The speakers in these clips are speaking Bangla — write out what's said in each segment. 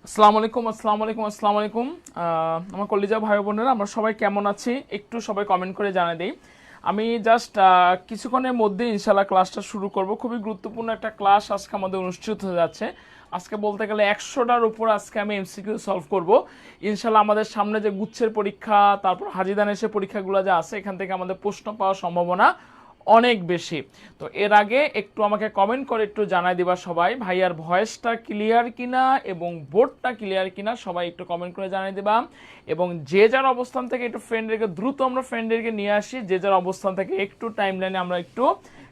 আসসালামু আলাইকুম। আমার কলিজা ভাই বোনেরা, আমরা সবাই কেমন আছি একটু সবাই কমেন্ট করে জানিয়ে দিই। আমি জাস্ট কিছুক্ষণের মধ্যে ইনশাল্লাহ ক্লাসটা শুরু করব। খুবই গুরুত্বপূর্ণ একটা ক্লাস আজকে আমাদের অনুষ্ঠিত হয়ে যাচ্ছে। আজকে বলতে গেলে 100টার উপর আজকে আমি এমসিকিউ সলভ করব ইনশাল্লাহ। আমাদের সামনে যে গুচ্ছের পরীক্ষা, তারপর হাজিদানেশের পরীক্ষাগুলো যে আছে, এখান থেকে আমাদের প্রশ্ন পাওয়ার সম্ভাবনা অনেক বেশি। তো এর আগে একটু আমাকে কমেন্ট করে একটু জানাই দিবা সবাই, ভাইয়ার ভয়েসটা ক্লিয়ার কিনা এবং বোর্ডটা ক্লিয়ার কিনা, সবাই একটু কমেন্ট করে জানাই দিবা। এবং যে যার অবস্থান থেকে একটু ফ্রেন্ডদেরকে দ্রুত আমরা ফ্রেন্ডদেরকে নিয়ে আসি, যে যার অবস্থান থেকে একটু টাইম লাইনে আমরা একটু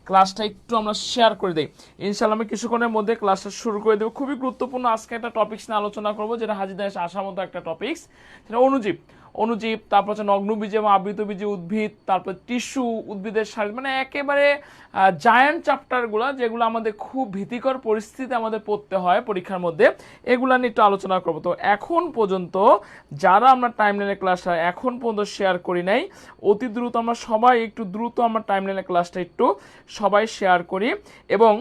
ক্লাসটা একটু আমরা শেয়ার করে দিই। ইনশাল্লাহ আমি কিছুক্ষণের মধ্যে ক্লাসটা শুরু করে দেবো। খুবই গুরুত্বপূর্ণ আজকে একটা টপিক্স নিয়ে আলোচনা করবো, যেটা হাজিদানেশ আসার মতো একটা টপিক্স, সেটা অনুজীব, তারপর হচ্ছে নগ্নবীজ এবং আবৃতবীজী উদ্ভিদ, তারপর টিস্যু, উদ্ভিদের সারি, মানে একেবারে জায়ান্ট চ্যাপ্টারগুলো যেগুলো আমাদের খুব ভীতিকর পরিস্থিতি আমাদের পড়তে হয় পরীক্ষার মধ্যে, এগুলো নিয়ে একটু আলোচনা করবো। তো এখন পর্যন্ত যারা আমরা টাইমলাইনে ক্লাসটা এখন পর্যন্ত শেয়ার করি নাই, অতি দ্রুত আমরা সবাই একটু দ্রুত আমরা টাইমলাইনে ক্লাসটা একটু সবাই শেয়ার করি। এবং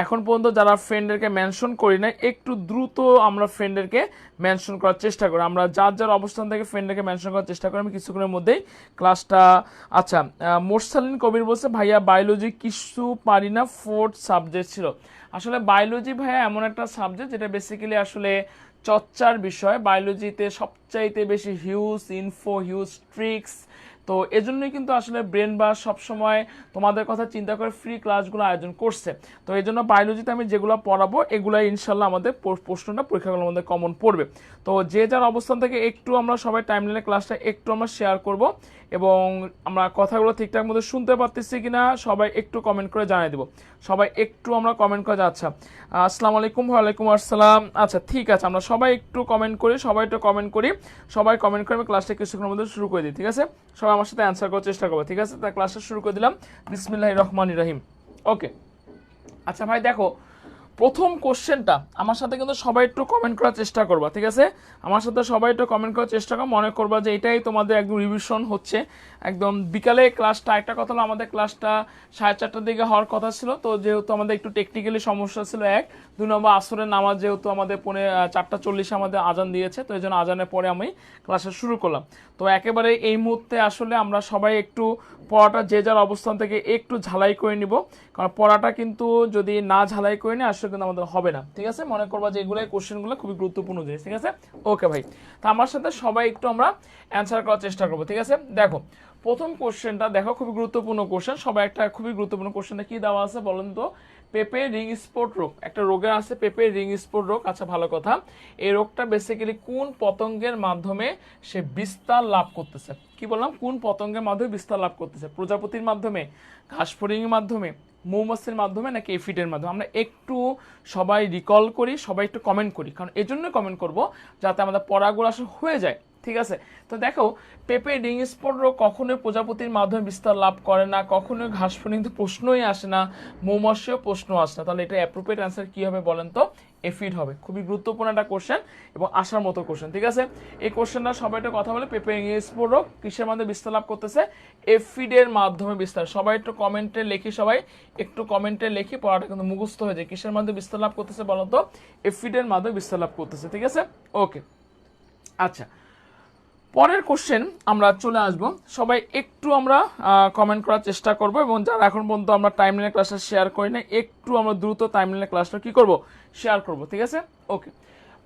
এখন পর্যন্ত যারা ফ্রেন্ডদেরকে মেনশন করি না, একটু দ্রুত আমরা ফ্রেন্ডদেরকে মেনশন করার চেষ্টা করি। আমরা যার যার অবস্থান থেকে ফ্রেন্ডদেরকে মেনশন করার চেষ্টা করি। আমি কিছুক্ষণের মধ্যেই ক্লাসটা। আচ্ছা, মোরসালিন কবির বলছে, ভাইয়া বায়োলজি কিছু পারি না, 4th সাবজেক্ট ছিল। আসলে বায়োলজি ভাইয়া এমন একটা সাবজেক্ট যেটা বেসিক্যালি আসলে চর্চার বিষয়। বায়োলজিতে সবচাইতে বেশি হিউজ ইনফো, হিউজ ট্রিক্স। তো এজন্যই কিন্তু আসলে ব্রেন বা সবসময় তোমাদের কথা চিন্তা করে ফ্রি ক্লাসগুলো আয়োজন করছে। তো এই জন্য বায়োলজিতে আমি যেগুলো পড়াবো এগুলো ইনশাল্লাহ আমাদের প্রশ্নটা পরীক্ষাগুলোর মধ্যে কমন পড়বে। তো যে যার অবস্থান থেকে একটু আমরা সবাই টাইমলাইনে ক্লাসটা একটু আমরা শেয়ার করব, এবং আমরা কথাগুলো ঠিকঠাক মতো শুনতে পারতেছি কিনা সবাই একটু কমেন্ট করে জানিয়ে দেবো। সবাই একটু আমরা কমেন্ট করে, আচ্ছা আসসালামু আলাইকুম। ওয়ালাইকুম আসসালাম। আচ্ছা ঠিক আছে, আমরা সবাই একটু কমেন্ট করি, সবাই কমেন্ট করে আমি ক্লাসটা কিছুক্ষণের মধ্যে শুরু করে দিই। ঠিক আছে, সবাই আমার সাথে অ্যান্সার করার চেষ্টা করবো। ঠিক আছে, তাই ক্লাসটা শুরু করে দিলাম। বিসমিল্লাহির রহমানির রহিম। ওকে, আচ্ছা ভাই দেখো, প্রথম কোশ্চেনটা আমার সাথে কিন্তু সবাই একটু কমেন্ট করার চেষ্টা করবা। ঠিক আছে, আমার সাথে সবাই একটু কমেন্ট করার চেষ্টা করো, মনে করবা যে এটাই তোমাদের একদম রিভিশন হচ্ছে একদম বিকালে ক্লাসটা। একটা কথা হলো, আমাদের ক্লাসটা 4:30টার দিকে হওয়ার কথা ছিল, তো যেহেতু আমাদের একটু টেকনিক্যালি সমস্যা ছিল, 2 নম্বর আসরের নামাজ যেহেতু আমাদের 4:40 আমাদের আজান দিয়েছে, তো এই জন্য আজানের পরে আমি ক্লাসটা শুরু করলাম। তো একেবারে এই মুহূর্তে আসলে আমরা সবাই একটু পড়াটা যে যার অবস্থান থেকে একটু ঝালাই করে নিব, কারণ পড়াটা কিন্তু যদি না ঝালাই করে নিই আসলে কিন্তু আমাদের হবে না। ঠিক আছে, মনে করবা যে এগুলো কোশ্চেনগুলো খুবই গুরুত্বপূর্ণ জিনিস। ঠিক আছে, ওকে ভাই, তা আমার সাথে সবাই একটু আমরা অ্যান্সার করার চেষ্টা করবো। ঠিক আছে, দেখো প্রথম কোশ্চেনটা দেখো, খুবই গুরুত্বপূর্ণ কোশ্চেন। সবাই একটা খুবই গুরুত্বপূর্ণ কোশ্চেনটা কি দেওয়া আছে বলেন তো? পেঁপে রিং স্পট রোগ, একটা রোগের আছে পেঁপে রিং স্পট রোগ। আচ্ছা ভালো কথা, এই রোগটা বেসিক্যালি কোন পতঙ্গের মাধ্যমে সে বিস্তার লাভ করতেছে? কি বললাম, কোন পতঙ্গের মাধ্যমে বিস্তার লাভ করতেছে? প্রজাপতির মাধ্যমে, ঘাসফড়িংয়ের মাধ্যমে, মৌমাছির মাধ্যমে, নাকি এফিডের মাধ্যমে? আমরা একটু সবাই রিকল করি, সবাই একটু কমেন্ট করি, কারণ এই জন্যই কমেন্ট করবো যাতে আমাদের পড়াগুলো আসলে হয়ে যায়। ঠিক আছে, তো দেখো, পেঁপে রিং স্পট রোগ কখনোই প্রজাপতির মাধ্যমে বিস্তার লাভ করে না, কখনোই ঘাসফড়িং প্রশ্নই আসে না, মৌমাছিও প্রশ্ন আসে না। তাহলে এটা অ্যাপ্রোপ্রিয়েট অ্যান্সার কি হবে বলেন তো? এফিড হবে। খুবই গুরুত্বপূর্ণ একটা কোশ্চেন এবং আসার মতো কোশ্চেন। ঠিক আছে, এই কোশ্চেনটা সবাই একটা কথা বলে, পেঁপে রিং স্পট রোগ কিসের মাধ্যমে বিস্তার লাভ করতেছে? এফিডের মাধ্যমে বিস্তার। সবাই একটু কমেন্টে লিখি, সবাই একটু কমেন্টে লিখি, পড়াটা কিন্তু মুখস্থ হয়ে যায়। কিসের মাধ্যমে বিস্তার লাভ করতেছে বলো তো? এফিডের মাধ্যমে বিস্তার লাভ করতেছে। ঠিক আছে, ওকে। আচ্ছা, পরের কোশ্চেন আমরা চলে আসব। সবাই একটু আমরা কমেন্ট করার চেষ্টা করব, এবং যারা এখন পর্যন্ত আমরা টাইমলাইনের ক্লাসটা শেয়ার করি না, একটু আমরা দ্রুত টাইমলাইনের ক্লাসটা কি করব? শেয়ার করব। ঠিক আছে, ওকে।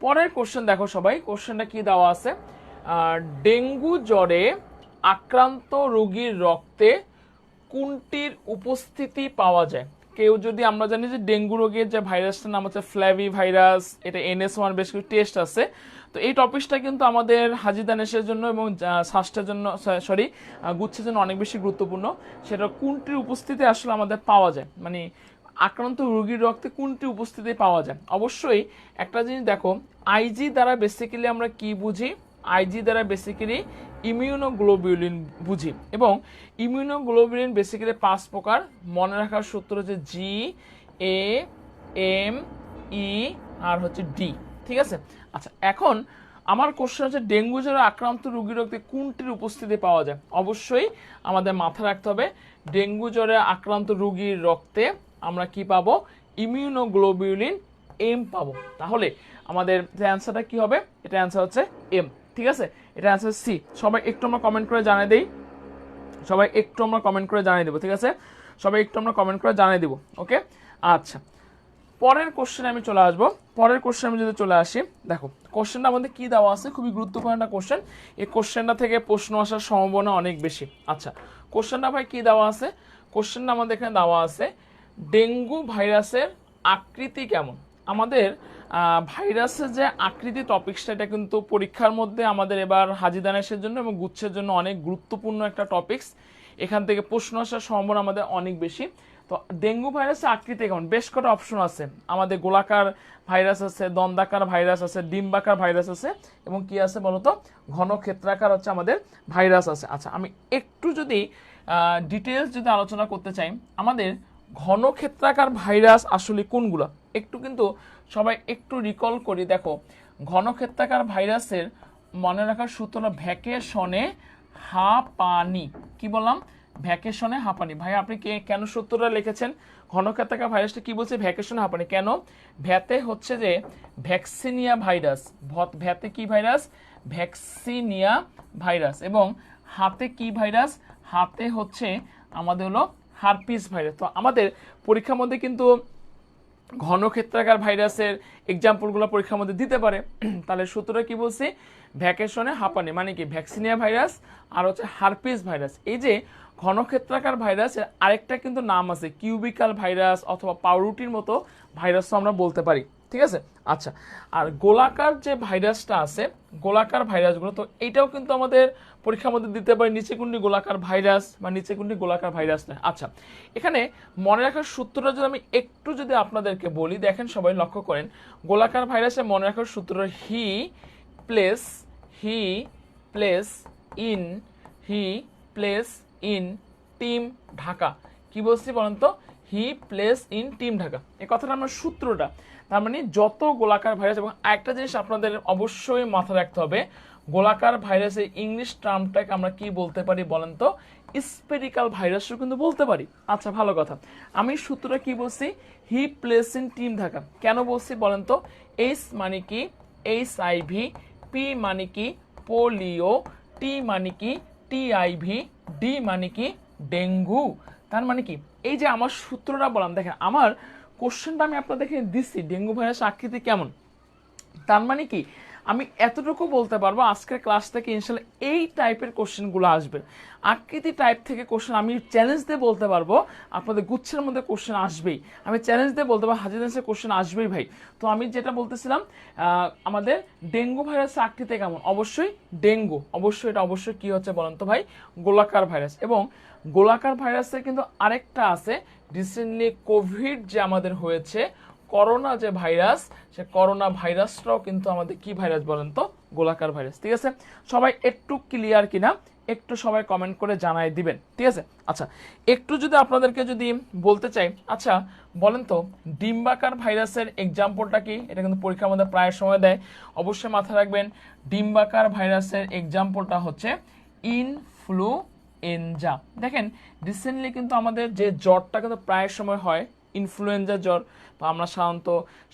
পরের কোশ্চেন দেখো সবাই, কোশ্চেনটা কি দেওয়া আছে? ডেঙ্গু জ্বরে আক্রান্ত রোগীর রক্তে কোনটির উপস্থিতি পাওয়া যায়? কেউ যদি, আমরা জানি যে ডেঙ্গু রোগের যে ভাইরাসটার নাম হচ্ছে ফ্ল্যাভি ভাইরাস, এটা NS1 বেশ কিছু টেস্ট আছে। তো এই টপিকসটা কিন্তু আমাদের হাজিদানেশের জন্য এবং স্বাস্থ্যের জন্য, সরি গুচ্ছের জন্য অনেক বেশি গুরুত্বপূর্ণ। সেটা কোনটির উপস্থিতি আসলে আমাদের পাওয়া যায়, মানে আক্রান্ত রোগীর রক্তে কোনটি উপস্থিতি পাওয়া যায়? অবশ্যই একটা জিনিস দেখো, আইজি দ্বারা বেসিক্যালি আমরা কি বুঝি? আইজি দ্বারা বেসিক্যালি ইমিউনোগ্লোবিউলিন বুঝি, এবং ইমিউনোগ্লোবিউলিন বেসিক্যালি 5 প্রকার। মনে রাখার সূত্র হচ্ছে জি, এ, এম, ই আর হচ্ছে ডি। ঠিক আছে, আচ্ছা এখন আমার কোশ্চেন হচ্ছে, ডেঙ্গু জ্বরে আক্রান্ত রোগীর রক্তে কোনটির উপস্থিতি পাওয়া যায়? অবশ্যই আমাদের মাথায় রাখতে হবে, ডেঙ্গু জ্বরে আক্রান্ত রোগীর রক্তে আমরা কি পাবো? ইমিউনোগ্লোবিউলিন এম পাবো, তাহলে আমাদের যে অ্যান্সারটা কি হবে, এটা অ্যান্সার হচ্ছে এম। ঠিক আছে, এটা অ্যান্সার সি। সবাই একটু আমরা কমেন্ট করে জানিয়ে দেই, সবাই একটু আমরা কমেন্ট করে জানিয়ে দেবো। ঠিক আছে, সবাই একটু আমরা কমেন্ট করে জানিয়ে দেবো। ওকে, আচ্ছা, পরের কোশ্চেনে আমি চলে আসবো। পরের কোশ্চেন আমি যদি চলে আসি, দেখো কোশ্চেনটা আমাদের কি দেওয়া আছে, খুবই গুরুত্বপূর্ণ একটা কোশ্চেন। এই কোশ্চেনটা থেকে প্রশ্ন আসার সম্ভাবনা অনেক বেশি। আচ্ছা, কোশ্চেনটা ভাই কি দেওয়া আছে? কোশ্চেনটা আমাদের এখানে দেওয়া আছে, ডেঙ্গু ভাইরাসের আকৃতি কেমন? আমাদের ভাইরাসের যে আকৃতি টপিক্সটা, এটা কিন্তু পরীক্ষার মধ্যে আমাদের এবার হাজিদানেশের জন্য এবং গুচ্ছের জন্য অনেক গুরুত্বপূর্ণ একটা টপিক্স। এখান থেকে প্রশ্ন আসার সম্ভাবনা আমাদের অনেক বেশি। তো ডেঙ্গু ভাইরাসের আকৃতি কেমন, বেশ কটা অপশন আছে আমাদের। গোলাকার ভাইরাস আছে, দন্দাকার ভাইরাস আছে, ডিম্বাকার ভাইরাস আছে, এবং কি আছে বলতো, ঘনক্ষেত্রাকার হচ্ছে আমাদের ভাইরাস আছে। আচ্ছা, আমি একটু যদি ডিটেলস যদি আলোচনা করতে চাই, আমাদের ঘনক্ষেত্রাকার ভাইরাস আসলে কোনগুলো, একটু কিন্তু সবাই একটু রিকল করি। দেখো, ঘনক্ষেত্রাকার ভাইরাসের মনে রাখার সূত্র ভ্যাকেশনে হাঁপানি। কি বললাম? ভ্যাকেশনে হাঁপানি। ভাই আপনি কেন সূত্রটা লিখেছেন? ঘনক্ষেত্রাকার ভাইরাসটা কি বলছে? ভ্যাকেশনে হাঁপানি। কেন? ভ্যাতে হচ্ছে যে ভ্যাকসিনিয়া ভাইরাস, ভ্যাতে কি ভাইরাস? Vaccinia virus. এবং হাতে কি ভাইরাস? হাতে হচ্ছে আমাদের হলো হারপিস ভাইরাস। তো আমাদের পরীক্ষার মধ্যে কিন্তু ঘনক্ষেত্রাকার ভাইরাসের এক্সাম্পলগুলো পরীক্ষার মধ্যে দিতে পারে। তাহলে সূত্রটা কি বলছি? ভ্যাকেশনে হাঁপানি মানে কি? ভ্যাকসিনিয়া ভাইরাস আর হচ্ছে হারপিস ভাইরাস। এই যে ঘনক্ষেত্রাকার ভাইরাসের আরেকটা কিন্তু নাম আছে, কিউবিকাল ভাইরাস অথবা পাউরুটির মতো ভাইরাসও আমরা বলতে পারি। ঠিক আছে, আচ্ছা, আর গোলাকার যে ভাইরাসটা আছে, গোলাকার ভাইরাসগুলো, তো এইটাও কিন্তু আমাদের পরীক্ষার মধ্যে দিতে পারি, নিচে কোনটি গোলাকার ভাইরাস বা নিচে কোনটি গোলাকার ভাইরাস নয়। আচ্ছা, এখানে মনে রাখার সূত্রটা যদি আমি একটু যদি আপনাদেরকে বলি, দেখেন সবাই লক্ষ্য করেন, গোলাকার ভাইরাসে মনে রাখার সূত্র he plays in team Dhaka. কি বলছি বলেন তো? He plays in team Dhaka, এই কথাটা আমার সূত্রটা। তার মানে যত গোলাকার ভাইরাস, এবং একটা জিনিস আপনাদের অবশ্যই মাথায় রাখতে হবে, গোলাকার ভাইরাসের ইংলিশ টার্মটাকে আমরা কি বলতে পারি বলেন তো? স্পেরিক্যাল ভাইরাসও কিন্তু বলতে পারি। আচ্ছা, ভালো কথা। আমি সূত্রটা কি বলছি? He plays in team Dhaka. কেন বলছি বলেন তো? এইচ মানে কি? HIV, পি মানে কি? পোলিও, টি মানে কি? TIV, ডি মানে কি? ডেঙ্গু। তার মানে কি, এই যে আমার সূত্রটা বললাম, দেখেন আমার কোশ্চেনটা আমি আপনাদেরকে দিচ্ছি, ডেঙ্গু ভাইরাস আকৃতি কেমন। তার মানে কি, আমি এতটুকু বলতে পারবো আজকের ক্লাস থেকে ইনশাল্লাহ এই টাইপের কোশ্চেনগুলো আসবে। আকৃতি টাইপ থেকে কোশ্চেন আমি চ্যালেঞ্জ দিয়ে বলতে পারবো আপনাদের গুচ্ছের মধ্যে কোশ্চেন আসবেই। আমি চ্যালেঞ্জ দিয়ে বলতে পারবো হাজিদান্সের কোশ্চেন আসবেই ভাই। তো আমি যেটা বলতেছিলাম, আমাদের ডেঙ্গু ভাইরাসের আকৃতি কেমন? অবশ্যই ডেঙ্গু, অবশ্যই এটা অবশ্যই কি হচ্ছে বলেন তো ভাই? গোলাকার ভাইরাস। এবং গোলাকার ভাইরাসের কিন্তু আরেকটা আছে, রিসেন্টলি কোভিড যে আমাদের হয়েছে, করোনা যে ভাইরাস, সে করোনা ভাইরাসটাও কিন্তু আমাদের কি ভাইরাস বলেন তো? গোলাকার ভাইরাস। ঠিক আছে, সবাই একটু ক্লিয়ার কিনা একটু সবাই কমেন্ট করে জানাই দিবেন। ঠিক আছে, আচ্ছা, একটু যদি আপনাদেরকে যদি বলতে চাই, আচ্ছা বলেন তো ডিম্বাকার ভাইরাসের এক্সাম্পলটা কি? এটা কিন্তু পরীক্ষার মধ্যে প্রায় সময় দেয়, অবশ্যই মাথায় রাখবেন। ডিম্বাকার ভাইরাসের এক্সাম্পলটা হচ্ছে ইনফ্লুয়েঞ্জা। দেখেন রিসেন্টলি কিন্তু আমাদের যে জ্বরটা কিন্তু প্রায় সময় হয়, ইনফ্লুয়েঞ্জা জ্বর, বা আমরা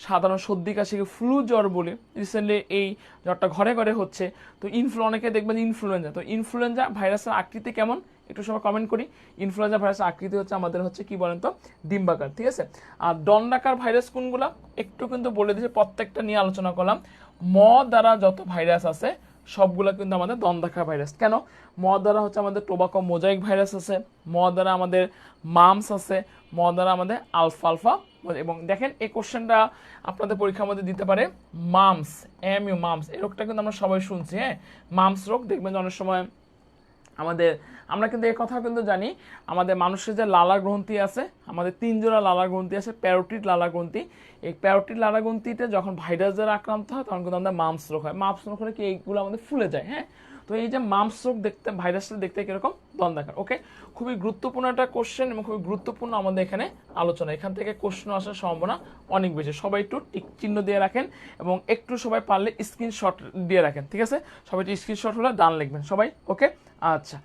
সাধারণ সর্দি কাশিকে ফ্লু জ্বর বলি। রিসেন্টলি এই জ্বরটা ঘরে ঘরে হচ্ছে। তো অনেকে দেখবেন ইনফ্লুয়েঞ্জা। তো ইনফ্লুয়েঞ্জা ভাইরাসের আকৃতি কেমন একটু সময় কমেন্ট করি। ইনফ্লুয়েঞ্জা ভাইরাসের আকৃতি হচ্ছে আমাদের হচ্ছে কি বলেন তো? ডিম্বাকার। ঠিক আছে, আর দণ্ডাকার ভাইরাস কোনগুলা একটু কিন্তু বলে দিয়েছে, প্রত্যেকটা নিয়ে আলোচনা করলাম। ম দ্বারা যত ভাইরাস আছে সবগুলো কিন্তু আমাদের দন্দাকার ভাইরাস। কেন? ম দ্বারা হচ্ছে আমাদের টোবাকো মোজাইক ভাইরাস আছে, ম দ্বারা আমাদের মামস আছে, ম দ্বারা আমাদের আলফালফা। এবং দেখেন এই কোশ্চেনটা আপনাদের পরীক্ষার মধ্যে দিতে পারে, মামস, মামস, এই রোগটা কিন্তু আমরা সবাই শুনছি। হ্যাঁ, মামস রোগ দেখবেন যে অনেক সময় আমরা কিন্তু এই কথা কিন্তু জানি, আমাদের মানুষের যে লালা গ্রন্থি আছে, আমাদের 3 জোড়া লালা গ্রন্থি আছে, প্যারোটিড লালা গ্রন্থি। এই প্যারোটিড লালা গ্রন্থিতে যখন ভাইরাস দ্বারা আক্রান্ত হয় তখন কিন্তু আমাদের মামস রোগ হয়। মামস রোগ হলে কি এইগুলো আমাদের ফুলে যায়। হ্যাঁ, তো এই যে মামস রোগ দেখতে, ভাইরাসটা দেখতে কিরকম? দন্দাকার। ওকে, খুবই গুরুত্বপূর্ণ একটা কোশ্চেন এবং খুবই গুরুত্বপূর্ণ আমাদের এখানে আলোচনা। এখান থেকে কোশ্চেন আসার সম্ভাবনা অনেক বেশি। সবাই একটু টিক চিহ্ন দিয়ে রাখেন এবং একটু সবাই পারলে স্ক্রিনশট দিয়ে রাখেন। ঠিক আছে, সবাই একটু স্ক্রিনশট হলে ডান লিখবেন সবাই। ওকে, আচ্ছা,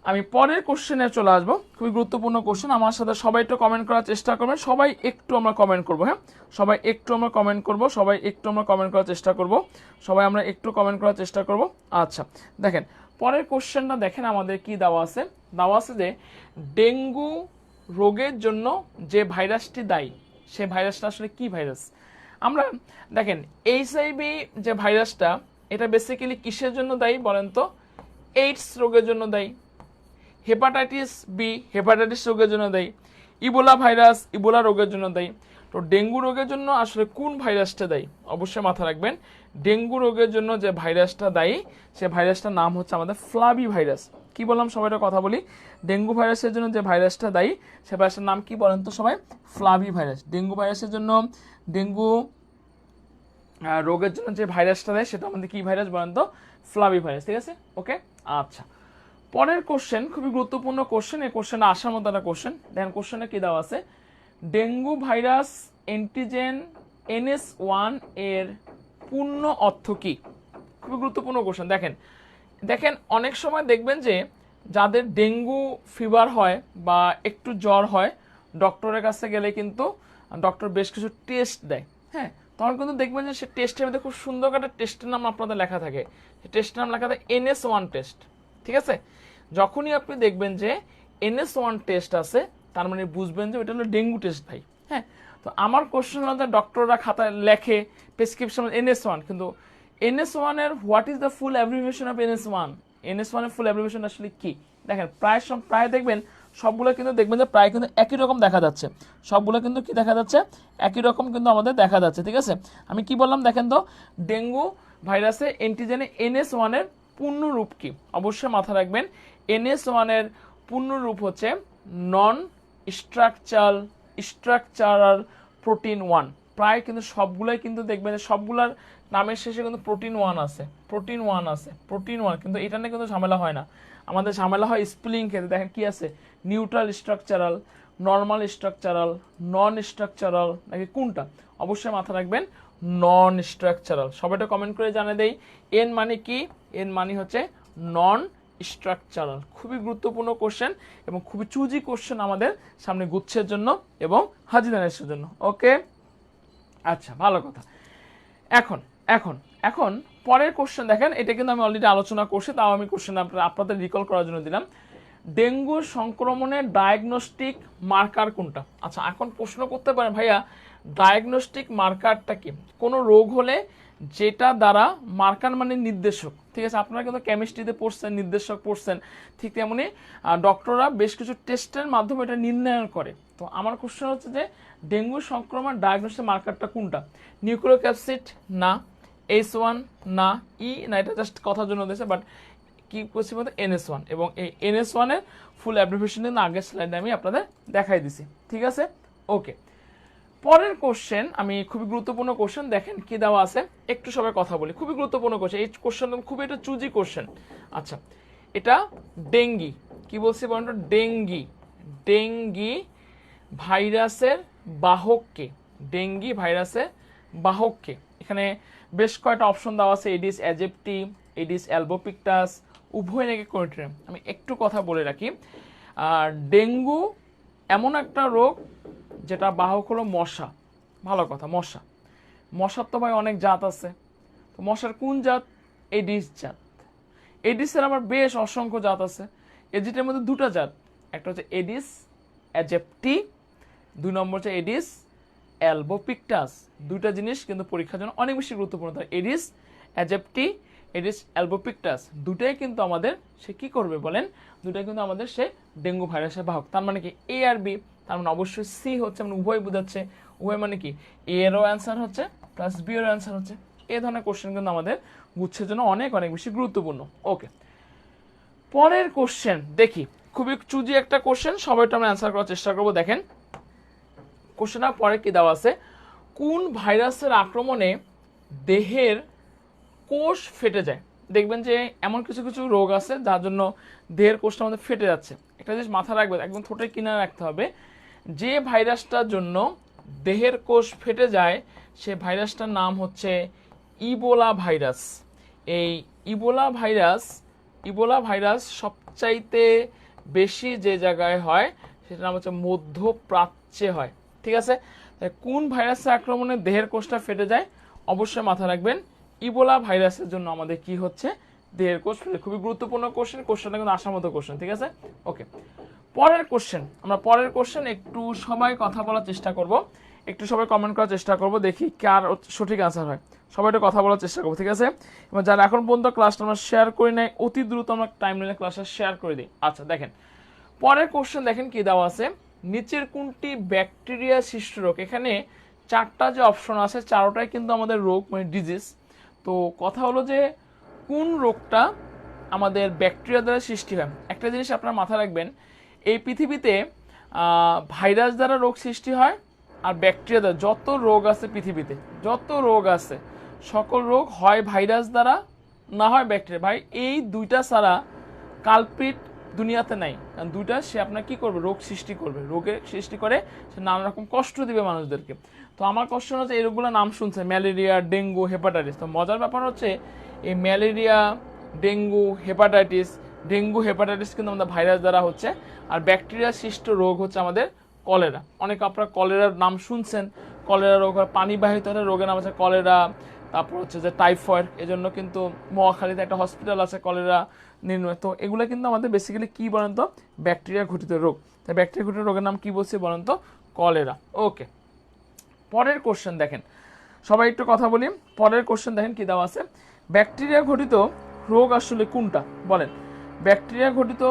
আমি পরের কোশ্চেনে চলে আসবো, খুবই গুরুত্বপূর্ণ কোশ্চেন। আমার সাথে সবাই একটু কমেন্ট করার চেষ্টা করবেন, সবাই একটু আমরা কমেন্ট করবো, হ্যাঁ সবাই একটু আমরা কমেন্ট করবো, সবাই একটু আমরা কমেন্ট করার চেষ্টা করবো, সবাই আমরা একটু কমেন্ট করার চেষ্টা করবো। আচ্ছা দেখেন পরের কোশ্চেনটা দেখেন আমাদের কি দেওয়া আছে, দেওয়া আছে যে ডেঙ্গু রোগের জন্য যে ভাইরাসটি দায়ী, সে ভাইরাসটা আসলে কি ভাইরাস? আমরা দেখেন এইচআইভি যে ভাইরাসটা, এটা বেসিক্যালি কিসের জন্য দায়ী বলেন তো? এইডস রোগের জন্য দায়ী। হেপাটাইটিস বি হেপাটাইটিস রোগের জন্য দায়ী। ইবোলা ভাইরাস ইবোলা রোগের জন্য দায়ী। তো ডেঙ্গু রোগের জন্য আসলে কোন ভাইরাসটা দায়ী? অবশ্যই মাথা রাখবেন, ডেঙ্গু রোগের জন্য যে ভাইরাসটা দায়ী সে ভাইরাসটার নাম হচ্ছে আমাদের ফ্লাভি ভাইরাস। কি বললাম সবাইটা কথা বলি, ডেঙ্গু ভাইরাসের জন্য যে ভাইরাসটা দায়ী সে ভাইরাসের নাম কি বলেন তো সবাই? ফ্লাভি ভাইরাস। ডেঙ্গু ভাইরাসের জন্য, ডেঙ্গু রোগের জন্য যে ভাইরাসটা দেয় সেটা আমাদের কি ভাইরাস বলেন তো? ফ্লাভি ভাইরাস। ঠিক আছে, ওকে। আচ্ছা পরের কোশ্চেন খুবই গুরুত্বপূর্ণ কোশ্চেন, এই কোশ্চেনটা আসার মতো একটা কোশ্চেন। দেখেন কোশ্চেনে কি দেওয়া আছে, ডেঙ্গু ভাইরাস অ্যান্টিজেন NS1 এর পূর্ণ অর্থ কি? খুবই গুরুত্বপূর্ণ কোশ্চেন। দেখেন দেখেন অনেক সময় দেখবেন যে যাদের ডেঙ্গু ফিভার হয় বা একটু জ্বর হয়, ডক্টরের কাছে গেলে কিন্তু ডক্টর বেশ কিছু টেস্ট দেয়, হ্যাঁ তখন কিন্তু দেখবেন যে সে টেস্টের মধ্যে খুব সুন্দর একটা টেস্টের নাম আপনাদের লেখা থাকে, টেস্টের নাম লেখা থাকে NS1 টেস্ট। ঠিক আছে, যখনই আপনি দেখবেন যে NS1 টেস্ট আছে তার মানে বুঝবেন যে ওইটা হলো ডেঙ্গু টেস্ট ভাই। হ্যাঁ, তো আমার কোশ্চেন হলো যে ডক্টররা খাতায় লেখে প্রেসক্রিপশন NS1, কিন্তু NS1 এর what is the full abbreviation of NS1? NS1 এর ফুল অ্যাব্রিভিয়েশন আসলে কি? দেখেন প্রায় দেখবেন সবগুলো কিন্তু দেখবেন যে প্রায় কিন্তু একই রকম দেখা যাচ্ছে, সবগুলো কিন্তু কি দেখা যাচ্ছে? একই রকম কিন্তু আমাদের দেখা যাচ্ছে। ঠিক আছে, আমি কি বললাম দেখেন তো, ডেঙ্গু ভাইরাসে অ্যান্টিজেনে NS1 এর পূর্ণ রূপ কি? অবশ্যই মাথা রাখবেন, NS1 এর পূর্ণ রূপ হচ্ছে নন স্ট্রাকচারাল প্রোটিন 1। প্রায় কিন্তু সবগুলাই কিন্তু দেখবেন যে সবগুলার নামের শেষে কিন্তু প্রোটিন 1 আছে, প্রোটিন 1 আছে, প্রোটিন 1, কিন্তু এটা নিয়ে কিন্তু ঝামেলা হয় না, আমাদের ঝামেলা হয় স্পেলিং ক্ষেত্রে। দেখেন কি আছে, নিউট্রাল স্ট্রাকচারাল, নর্মাল স্ট্রাকচারাল, নন স্ট্রাকচারাল, নাকি কোনটা? অবশ্যই মাথা রাখবেন নন স্ট্রাকচারাল। সবাইটা কমেন্ট করে জানিয়ে দেই এন মানে কি, এন মানে হচ্ছে নন স্ট্রাকচারাল। খুবই গুরুত্বপূর্ণ কোশ্চেন এবং খুবই চুজি কোশ্চেন আমাদের সামনে গুচ্ছের জন্য এবং হাজিদানেশের জন্য। ওকে আচ্ছা ভালো কথা। এখন এখন এখন পরের কোশ্চেন দেখেন, এটা কিন্তু আমি অলরেডি আলোচনা করছি, তাও আমি কোশ্চেন আপনাদের রিকল করার জন্য দিলাম। ডেঙ্গু সংক্রমণের ডায়াগনস্টিক মার্কার কোনটা? আচ্ছা এখন প্রশ্ন করতে পারেন ভাইয়া ডায়াগনস্টিক মার্কারটা কি? কোনো রোগ হলে যেটা দ্বারা, মার্কার মানে নির্দেশক, ঠিক আছে আপনারা কিন্তু কেমিস্ট্রিতে পড়ছেন, নির্দেশক পড়ছেন, ঠিক তেমনি ডক্টররা বেশ কিছু টেস্টের মাধ্যমে এটা নির্ণয় করে। তো আমার কোশ্চেন হচ্ছে যে ডেঙ্গু সংক্রমণ ডায়াগনস্টিক মার্কারটা কোনটা? নিউক্লিক অ্যাসিড না, H1 না, ই না, এটা জাস্ট কথার জন্য দিয়েছে, বাট কি করছি বলতে NS1, এবং এই NS1 এর ফুল অ্যাব্রিভিয়েশন কিন্তু আগের স্লাইডে আমি আপনাদের দেখাই দিছি। ঠিক আছে, ওকে। পরের কোশ্চেন আমি খুবই গুরুত্বপূর্ণ কোশ্চেন, দেখেন কি দেওয়া আছে, একটু সবাই কথা বলি, খুবই গুরুত্বপূর্ণ কোশ্চেন, এই কোশ্চেন খুবই একটা চুজি কোশ্চেন। আচ্ছা এটা ডেঙ্গি, কি বলছি বলেন তো? ডেঙ্গি, ডেঙ্গি ভাইরাসের বাহককে, ডেঙ্গি ভাইরাসের বাহককে। এখানে বেশ কয়েকটা অপশন দেওয়া আছে, এডিস অ্যাজেপ্টি, এডিস অ্যালবোপিক্টাস, উভয় নাকি কোনটা। আমি একটু কথা বলে রাখি, আর ডেঙ্গু এমন একটা রোগ যেটা বাহক হলো মশা। ভালো কথা, মশা, মশার তো ভাই অনেক জাত আছে, তো মশার কোন জাত? এডিস জাত। এডিসের আবার বেশ অসংখ্য জাত আছে, এডিসের মধ্যে দুটো জাত, একটা হচ্ছে এডিস অ্যাজেপ্টি, 2 নম্বর হচ্ছে এডিস অ্যালবোপিক্টাস। দুইটা জিনিস কিন্তু পরীক্ষার জন্য অনেক বেশি গুরুত্বপূর্ণ। এডিস অ্যাজেপ্টি, এডিস অ্যালবোপিক্টাস, দুটাই কিন্তু আমাদের সে কি করবে বলেন? দুটাই কিন্তু আমাদের সে ডেঙ্গু ভাইরাসের বাহক। তার মানে কি এ আর বি, তার মানে অবশ্যই সি হচ্ছে, মানে উভয় বোঝাচ্ছে। উভয় মানে কি এ এরও অ্যান্সার হচ্ছে প্লাস বি এরও অ্যান্সার হচ্ছে। এই ধরনের কোশ্চেন কিন্তু আমাদের গুচ্ছের জন্য অনেক অনেক বেশি গুরুত্বপূর্ণ। ওকে, পরের কোশ্চেন দেখি, খুবই চুজি একটা কোশ্চেন, সবাইটা আমরা অ্যান্সার করার চেষ্টা করবো। দেখেন কোশ্চেনটা পরে কি দেওয়া আছে, কোন ভাইরাসের আক্রমণে দেহের কোষ ফেটে যায়? দেখবেন যে এমন কিছু কিছু রোগ আছে যার জন্য দেহের কোষটা আমাদের ফেটে যাচ্ছে। একটা জিনিস মাথা রাখবে, একদম ঠোঁটের কিনারে রাখতে হবে, যে ভাইরাসটার জন্য দেহের কোষ ফেটে যায় সে ভাইরাসটার নাম হচ্ছে ইবোলা ভাইরাস। এই ইবোলা ভাইরাস ইবোলা ভাইরাস সবচাইতে বেশি যে জায়গায় হয় সেটার নাম হচ্ছে মধ্যপ্রাচ্যে হয়। ঠিক আছে, কোন ভাইরাসের আক্রমণে দেহের কোষটা ফেটে যায়? অবশ্যই মাথায় রাখবেন ইবোলা ভাইরাসের জন্য আমাদের কি হচ্ছে, দেহের কোষ ফেটে। খুবই গুরুত্বপূর্ণ কোশ্চেন, কোশ্চেনটা কিন্তু আসার মতো কোশ্চেন। ঠিক আছে, ওকে। পরের কোশ্চেন একটু সবাই কথা বলার চেষ্টা করব, একটু সবাই কমেন্ট করার চেষ্টা করব, দেখি কার সঠিক আনসার হয়। সবাই একটু কথা বলার চেষ্টা করবো, ঠিক আছে? এবং যারা এখন পর্যন্ত ক্লাসটা আমরা শেয়ার করি নাই, অতি দ্রুত আমরা টাইম লাইনে ক্লাসটা শেয়ার করে দিই। আচ্ছা দেখেন, পরের কোশ্চেন দেখেন কি দেওয়া আছে, নিচের কোনটি ব্যাকটেরিয়া সৃষ্ট রোগ? এখানে চারটা যে অপশন আছে চারোটাই কিন্তু আমাদের রোগ, মানে ডিজিজ। তো কথা হলো যে কোন রোগটা আমাদের ব্যাকটেরিয়া দ্বারা সৃষ্টি হয়। একটা জিনিস আপনারা মাথায় রাখবেন, এই পৃথিবীতে ভাইরাস দ্বারা রোগ সৃষ্টি হয়, আর ব্যাকটেরিয়া দ্বারা। যত রোগ আছে পৃথিবীতে, যত রোগ আছে, সকল রোগ হয় ভাইরাস দ্বারা, না হয় ব্যাকটেরিয়া। ভাই এই দুইটা ছাড়া কালপ্রিট দুনিয়াতে নাই, কারণ দুইটা সে আপনার কি করবে, রোগ সৃষ্টি করবে, রোগের সৃষ্টি করে সে নানা রকম কষ্ট দিবে মানুষদেরকে। তো আমার কোশ্চেন হচ্ছে এই রোগগুলোর নাম শুনছে, ম্যালেরিয়া, ডেঙ্গু, হেপাটাইটিস। তো মজার ব্যাপার হচ্ছে এই ম্যালেরিয়া, ডেঙ্গু, হেপাটাইটিস কিন্তু আমাদের ভাইরাস দ্বারা হচ্ছে, আর ব্যাকটেরিয়া সৃষ্ট রোগ হচ্ছে আমাদের কলেরা। অনেক আপনারা কলেরার নাম শুনছেন, কলেরা রোগ পানিবাহিত রোগের নাম হচ্ছে কলেরা, তারপর হচ্ছে যে টাইফয়েড। এজন্য কিন্তু মহাখালীতে একটা হসপিটাল আছে কলেরা নির্ণয়। তো এগুলো কিন্তু আমাদের বেসিক্যালি কি বলেন তো, ব্যাকটেরিয়া ঘটিত রোগ। তাই ব্যাকটেরিয়া ঘটিত রোগের নাম কি বলছি বলেন তো, কলেরা। ওকে, পরের কোশ্চেন দেখেন, সবাই একটু কথা বলি। পরের কোশ্চেন দেখেন কি দেওয়া আছে, ব্যাকটেরিয়া ঘটিত রোগ আসলে কোনটা বলেন? ব্যাকটেরিয়া ঘটিত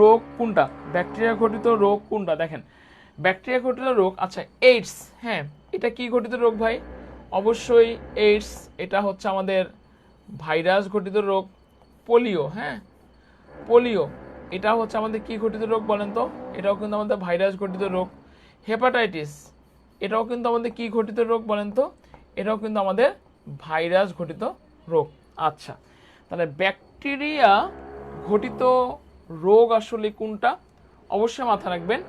রোগ কোনটা? ব্যাকটেরিয়া ঘটিত রোগ কোনটা? দেখেন ব্যাকটেরিয়া ঘটিত রোগ, আচ্ছা এইডস। হ্যাঁ, এটা কি ঘটিত রোগ ভাই? অবশ্যই এইডস, এটা হচ্ছে আমাদের ভাইরাস ঘটিত রোগ। পোলিও, হ্যাঁ পোলিও, এটা হচ্ছে আমাদের কি ঘটিত রোগ বলেন তো? এটাও কিন্তু আমাদের ভাইরাস ঘটিত রোগ। হেপাটাইটিস, এটাও কিন্তু আমাদের কি ঘটিত রোগ বলেন তো? এটাও কিন্তু আমাদের ভাইরাস ঘটিত রোগ। আচ্ছা, তাহলে ব্যাকটেরিয়া ঘটিত রোগ আসলে কোনটা? অবশ্যই মাথা রাখবেন,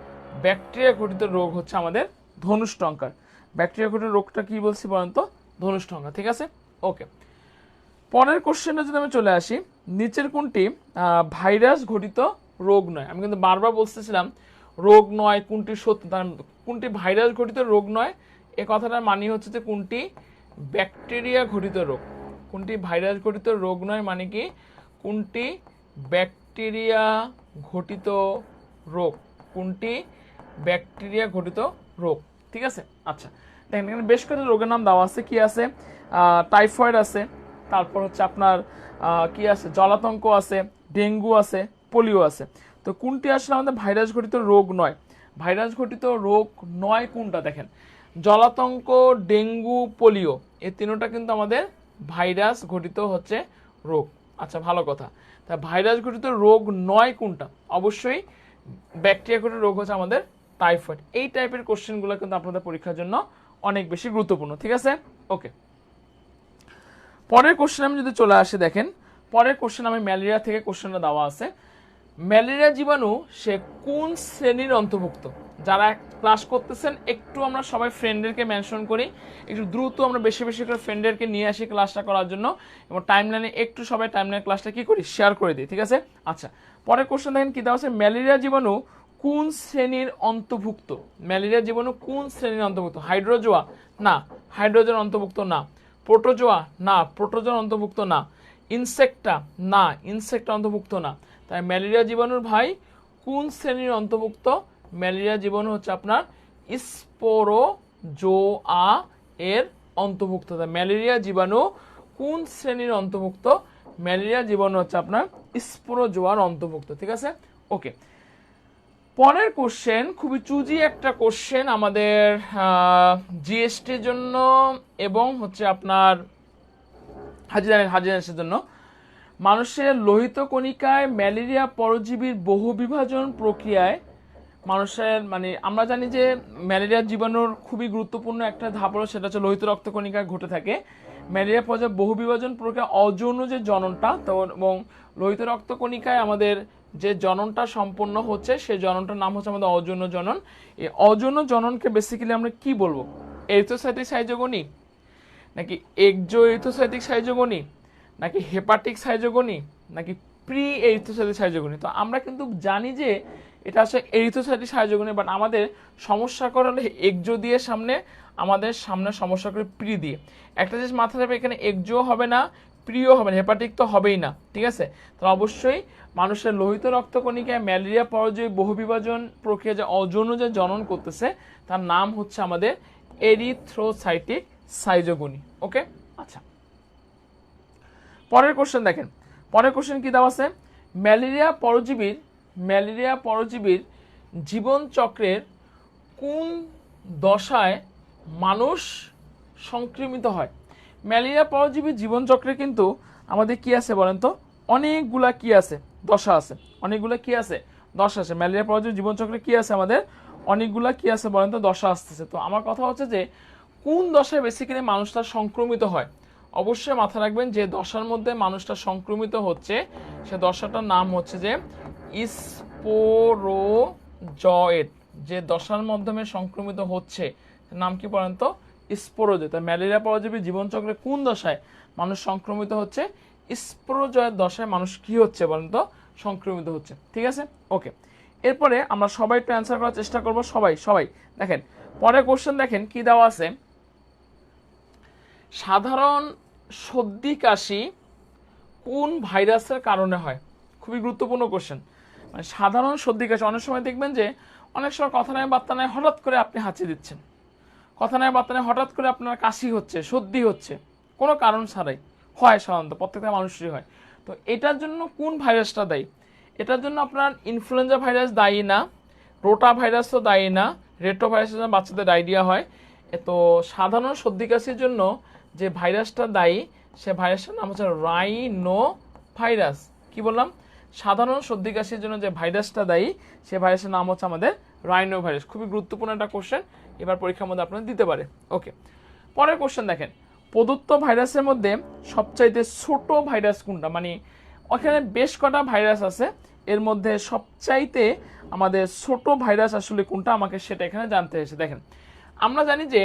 ব্যাকটেরিয়া ঘটিত রোগ হচ্ছে আমাদের ধনুষ্টঙ্কার। ব্যাকটেরিয়া ঘটিত রোগটা কি বলছি বলেন তো? ধনুষ্টঙ্কার। ঠিক আছে, ওকে। পরের কোশ্চেনে যদি আমি চলে আসি, নিচের কোনটি ভাইরাস ঘটিত রোগ নয়? আমি কিন্তু বারবার বলতেছিলাম রোগ নয়, কোনটি সত্য, কোনটি ভাইরাস ঘটিত রোগ নয়, এ কথাটার মানে হচ্ছে যে কোনটি ব্যাকটেরিয়া ঘটিত রোগ। কোনটি ভাইরাস ঘটিত রোগ নয় মানে কি, কোনটি ব্যাকটেরিয়া ঘটিত রোগ, কোনটি ব্যাকটেরিয়া ঘটিত রোগ। ঠিক আছে, আচ্ছা দেখেন এখানে বেশ কয়েকটা রোগের নাম দেওয়া আছে। কি আছে? টাইফয়েড আছে, তারপর হচ্ছে আপনার কি আছে, জলাতঙ্ক আছে, ডেঙ্গু আছে, পোলিও আছে। তো কোনটি আসলে আমাদের ভাইরাস ঘটিত রোগ নয়? ভাইরাস ঘটিত রোগ নয় কোনটা? দেখেন জলাতঙ্ক, ডেঙ্গু, পোলিও, এই তিনটা কিন্তু আমাদের ভাইরাস ঘটিত হচ্ছে রোগ। আচ্ছা ভালো কথা, তা ভাইরাস ঘটিত রোগ নয় কোনটা? অবশ্যই ব্যাকটেরিয়া ঘটিত রোগ হচ্ছে আমাদের টাইফয়েড। এই টাইপের কোশ্চেনগুলো কিন্তু আপনাদের পরীক্ষার জন্য অনেক বেশি গুরুত্বপূর্ণ। ঠিক আছে, ওকে। পরের কোশ্চেন আমি যদি চলে আসি, দেখেন পরের কোশ্চেন আমি ম্যালেরিয়া থেকে কোশ্চেনটা দেওয়া আছে। ম্যালেরিয়া জীবাণু সে কোন শ্রেণীর অন্তর্ভুক্ত? যারা ক্লাস করতেছেন একটু আমরা সবাই ফ্রেন্ডদেরকে মেনশন করি, একটু দ্রুত আমরা বেশি বেশি করে ফ্রেন্ডদেরকে নিয়ে আসি ক্লাসটা করার জন্য, এবং টাইমলাইনে একটু সবাই টাইমলাইন ক্লাসটা কি করি, শেয়ার করে দিই। ঠিক আছে, আচ্ছা পরের কোশ্চেন দেখেন কি দেওয়া আছে, ম্যালেরিয়া জীবাণু কোন শ্রেণীর অন্তর্ভুক্ত? ম্যালেরিয়া জীবাণু কোন শ্রেণীর অন্তর্ভুক্ত? হাইড্রোজোয়া? না, হাইড্রোজেন অন্তর্ভুক্ত না। প্রোটোজোয়া? না, প্রোটোজোন অন্তর্ভুক্ত না। ইনসেক্টা? না, ইনসেক্টা অন্তর্ভুক্ত না। তাই ম্যালেরিয়া জীবাণুর ভাই কোন শ্রেণীর অন্তর্ভুক্ত? ম্যালেরিয়া জীবাণু হচ্ছে আপনার স্পোরোজোয়া এর অন্তর্ভুক্ত। ম্যালেরিয়া জীবাণু কোন শ্রেণীর অন্তর্ভুক্ত? ম্যালেরিয়া জীবাণু হচ্ছে আপনার স্পোরোজোয়ার অন্তর্ভুক্ত। ঠিক আছে, ওকে। পরের কোশ্চেন খুবই চুজি একটা কোশ্চেন আমাদের জিএসটির জন্য এবং হচ্ছে আপনার হাজিরানের জন্য। মানুষের লোহিত কণিকায় ম্যালেরিয়া পরজীবীর বহু বিভাজন প্রক্রিয়ায় মানুষের, মানে আমরা জানি যে ম্যালেরিয়া জীবাণুর খুবই গুরুত্বপূর্ণ একটা ধাপ হলো সেটা হচ্ছে লোহিত রক্ত কণিকায় ঘটে থাকে। ম্যালেরিয়া পর্যায়ে বহু বিভাজন প্রক্রিয়া অযৌন যে জননটা, তো এবং লোহিত রক্ত কণিকায় আমাদের যে জননটা সম্পন্ন হচ্ছে সেই জননটার নাম হচ্ছে আমাদের অযৌন জনন। এই অযৌন জননকে বেসিক্যালি আমরা কি বলবো? এরিথ্রোসাইটিক সাইজোগনি, নাকি এক্সো এরিথ্রোসাইটিক সাইজোগনি, নাকি হেপাটিক সাইজোগনি, নাকি প্রি এরিথ্রোসাইটিক সাইজোগনি। তো আমরা কিন্তু জানি যে এটা আসলে এরিথ্রোসাইটিক সাইজোগনি, বাট আমাদের সমস্যা করে হলে এক্সো দিয়ে সামনে, আমাদের সামনে সমস্যা করে প্রি দিয়ে। একটা জিনিস মাথায় রাখবে, এখানে এক্সো হবে না, প্রিয় হবে না, হেপাটিক তো হবেই না, ঠিক আছে। তো অবশ্যই মানুষের লোহিত রক্তকণিকায় ম্যালেরিয়া পরজীবী বহুবিভাজন প্রক্রিয়া যে অযৌন যে জনন করতেছে তার নাম হচ্ছে আমাদের এরিথ্রোসাইটিক সাইজোগনি। ওকে, আচ্ছা, পরের কোশ্চেন দেখেন। পরের কোশ্চেন কি দেওয়া আছে? ম্যালেরিয়া পরজীবীর জীবন চক্রের কোন দশায় মানুষ সংক্রমিত হয়? ম্যালেরিয়া পরজীবীর জীবন চক্রে কিন্তু আমাদের কি আছে বলেন তো? অনেকগুলা কি আছে? দশা আছে। অনেকগুলা কি আছে? দশা আছে। ম্যালেরিয়া পরজীবীর জীবন চক্রে কি আছে আমাদের? অনেকগুলা কি আছে বলেন তো? দশা আসতেছে। তো আমার কথা হচ্ছে যে কোন দশায় বেসিক্যালি মানুষটা সংক্রমিত হয়? অবশ্যই মাথায় রাখবেন যে দশার মধ্যে মানুষটা সংক্রমিত হচ্ছে, সে দশাটার নাম হচ্ছে যে স্পোরোজয়েড। যে দশার মাধ্যমে সংক্রমিত হচ্ছে নাম কি বলেন তো? স্পোরোজয়েড। তাই ম্যালেরিয়া পরজীবী জীবনচক্রে কোন দশায় মানুষ সংক্রমিত হচ্ছে? স্পোরোজয়েড দশায় মানুষ কি হচ্ছে বলেন তো? সংক্রমিত হচ্ছে। ঠিক আছে, ওকে। এরপরে আমরা সবাই একটু অ্যান্সার করার চেষ্টা করবো। সবাই দেখেন পরের কোশ্চেন দেখেন কি দেওয়া আছে। সাধারণ সর্দি কাশি কোন ভাইরাসের কারণে হয়? খুবই গুরুত্বপূর্ণ কোশ্চেন। মানে সাধারণ সর্দি কাশি, অনেক সময় দেখবেন যে অনেক সময় কথা নাই বার্তা নাই হঠাৎ করে আপনি হাঁচি দিচ্ছেন, কথা নাই বার্তা নাই হঠাৎ করে আপনার কাশি হচ্ছে, সর্দি হচ্ছে, কোনো কারণ ছাড়াই হয়, সাধারণত প্রত্যেকটা মানুষেরই হয়। তো এটার জন্য কোন ভাইরাসটা দায়ী? এটার জন্য আপনার ইনফ্লুয়েঞ্জা ভাইরাস দায়ী না, রোটা ভাইরাসও দায়ী না, রেটো ভাইরাসের জন্য বাচ্চাদের ডায়রিয়া হয়। তো সাধারণ সর্দি কাশির জন্য যে ভাইরাসটা দায়ী সে ভাইরাসটার নাম হচ্ছে রাইনো ভাইরাস। কি বললাম? সাধারণ সর্দি কাশির জন্য যে ভাইরাসটা দায়ী সে ভাইরাসের নাম হচ্ছে আমাদের রাইনো ভাইরাস। খুবই গুরুত্বপূর্ণ একটা কোশ্চেন, এবার পরীক্ষার মধ্যে আপনারা দিতে পারে। ওকে, পরের কোশ্চেন দেখেন। প্রদত্ত ভাইরাসের মধ্যে সবচাইতে ছোট ভাইরাস কোনটা? মানে ওখানে বেশ কটা ভাইরাস আছে, এর মধ্যে সবচাইতে আমাদের ছোট ভাইরাস আসলে কোনটা, আমাকে সেটা এখানে জানতে হয়েছে। দেখেন আমরা জানি যে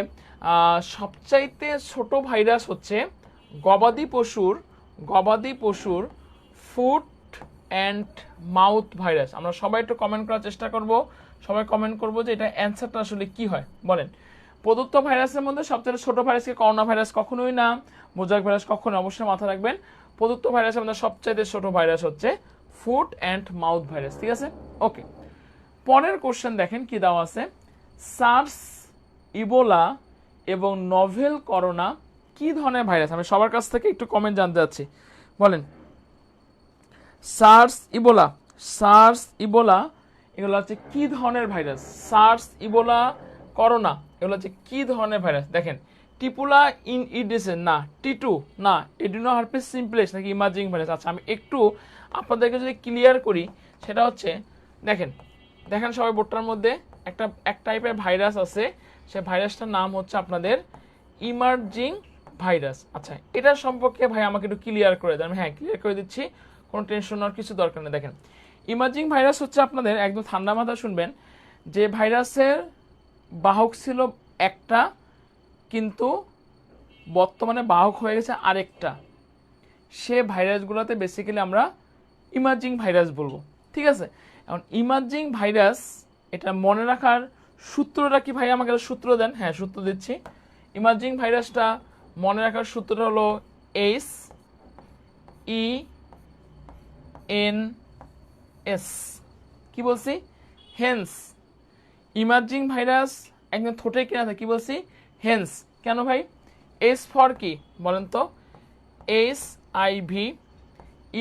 সবচাইতে ছোট ভাইরাস হচ্ছে গবাদি পশুর ফুট অ্যান্ড মাউথ ভাইরাস। আমরা সবাই একটু কমেন্ট করার চেষ্টা করব, সবাই কমেন্ট করব যে এটা অ্যান্সারটা আসলে কি হয় বলেন। প্রদত্ত ভাইরাসের মধ্যে সবচেয়ে ছোট ভাইরাসকে করোনা ভাইরাস কখনোই না, মোজাইক ভাইরাস কখনো, অবশ্যই মাথায় রাখবেন। প্রদত্ত ভাইরাসের মধ্যে সবচাইতে ছোট ভাইরাস হচ্ছে ফুট অ্যান্ড মাউথ ভাইরাস। ঠিক আছে, ওকে। পরের কোশ্চেন দেখেন কি দেওয়া আছে। সার্স, ইবোলা এবং নভেল করোনা কি ধরনের ভাইরাস? আমি সবার কাছ থেকে একটু কমেন্ট জানতে চাচ্ছি, বলেন। সার্স, ইবোলা এগুলো হচ্ছে কি ধরনের ভাইরাস? সার্স, ইবোলা, করোনা এগুলো হচ্ছে কি ধরনের ভাইরাস? দেখেন টিপুলা ইনইডিসেন না, টিটু না, এডিনো হার্পিস সিম্পলেক্স নাকি ইমাজিং ভাইরাস? আচ্ছা আমি একটু আপনাদেরকে যদি ক্লিয়ার করি, সেটা হচ্ছে দেখেন সবাই বোর্ডটার মধ্যে এক টাইপের ভাইরাস আছে, সে ভাইরাসটার নাম হচ্ছে আপনাদের ইমার্জিং ভাইরাস। আচ্ছা এটার সম্পর্কে ভাই আমাকে একটু ক্লিয়ার করে দেন। হ্যাঁ ক্লিয়ার করে দিচ্ছি, কোনো টেনশন নেওয়ার কিছু দরকার নেই। দেখেন ইমার্জিং ভাইরাস হচ্ছে আপনাদের একদম ঠান্ডা মাথা শুনবেন, যে ভাইরাসের বাহক ছিল একটা কিন্তু বর্তমানে বাহক হয়ে গেছে আরেকটা, সে ভাইরাসগুলোতে বেসিক্যালি আমরা ইমার্জিং ভাইরাস বলবো। ঠিক আছে, এখন ইমার্জিং ভাইরাস এটা মনে রাখার সূত্রটা কি ভাই? আমাকে সূত্র দেন। হ্যাঁ সূত্র দিচ্ছি। ইমার্জিং ভাইরাসটা মনে রাখার সূত্রটা হলো HENS। কি বলছি? হেন্স। ইমার্জিং ভাইরাস একদম ঠোঁটে কেনা থাকে, কি বলছি? হেন্স। কেন ভাই? এস ফর কি বলেন তো? SIV।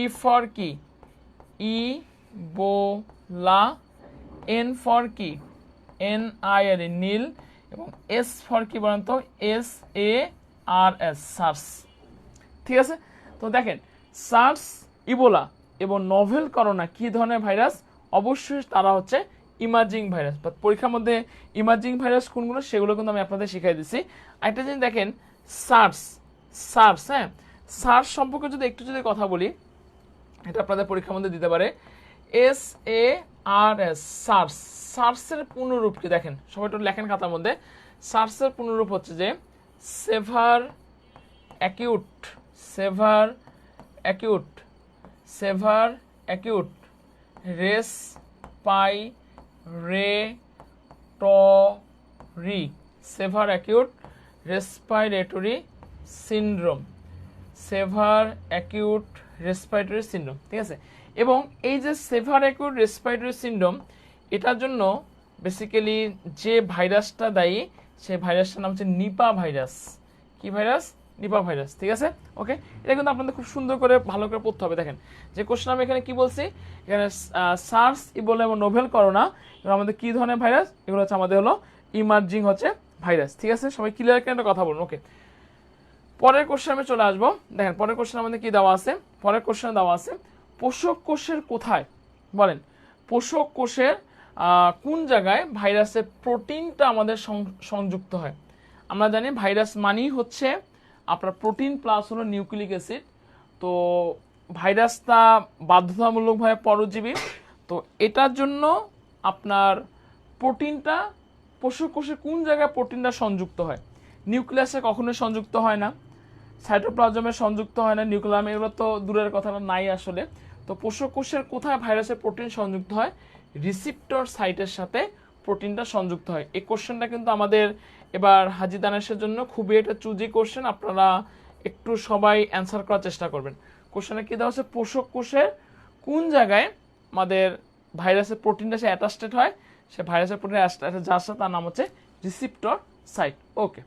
ই ফর কি? ইবোলা। এন ফর কি? NIR নীল। এবং এস ফর কি বলেন তো? SARS SARS. ঠিক আছে, তো দেখেন সার্স, ইবোলা এবং নভেল করোনা কি ধরনের ভাইরাস? অবশ্যই তারা হচ্ছে ইমার্জিং ভাইরাস। বাট পরীক্ষার মধ্যে ইমার্জিং ভাইরাস কোনগুলো সেগুলো কিন্তু আমি আপনাদের শিখাই দিচ্ছি। একটা জিনিস দেখেন সার্স, হ্যাঁ সার্স সম্পর্কে যদি একটু কথা বলি, এটা আপনাদের পরীক্ষার মধ্যে দিতে পারে। SARS SARS. সার্সের পূর্ণরূপ কি দেখেন, সবাই একটু লেখেন খাতার মধ্যে। সার্সের পূর্ণরূপ হচ্ছে যে সেভার অ্যাকিউট অ্যাকিউট রেসপাইরেটরি সেভার অ্যাকিউট রেসপাইরেটরি সিনড্রোম সেভার অ্যাকিউট রেসপাইরেটরি সিনড্রোম, ঠিক আছে। এবং এই যে সেভার অ্যাকিউট রেসপাইরেটরি সিনড্রোম, এটার জন্য বেসিক্যালি যে ভাইরাসটা দায়ী, সেই ভাইরাসটার নাম হচ্ছে নিপা ভাইরাস। কি ভাইরাস? নিপা ভাইরাস, ঠিক আছে। ওকে, এটা কিন্তু আপনাদের খুব সুন্দর করে ভালো করে পড়তে হবে। দেখেন যে কোশ্চেন আমি এখানে কি বলছি, এখানে সার্স, ইবোলা এবং নোভেল করোনা এগুলো আমাদের কি ধরনের ভাইরাস? এগুলো হচ্ছে আমাদের হলো ইমার্জিং হচ্ছে ভাইরাস, ঠিক আছে। সবাই ক্লিয়ার করে একটা কথা বলুন। ওকে, পরের কোশ্চেন আমি চলে আসবো। দেখেন পরের কোশ্চেন আমাদের কি দেওয়া আছে, পরের কোশ্চেনে দেওয়া আছে পোষক কোষের কোথায়, বলেন পোষক কোষের কোন জায়গায় ভাইরাসের প্রোটিনটা আমাদের সংযুক্ত হয়। আমরা জানি ভাইরাস মানেই হচ্ছে আপনার প্রোটিন প্লাস হলো নিউক্লিক অ্যাসিড। তো ভাইরাসটা বাধ্যতামূলকভাবে পরজীবী, তো এটার জন্য আপনার প্রোটিনটা পোষক কোষের কোন জায়গায় প্রোটিনটা সংযুক্ত হয়? নিউক্লিয়াসে কখনোই সংযুক্ত হয় না, সাইটোপ্লাজমে সংযুক্ত হয় না, নিউক্লিয়াম এগুলো তো দূরের কথা নাই আসলে। তো পোষক কোষের কোথায় ভাইরাসের প্রোটিন সংযুক্ত হয়? রিসিপ্টর সাইটের সাথে প্রোটিনটা সংযুক্ত হয়। এই কোশ্চেনটা কিন্তু আমাদের এবার হাজি দানেশের জন্য খুবই একটা চুজি কোশ্চেন, আপনারা একটু সবাই অ্যান্সার করার চেষ্টা করবেন। কোশ্চেনে কি দেওয়া হচ্ছে, পোষক কোষের কোন জায়গায় আমাদের ভাইরাসের প্রোটিনটা সে অ্যাটাচড হয়, সে ভাইরাসের প্রোটিন যার সাথে তার নাম হচ্ছে রিসিপ্টর সাইট। ওকে,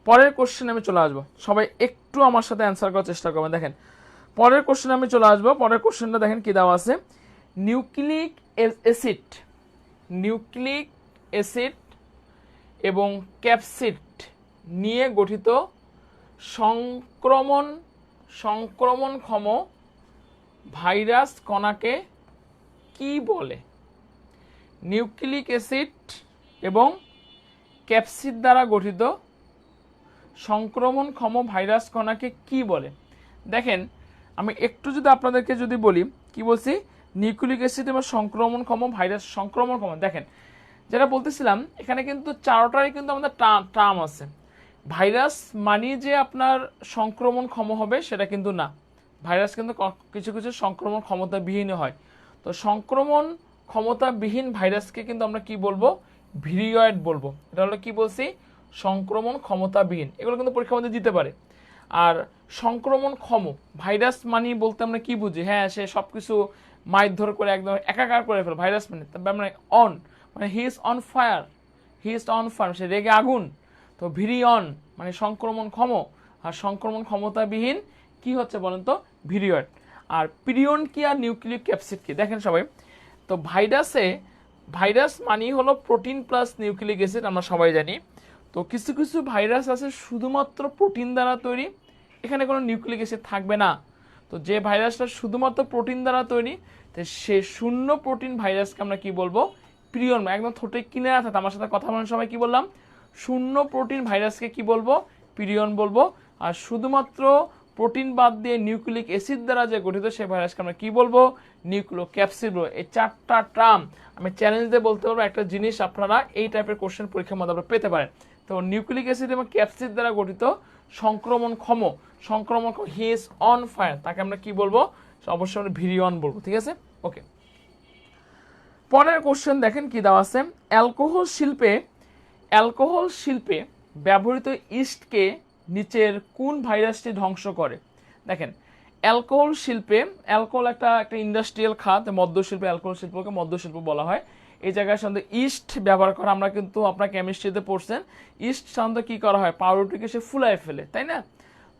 পরের কোশ্চেনে আমি চলে আসবো, সবাই একটু আমার সাথে অ্যান্সার করার চেষ্টা করবেন। দেখেন পরের কোশ্চেনে আমি চলে আসবো। পরের কোশ্চেনটা দেখেন কি দেওয়া আছে, নিউক্লিক অ্যাসিড, নিউক্লিক অ্যাসিড এবং ক্যাপসিড নিয়ে গঠিত সংক্রমণক্ষম ভাইরাস কণাকে কি বলে? নিউক্লিক অ্যাসিড এবং ক্যাপসিড দ্বারা গঠিত সংক্রমণক্ষম ভাইরাস কণাকে কি বলে? দেখেন আমি একটু যদি আপনাদেরকে যদি বলি, কি বলছি, নিউক্লিক অ্যাসিড এবং সংক্রমণক্ষম ভাইরাস সংক্রমণক্ষম। দেখেন যেটা বলতেছিলাম এখানে কিন্তু চারটারই কিন্তু আমাদের টার্ম আছে। ভাইরাস মানে যে আপনার সংক্রমণক্ষম হবে সেটা কিন্তু না, ভাইরাস কিন্তু কিছু কিছু সংক্রমণ ক্ষমতাবিহীন হয়। তো সংক্রমণ ক্ষমতাবিহীন ভাইরাসকে কিন্তু আমরা কি বলবো? ভিরিয়য়েড বলবো। এটা হলো কি বলছি, সংক্রমণ ক্ষমতাবিহীন। এগুলো কিন্তু পরীক্ষার মধ্যে দিতে পারে। আর সংক্রমণক্ষম ভাইরাস মানে বলতে আমরা কি বুঝি? হ্যাঁ, সে সবকিছু মারধর করে একদম একাকার করে ফেলে ভাইরাস মানে, মানে অন, মানে he is on fire, he is on fire, সে রেগে আগুন। তো ভিরিয়ন মানে সংক্রমণক্ষম, আর সংক্রমণ ক্ষমতাবিহীন কি হচ্ছে বলেন তো? ভিরিয়ড। আর পিরিয়ন কি আর নিউক্লিক ক্যাপসিড কি? দেখেন সবাই, তো ভাইরাস মানেই হলো প্রোটিন প্লাস নিউক্লিক অ্যাসিড, আমরা সবাই জানি। তো কিছু কিছু ভাইরাস আছে শুধুমাত্র প্রোটিন দ্বারা তৈরি, এখানে কোনো নিউক্লিক অ্যাসিড থাকবে না। তো যে ভাইরাসটা শুধুমাত্র প্রোটিন দ্বারা তৈরি, তো সে শূন্য প্রোটিন ভাইরাসকে আমরা কি বলবো? পিরিয়ন। একদম ঠোঁটে কিনে না থাকে, আমার সাথে কথা বলেন সবাই, কি বললাম? শূন্য প্রোটিন ভাইরাসকে কি বলবো? পিরিয়ন বলবো। আর শুধুমাত্র প্রোটিন বাদ দিয়ে নিউক্লিক অ্যাসিড দ্বারা যে গঠিত সেই ভাইরাসকে আমরা কি বলবো? নিউক্লিও ক্যাপসিড বলবো। এই চারটা টার্ম আমি চ্যালেঞ্জ দিয়ে বলতে পারবো, একটা জিনিস আপনারা এই টাইপের কোশ্চেন পরীক্ষার মধ্যে আপনারা পেতে পারেন। তো নিউক্লিক অ্যাসিড এবং ক্যাপসিড দ্বারা গঠিত সংক্রমণক্ষম, হি ইজ অন ফায়ার, তাকে আমরা কি বলবো? অবশ্যই আমরা ভিরিয়ন বলবো, ঠিক আছে। ওকে, পরের কোশ্চেন দেখেন কি দেওয়া আছে, অ্যালকোহল শিল্পে ব্যবহৃত ইস্টকে নিচের কোন ভাইরাসটি ধ্বংস করে? দেখেন অ্যালকোহল শিল্পে, অ্যালকোহল একটা ইন্ডাস্ট্রিয়াল খাত, মদ্যশিল্প, অ্যালকোহল শিল্পকে মদ্যশিল্প বলা হয়। এই জায়গায় সাধারণত ইস্ট ব্যবহার করা, আমরা কিন্তু আপনার কেমিস্ট্রিতে পড়ছেন, ইস্ট সাধারণত কি করা হয়? পাউরুটিকে সে ফুলায় ফেলে, তাই না?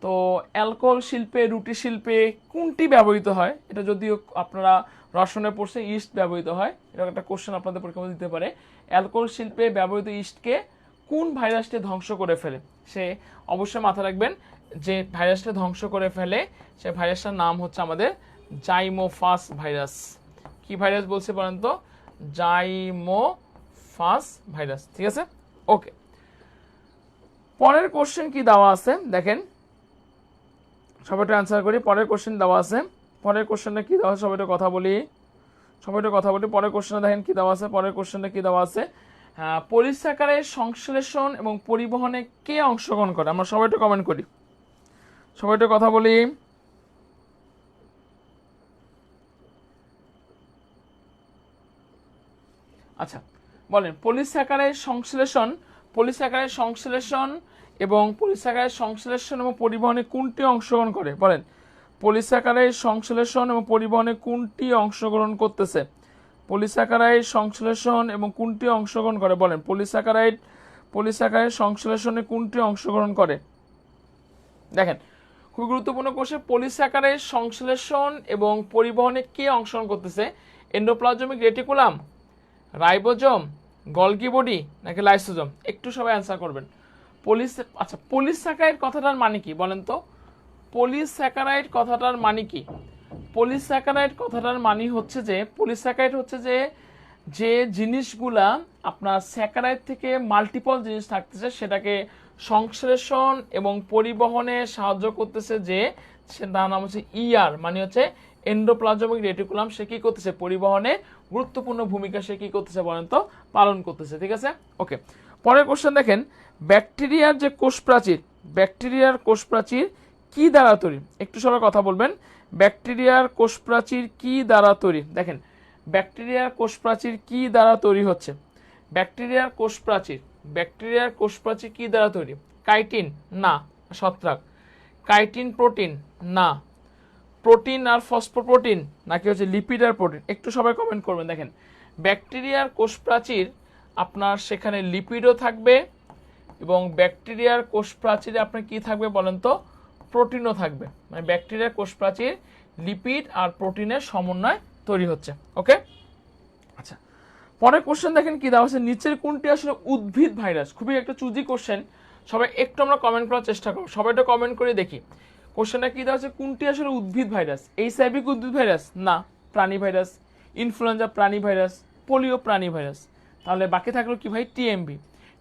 তো অ্যালকোহল শিল্পে, রুটি শিল্পে কোনটি ব্যবহৃত হয়? এটা যদিও আপনারা রসায়নে পড়ছে, ইস্ট ব্যবহৃত হয়। এটা একটা কোশ্চেন আপনাদের পরীক্ষা দিতে পারে। অ্যালকোহল শিল্পে ব্যবহৃত ইস্টকে কোন ভাইরাসটি ধ্বংস করে ফেলে? সে অবশ্যই মাথা রাখবেন যে ভাইরাসটা ধ্বংস করে ফেলে, সে ভাইরাসটার নাম হচ্ছে আমাদের জাইমোফাস ভাইরাস। কি ভাইরাস বলছে বলেন তো? জাইমোফাস ভাইরাস, ঠিক আছে। ওকে, পরের কোশ্চেন কি দেওয়া আছে দেখেন, সবাইটা অ্যান্সার করি। পরের কোশ্চেন দেওয়া আছে, পরের কোশ্চেনটা কি দেওয়া আছে সবাইটা কথা বলি, পরের কোশ্চেনটা দেখেন কি দেওয়া আছে। পরের কোশ্চেনটা কি দেওয়া আছে, পলিস্যাকারাইড সংশ্লেষণ এবং পরিবহনে কে অংশগ্রহণ করে? আমরা সবাইটা কমেন্ট করি, সবাইটা কথা বলি। আচ্ছা বলেন পলিস্যাকারাইড সংশ্লেষণ এবং পরিবহনে কোনটি অংশগ্রহণ করে? বলেন পলিস্যাকারাইড সংশ্লেষণ এবং পরিবহনে কোনটি অংশগ্রহণ করতেছে? পলিস্যাকারাইড সংশ্লেষণ এবং কোনটি অংশগ্রহণ করে? বলেন পলিস্যাকারাইড সংশ্লেষণে কোনটি অংশগ্রহণ করে? দেখেন খুব গুরুত্বপূর্ণ কোশ্চেন, পলিস্যাকারাইড সংশ্লেষণ এবং পরিবহনে কে অংশগ্রহণ করতেছে? Endoplasmic reticulum, ribosome, Golgi body নাকি লাইসোজোম? একটু সবাই অ্যান্সার করবেন। আচ্ছা পলিস্যাকারাইড কথাটার মানে কি বলেন তো? পলিস্যাকারাইড কথাটার মানে কি? পলিস্যাকারাইড কথাটার মানে হচ্ছে যে পলিস্যাকারাইড হচ্ছে যে জিনিসগুলা আপনার স্যাকারাইড থেকে মাল্টিপল জিনিস থাকতেছে সেটাকে সংশ্লেষণ এবং পরিবহনে সাহায্য করতেছে, যে তার নাম হচ্ছে ইআর, মানে হচ্ছে এন্ডোপ্লাজমিক রেটিকুলাম। সে কি করতেছে? পরিবহনে গুরুত্বপূর্ণ ভূমিকা সে কি করতেছে বলেন তো? পালন করতেছে। ঠিক আছে, ওকে। পরের কোশ্চেন দেখেন, ব্যাকটেরিয়ার যে কোষ প্রাচীর কি দ্বারা তৈরি? একটু সবাই কথা বলবেন। ব্যাকটেরিয়ার কোষ প্রাচীর কি দ্বারা তৈরি? দেখেন ব্যাকটেরিয়ার কোষ প্রাচীর কি দ্বারা তৈরি হচ্ছে? ব্যাকটেরিয়ার কোষ প্রাচীর কি দ্বারা তৈরি? কাইটিন না ছত্রাক, কাইটিন প্রোটিন না, প্রোটিন আর ফসফোপ্রোটিন নাকি হচ্ছে লিপিড আর প্রোটিন? একটু সবাই কমেন্ট করবেন। দেখেন ব্যাকটেরিয়ার কোষ প্রাচীর আপনার সেখানে লিপিডও থাকবে এবং ব্যাকটেরিয়ার কোষ প্রাচীরে আপনার কি থাকবে বলেন তো? প্রোটিনও থাকবে। মানে ব্যাকটেরিয়ার কোষ প্রাচীর লিপিড আর প্রোটিনের সমন্বয় তৈরি হচ্ছে। ওকে, আচ্ছা পরের কোশ্চেন দেখেন কি দেওয়া আছে, নিচের কোনটি আসলে উদ্ভিদ ভাইরাস? খুবই একটা চুজি কোশ্চেন, সবাই একটু আমরা কমেন্ট করার চেষ্টা করব, সবাইটা কমেন্ট করে দেখি। কোশ্চেনটা কি দেওয়া আছে, কোনটি আসলে উদ্ভিদ ভাইরাস? এইচআইভি কি উদ্ভিদ ভাইরাস? না, প্রাণী ভাইরাস। ইনফ্লুয়েঞ্জা প্রাণী ভাইরাস, পোলিও প্রাণী ভাইরাস। তাহলে বাকি থাকলো কি ভাই?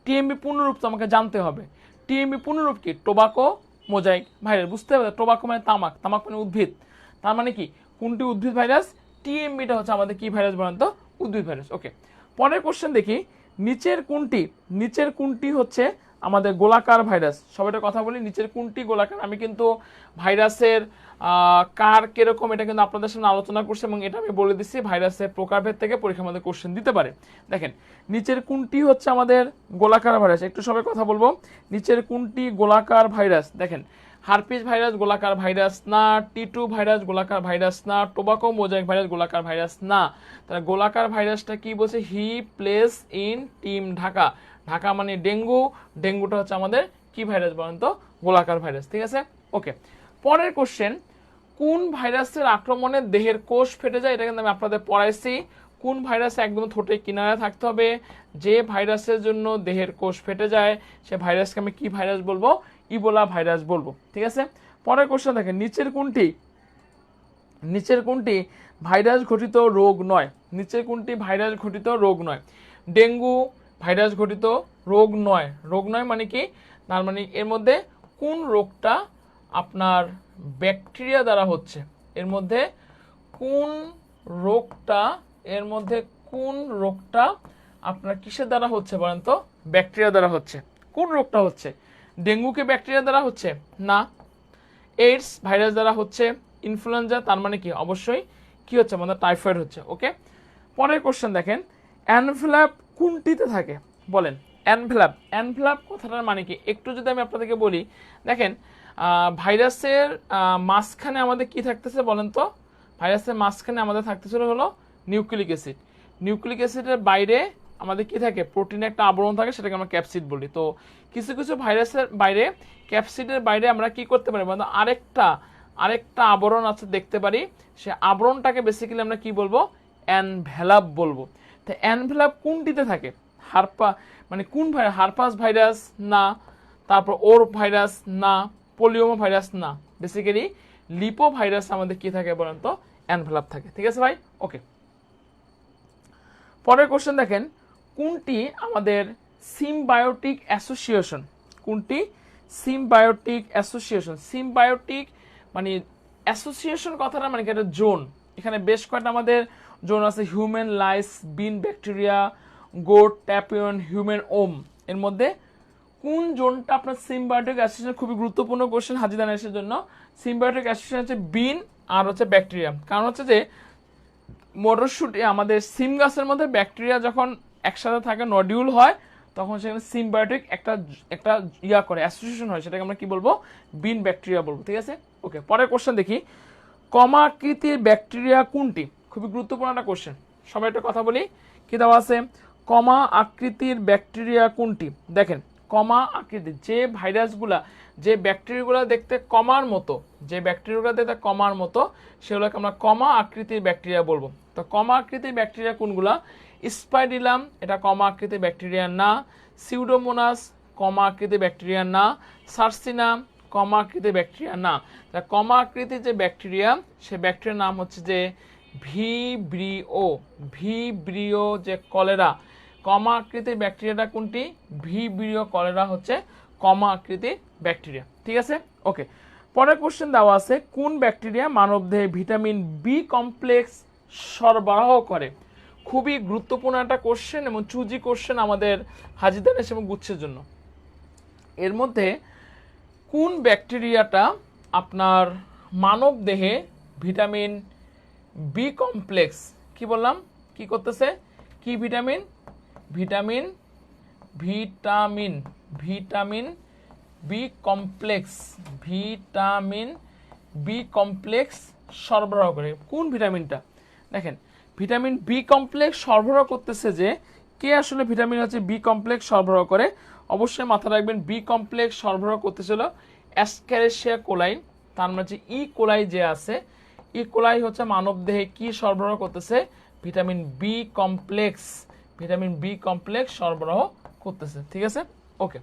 টিএমবি পূর্ণরূপ তো আমাকে জানতে হবে। টিএমবি পূর্ণরূপ কি? Tobacco mosaic virus. বুঝতে হবে, টোবাকো মানে তামাক, তামাক মানে উদ্ভিদ। তার মানে কি কোনটি উদ্ভিদ ভাইরাস? টিএমবিটা হচ্ছে আমাদের কি ভাইরাস বলেন তো? উদ্ভিদ ভাইরাস। ওকে, পরের কোশ্চেন দেখি, নিচের কোনটি হচ্ছে আমাদের গোলাকার ভাইরাস? সবাইটা কথা বলি, নিচের কোনটি গোলাকার? আমি কিন্তু ভাইরাসের কার কিরকম এটা কিন্তু আপনাদের সামনে আলোচনা করছি এবং এটা আমি বলে দিচ্ছি ভাইরাসের প্রকারভেদ থেকে পরীক্ষার মধ্যে কোশ্চেন দিতে পারে। দেখেন নিচের কোনটি হচ্ছে আমাদের গোলাকার ভাইরাস? একটু সবাই কথা বলবো, নিচের কোনটি গোলাকার ভাইরাস? দেখেন হারপিস ভাইরাস গোলাকার ভাইরাস না, টি2 ভাইরাস গোলাকার ভাইরাস না, টোবাকো মোজাইক ভাইরাস গোলাকার ভাইরাস না। তাহলে গোলাকার ভাইরাসটা কি বলছে? He plays in team Dhaka. Dhaka মানে ডেঙ্গু, ডেঙ্গুটা হচ্ছে আমাদের কি ভাইরাস বলেন তো? গোলাকার ভাইরাস। ঠিক আছে, ওকে। পরের কোশ্চেন, কোন ভাইরাসের আক্রমণে দেহের কোষ ফেটে যায়? এটা কিন্তু আমি আপনাদের পড়াইছি। কোন ভাইরাস একদম ঠোঁটের কিনারে থাকতে হবে। যে ভাইরাসের জন্য দেহের কোষ ফেটে যায় সে ভাইরাসকে আমি কি ভাইরাস বলবো? ইবোলা ভাইরাস বলবো। ঠিক আছে, পরের কোশ্চেন দেখেন, নিচের কোনটি ভাইরাস ঘটিত রোগ নয়? নিচের কোনটি ভাইরাস ঘটিত রোগ নয়? ডেঙ্গু ভাইরাস ঘটিত রোগ নয়। রোগ নয় মানে কি? তার মানে এর মধ্যে কোন রোগটা আপনার ব্যাকটেরিয়া দ্বারা হচ্ছে? এর মধ্যে কোন রোগটা আপনার কিসের দ্বারা হচ্ছে বলেন তো? ব্যাকটেরিয়া দ্বারা হচ্ছে। কোন রোগটা হচ্ছে? ডেঙ্গুকে ব্যাকটেরিয়া দ্বারা হচ্ছে না, এইডস ভাইরাস দ্বারা হচ্ছে, ইনফ্লুয়েঞ্জা তার মানে কি? অবশ্যই কি হচ্ছে আমাদের? টাইফয়েড হচ্ছে। ওকে, পরের কোশ্চেন দেখেন, অ্যানভেলাপ কোনটিতে থাকে? বলেন অ্যানভেলাপ কথাটার মানে কি? একটু যদি আমি আপনাদেরকে বলি, দেখেন ভাইরাসের মাঝখানে আমাদের কি থাকতেছে বলেন তো? ভাইরাসের মাঝখানে আমাদের থাকতেছিল হলো নিউক্লিক অ্যাসিড। নিউক্লিক অ্যাসিডের বাইরে আমাদের কি থাকে? প্রোটিনের একটা আবরণ থাকে, সেটাকে আমরা ক্যাপসিড বলি। তো কিছু কিছু ভাইরাসের বাইরে, ক্যাপসিডের বাইরে আমরা কি করতে পারি? মানে আরেকটা আবরণ আছে দেখতে পারি, সে আবরণটাকে বেসিক্যালি আমরা কি বলবো? অ্যানভেলাপ বলবো। তো অ্যানভেলাপ কোনটিতে থাকে? মানে কোন ভাইরাস? হারপাস ভাইরাস না, তারপর ওর ভাইরাস না, পোলিওমা ভাইরাস না, বেসিক্যালি লিপো ভাইরাস আমাদের কি থাকে বলেন তো? অ্যানভেলাপ থাকে। ঠিক আছে ভাই, ওকে। পরের কোশ্চেন দেখেন, কোনটি আমাদের সিমবায়োটিক অ্যাসোসিয়েশন? কোনটি সিমবায়োটিক অ্যাসোসিয়েশন? সিমবায়োটিক মানে অ্যাসোসিয়েশন কথাটা মানে কি? একটা জোন। এখানে বেশ কয়েকটা আমাদের জোন আছে, হিউম্যান, লাইস, বিন ব্যাকটেরিয়া, গোট, ট্যাপিয়ন, হিউম্যান ওম। এর মধ্যে কোন জোনটা আপনার সিমবায়োটিক অ্যাসোসিয়েশন? খুবই গুরুত্বপূর্ণ কোশ্চেন হাজি দানেশের জন্য। সিমবায়োটিক অ্যাসোসিয়েশন হচ্ছে বিন আর হচ্ছে ব্যাকটেরিয়া। কারণ হচ্ছে যে মটরশুঁটি আমাদের সিম গাছের মধ্যে ব্যাকটেরিয়া যখন একসাথে থাকে, নডিউল হয়, তখন সেখানে সিম্বায়োটিক একটা একটা করে অ্যাসোসিয়েশন হয়, সেটাকে আমরা কি বলবো? বিন ব্যাকটেরিয়া বলবো। ঠিক আছে, ওকে। পরের কোশ্চেন দেখি, কমা আকৃতির ব্যাকটেরিয়া কোনটি? খুবই গুরুত্বপূর্ণ একটা কোশ্চেন, সবাই একটা কথা বলি। কি দেওয়া আছে? কমা আকৃতির ব্যাকটেরিয়া কোনটি? দেখেন, কমা আকৃতির যে ভাইরাসগুলা, যে ব্যাকটেরিয়াগুলো দেখতে কমার মতো, যে ব্যাকটেরিয়াগুলো দেখতে কমার মতো, সেগুলোকে আমরা কমা আকৃতির ব্যাকটেরিয়া বলবো। তো কমা আকৃতির ব্যাকটেরিয়া কোনগুলা? স্পাইডিলাম, এটা কমা আকৃতির ব্যাকটেরিয়া না। সিউডোমোনাস, কমা আকৃতির ব্যাকটেরিয়া না। সার্সিনা, কমা আকৃতির ব্যাকটেরিয়া না। কমা আকৃতির যে ব্যাকটেরিয়া, সে ব্যাকটেরিয়ার নাম হচ্ছে যে ভিব্রিও। ভিব্রিও যে কলেরা, কমা আকৃতির ব্যাকটেরিয়াটা কোনটি? ভিব্রিও কলেরা হচ্ছে কমা আকৃতির ব্যাকটেরিয়া। ঠিক আছে, ওকে। পরের কোশ্চেন দেওয়া আছে, কোন ব্যাকটেরিয়া মানবদেহে ভিটামিন বি কমপ্লেক্স সরবরাহ করে? খুবই গুরুত্বপূর্ণ একটা কোশ্চেন এবং চুজি কোশ্চেন আমাদের হাজিদানেশ এবং গুচ্ছের জন্য। এর মধ্যে কোন ব্যাকটেরিয়াটা আপনার মানব দেহে ভিটামিন বি কমপ্লেক্স, কি বললাম, কি করতেছে? কি vitamin? Vitamin vitamin vitamin B complex, vitamin B complex সরবরাহ করে। কোন ভিটামিনটা? দেখেন, ভিটামিন বি কমপ্লেক্স সরবরাহ করতেছে যে কে আসলে ভিটামিন হচ্ছে বি কমপ্লেক্স সরবরাহ করে? অবশ্যই মাথায় রাখবেন, বি কমপ্লেক্স সরবরাহ করতেছিল অ্যাসক্যারিসিয়া কোলাই, তার মানে হচ্ছে ই কোলাই যে আছে, ই কোলাই হচ্ছে মানব দেহে কি সরবরাহ করতেছে? Vitamin B complex, vitamin B complex সরবরাহ করতেছে। ঠিক আছে, ওকে।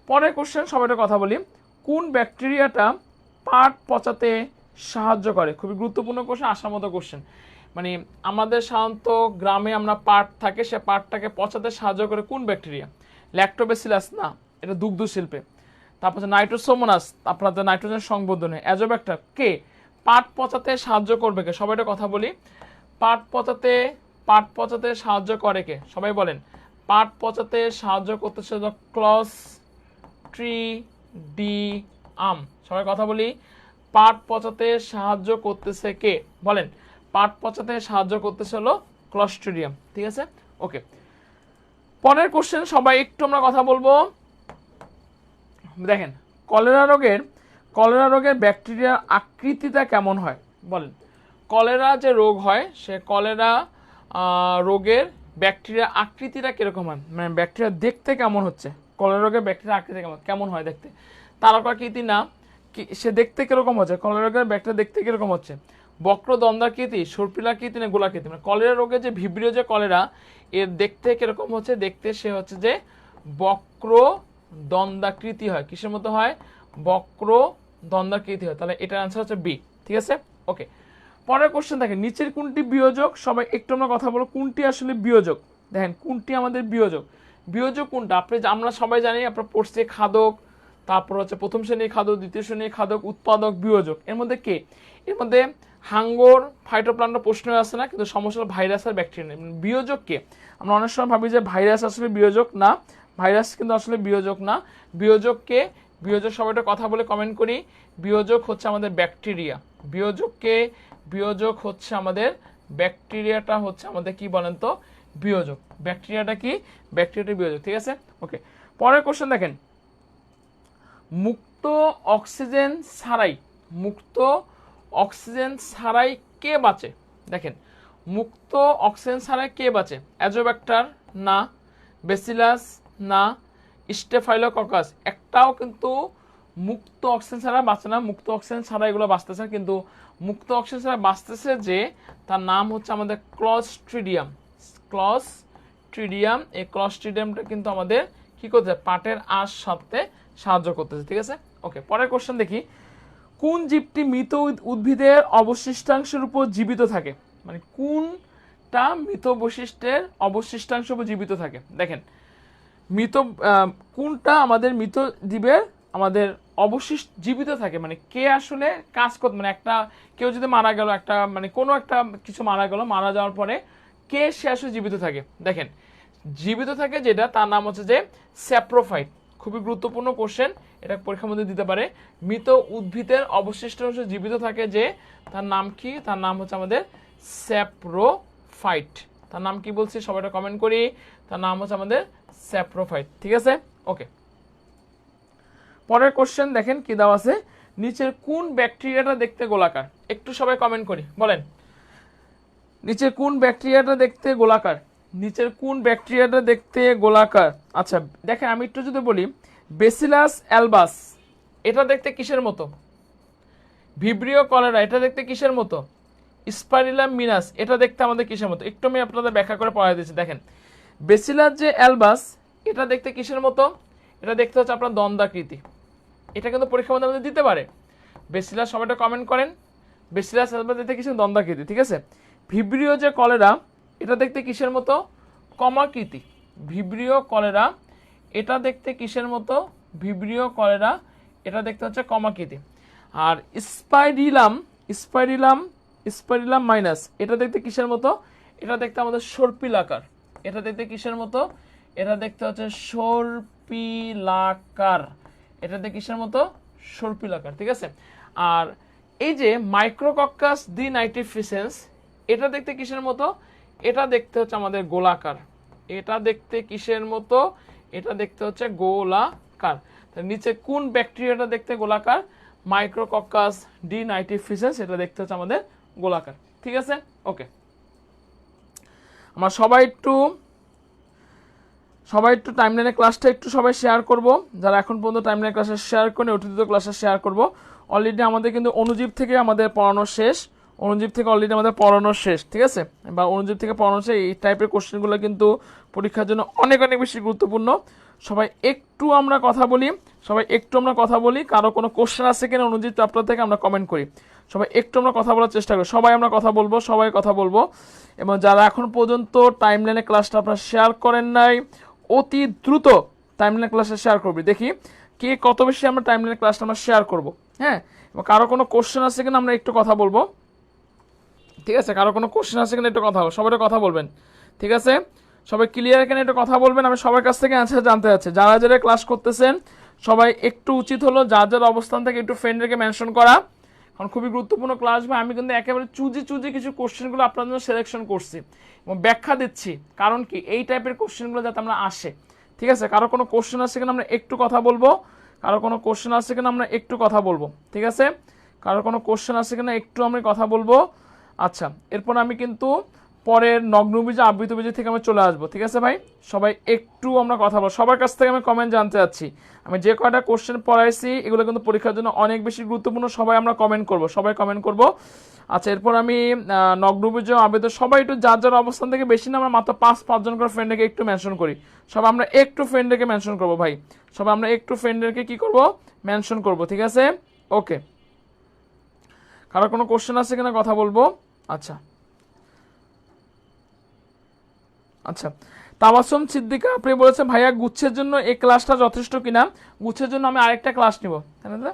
পরের কোশ্চেন, সবাইটা কথা বলি, কোন ব্যাকটেরিয়াটা পাট পচাতে সাহায্য করে? খুবই গুরুত্বপূর্ণ কোশ্চেন, আসার মতো কোশ্চেন। মানে আমাদের সাধারণত গ্রামে আমরা পাট থাকে, সে পাটটাকে পচাতে সাহায্য করে কোন ব্যাকটেরিয়া? ল্যাক্টোবেসিলাস না, এটা দুগ্ধ শিল্পে। তারপর হচ্ছে নাইট্রোসোমোনাস, আপনাদের নাইট্রোজেন সংবর্ধনে। অ্যাজোব্যাক্টার, কে পাট পচাতে সাহায্য করবে? কে? সবাইটা কথা বলি, পাট পচাতে সাহায্য করে কে? সবাই বলেন। পাট পচাতে সাহায্য করতেছে ক্লস্ট্রিডিয়াম। সবাই কথা বলি, পাট পচাতে সাহায্য করতেছে কে? বলেন। পাট পচাতে সাহায্য করতেছে হলো ক্লস্ট্রিডিয়াম। ঠিক আছে, ওকে। পরের কোশ্চেন, সবাই একটু আমরা কথা বলবো। দেখেন, কলেরা রোগের ব্যাকটেরিয়ার আকৃতিটা কেমন হয়? বলেন। কলেরা যে রোগ হয়, সে কলেরা রোগের ব্যাকটেরিয়া আকৃতিটা কিরকম হয়? মানে ব্যাকটেরিয়া দেখতে কেমন হচ্ছে? কলেরা রোগের ব্যাকটেরিয়া আকৃতি কেমন হয় দেখতে? তারকাকৃতি না, সে দেখতে কিরকম হচ্ছে? কলেরা রোগের ব্যাকটেরিয়া দেখতে কিরকম হচ্ছে? বক্র দন্দাকৃতি, সর্পিলাকৃতি না গোলাকৃতি? মানে কলেরা রোগে যে ভিব্রিও যে কলেরা, এর দেখতে কিরকম হচ্ছে? দেখতে সে হচ্ছে যে বক্র দন্দাকৃতি হয়। কিসের মতো হয়? বক্র দন্দাকৃতি হয়। তাহলে এটার আনসার হচ্ছে বি। ঠিক আছে, ওকে। পরের কোশ্চেন দেখেন, নিচের কোনটি বিয়োজক? সবাই একটু আমরা কথা বলো, কোনটি আসলে বিয়োজক? দেখেন, কোনটি আমাদের বিয়োজক? বিয়োজক কোনটা? আমরা সবাই জানি, আপনার পড়ছে খাদক, তারপর হচ্ছে প্রথম শ্রেণীর খাদক, দ্বিতীয় শ্রেণীর খাদক, উৎপাদক, বিয়োজক। এর মধ্যে কে? এর মধ্যে হাঙ্গর, ফাইটোপ্লান্ট প্রশ্ন আসে না, কিন্তু সমস্যা ভাইরাস আর ব্যাকটেরিয়া। বিয়োজক কে? আমরা অনেক সময় ভাবি যে ভাইরাস আসলে বিয়োজক না, ভাইরাস কিন্তু আসলে বিয়োজক না। বিয়োজক কে? বিয়োজক, সবাইটা কথা বলে কমেন্ট করি। বিয়োজক হচ্ছে আমাদের ব্যাকটেরিয়া। বিয়োজক কে? বিয়োজক হচ্ছে আমাদের ব্যাকটেরিয়াটা, হচ্ছে আমাদের কি বলেন তো? বিয়োজক। ব্যাকটেরিয়াটা কি? ব্যাকটেরিয়াটা বিয়োজক। ঠিক আছে, ওকে। পরের কোশ্চেন দেখেন, মুক্ত অক্সিজেন ছাড়াই কে বাঁচে? দেখেন, মুক্ত অক্সিজেন ছাড়াই কে বাঁচে? অ্যাজোব্যাক্টার না, বেসিলাস না, স্টেফাইলোককাস। একটাও কিন্তু মুক্ত অক্সিজেন ছাড়া বাঁচে না। মুক্ত অক্সিজেন ছাড়া এগুলো বাঁচতেছে, কিন্তু মুক্ত অক্সিজেন ছাড়া বাঁচতেছে যে, তার নাম হচ্ছে আমাদের ক্লস্ট্রিডিয়াম। এই ক্লস্ট্রিডিয়ামটা কিন্তু আমাদের কি করতেছে? পাটের আঁশ সারতে সাহায্য করতেছে। ঠিক আছে, ওকে। পরের কোশ্চেন দেখি, কোন জীবটি মৃত উদ্ভিদের অবশিষ্টাংশের উপর জীবিত থাকে? মানে কোনটা মৃত বৈশিষ্ট্যের অবশিষ্টাংশের উপর জীবিত থাকে? দেখেন, কোনটা আমাদের মৃত জীবের আমাদের অবশিষ্ট জীবিত থাকে? মানে কে আসলে কাজ করতে, মানে একটা কেউ যদি মারা গেল, একটা মানে কোনো একটা কিছু মারা গেল, মারা যাওয়ার পরে কে সে আসলে জীবিত থাকে? দেখেন, জীবিত থাকে যেটা, তার নাম হচ্ছে যে স্যাপ্রোফাইট। খুবই গুরুত্বপূর্ণ কোশ্চেন, এটা পরীক্ষার মধ্যে দিতে পারে। মৃত উদ্ভিদের অবশিষ্ট অংশ জীবিত থাকে যে, তার নাম কি? তার নাম হচ্ছে আমাদের স্যাপ্রোফাইট। তার নাম কি বলছি? সবাইটা কমেন্ট করি। তার নাম হচ্ছে আমাদের স্যাপ্রোফাইট। ঠিক আছে, ওকে। পরের কোশ্চেন দেখেন কি দেওয়া আছে, নিচের কোন ব্যাকটেরিয়াটা দেখতে গোলাকার? একটু সবাই কমেন্ট করি, বলেন নিচের কোন ব্যাকটেরিয়াটা দেখতে গোলাকার? নিচের কোন ব্যাকটেরিয়াটা দেখতে গোলাকার? আচ্ছা দেখেন, আমি একটু যদি বলি, বেসিলাস অ্যালবাস এটা দেখতে কিসের মতো? ভিব্রিও কলেরা এটা দেখতে কিসের মতো? স্পাইরিলাম মিনাস এটা দেখতে আমাদের কিসের মতো? একটু আমি আপনাদের ব্যাখ্যা করে পড়াই দিচ্ছি। দেখেন, বেসিলাস যে অ্যালবাস এটা দেখতে কিসের মতো? এটা দেখতে হচ্ছে আপনার দ্বন্দ্বাকৃতি। এটা কিন্তু পরীক্ষা মধ্যে আমাদের দিতে পারে। বেসিলাস সবাইটা কমেন্ট করেন, বেসিলাস অ্যালবাস দেখতে কিসের? দ্বন্দ্বাকৃতি। ঠিক আছে, ভিব্রিও যে কলেরা এটা দেখতে কিসের মতো? কমাকৃতি। ভিব্রিও কলেরা এটা দেখতে কিসের মতো? ভিব্রিও কলেরা এটা দেখতে হচ্ছে কমাকৃতি। আর স্পাইরিলাম স্পাইরিলাম স্পাইরিলাম মাইনাস এটা দেখতে কিসের মতো? এটা দেখতে আমাদের সর্পিলাকার। এটা দেখতে কিসের মতো? এটা দেখতে হচ্ছে সর্পিলাকার। এটা দেখতে কিসের মতো? সর্পিলাকার। ঠিক আছে, আর এই যে মাইক্রোকক্কাস দি নাইট্রিফিসেন্স এটা দেখতে কিসের মতো? এটা দেখতে হচ্ছে আমাদের গোলাকার। এটা দেখতে কিসের মতো? এটা দেখতে হচ্ছে গোলাকার। নিচে কোন ব্যাকটেরিয়াটা দেখতে গোলাকার? মাইক্রোকক্কাস ডি নাইট্রিফিসেন্স এটা দেখতে হচ্ছে আমাদের গোলাকার। ঠিক আছে, ওকে। আমরা সবাই একটু টাইমলাইনের ক্লাসটা একটু সবাই শেয়ার করব। যারা এখন পর্যন্ত টাইমলাইনের ক্লাসে শেয়ার করেন, অতীত ক্লাসে শেয়ার করব। অলরেডি আমাদের কিন্তু অনুজীব থেকে আমাদের পড়ানো শেষ। অনুজীব থেকে অলরেডি আমাদের পড়ানো শেষ। ঠিক আছে, বা অনুজীব থেকে পড়ানো শেষ। এই টাইপের কোশ্চেনগুলো কিন্তু পরীক্ষার জন্য অনেক অনেক বেশি গুরুত্বপূর্ণ। সবাই একটু আমরা কথা বলি, কারো কোনো কোশ্চেন আছে কিনা অনুজীব চ্যাপ্টার থেকে আমরা কমেন্ট করি। সবাই একটু আমরা কথা বলার চেষ্টা করি, সবাই কথা বলবো। এবং যারা এখন পর্যন্ত টাইমলাইনের ক্লাসটা আপনারা শেয়ার করেন নাই, অতি দ্রুত টাইমলাইনের ক্লাসে শেয়ার করবি। দেখি কে কত বেশি আমরা টাইমলাইনের ক্লাসটা আমরা শেয়ার করব। হ্যাঁ, এবং কারো কোনো কোশ্চেন আছে কিনা আমরা একটু কথা বলবো। ঠিক আছে, কারো কোনো কোশ্চেন আছে কিনা একটু কথা বলবো, সবাই কথা বলবেন। ঠিক আছে, সবাই ক্লিয়ার কিনা একটু কথা বলবেন। আমি সবার কাছ থেকে অ্যান্সার জানতে চাচ্ছি। যারা যারা ক্লাস করতেছেন সবাই একটু উচিত হলো যার যার অবস্থান থেকে একটু ফ্রেন্ডদেরকে মেনশন করা, কারণ খুবই গুরুত্বপূর্ণ ক্লাস। ভাই আমি কিন্তু একেবারে চুজি কিছু কোশ্চেনগুলো আপনাদের জন্য সিলেকশন করছি এবং ব্যাখ্যা দিচ্ছি, কারণ কি এই টাইপের কোশ্চেনগুলো যাতে আমরা আসে। ঠিক আছে, কারো কোনো কোশ্চেন আছে কিনা আমরা একটু কথা বলবো। ঠিক আছে, কারো কোনো কোশ্চেন আছে কিনা একটু আমি কথা বলবো। আচ্ছা, এরপর আমি কিন্তু পরের নগ্নবীজ আবৃত বীজ থেকে আমি চলে আসবো। ঠিক আছে ভাই, সবাই একটু আমরা কথা বলবো। সবার কাছ থেকে আমি কমেন্ট জানতে চাচ্ছি। আমি যে কয়টা কোশ্চেন পড়াইছি এগুলো কিন্তু পরীক্ষার জন্য অনেক বেশি গুরুত্বপূর্ণ। সবাই কমেন্ট করবো। আচ্ছা, এরপর আমি নগ্নবীজ আবৃত সবাই একটু যার যার অবস্থান থেকে বেশি না, আমরা মাত্র 5 জন করে ফ্রেন্ডকে একটু মেনশন করি। সবাই আমরা একটু ফ্রেন্ডকে মেনশন করবো ভাই, সবাই আমরা একটু ফ্রেন্ডকে কি করবো? মেনশন করবো। ঠিক আছে, ওকে। কারো কোনো কোশ্চেন আছে কিনা কথা বলবো। আচ্ছা, তাবাসসুম সিদ্দিকা আপনি বলেছেন ভাইয়া গুচ্ছের জন্য এই ক্লাসটা যথেষ্ট কিনা? গুচ্ছের জন্য আমি আরেকটা ক্লাস নিব, তাই না?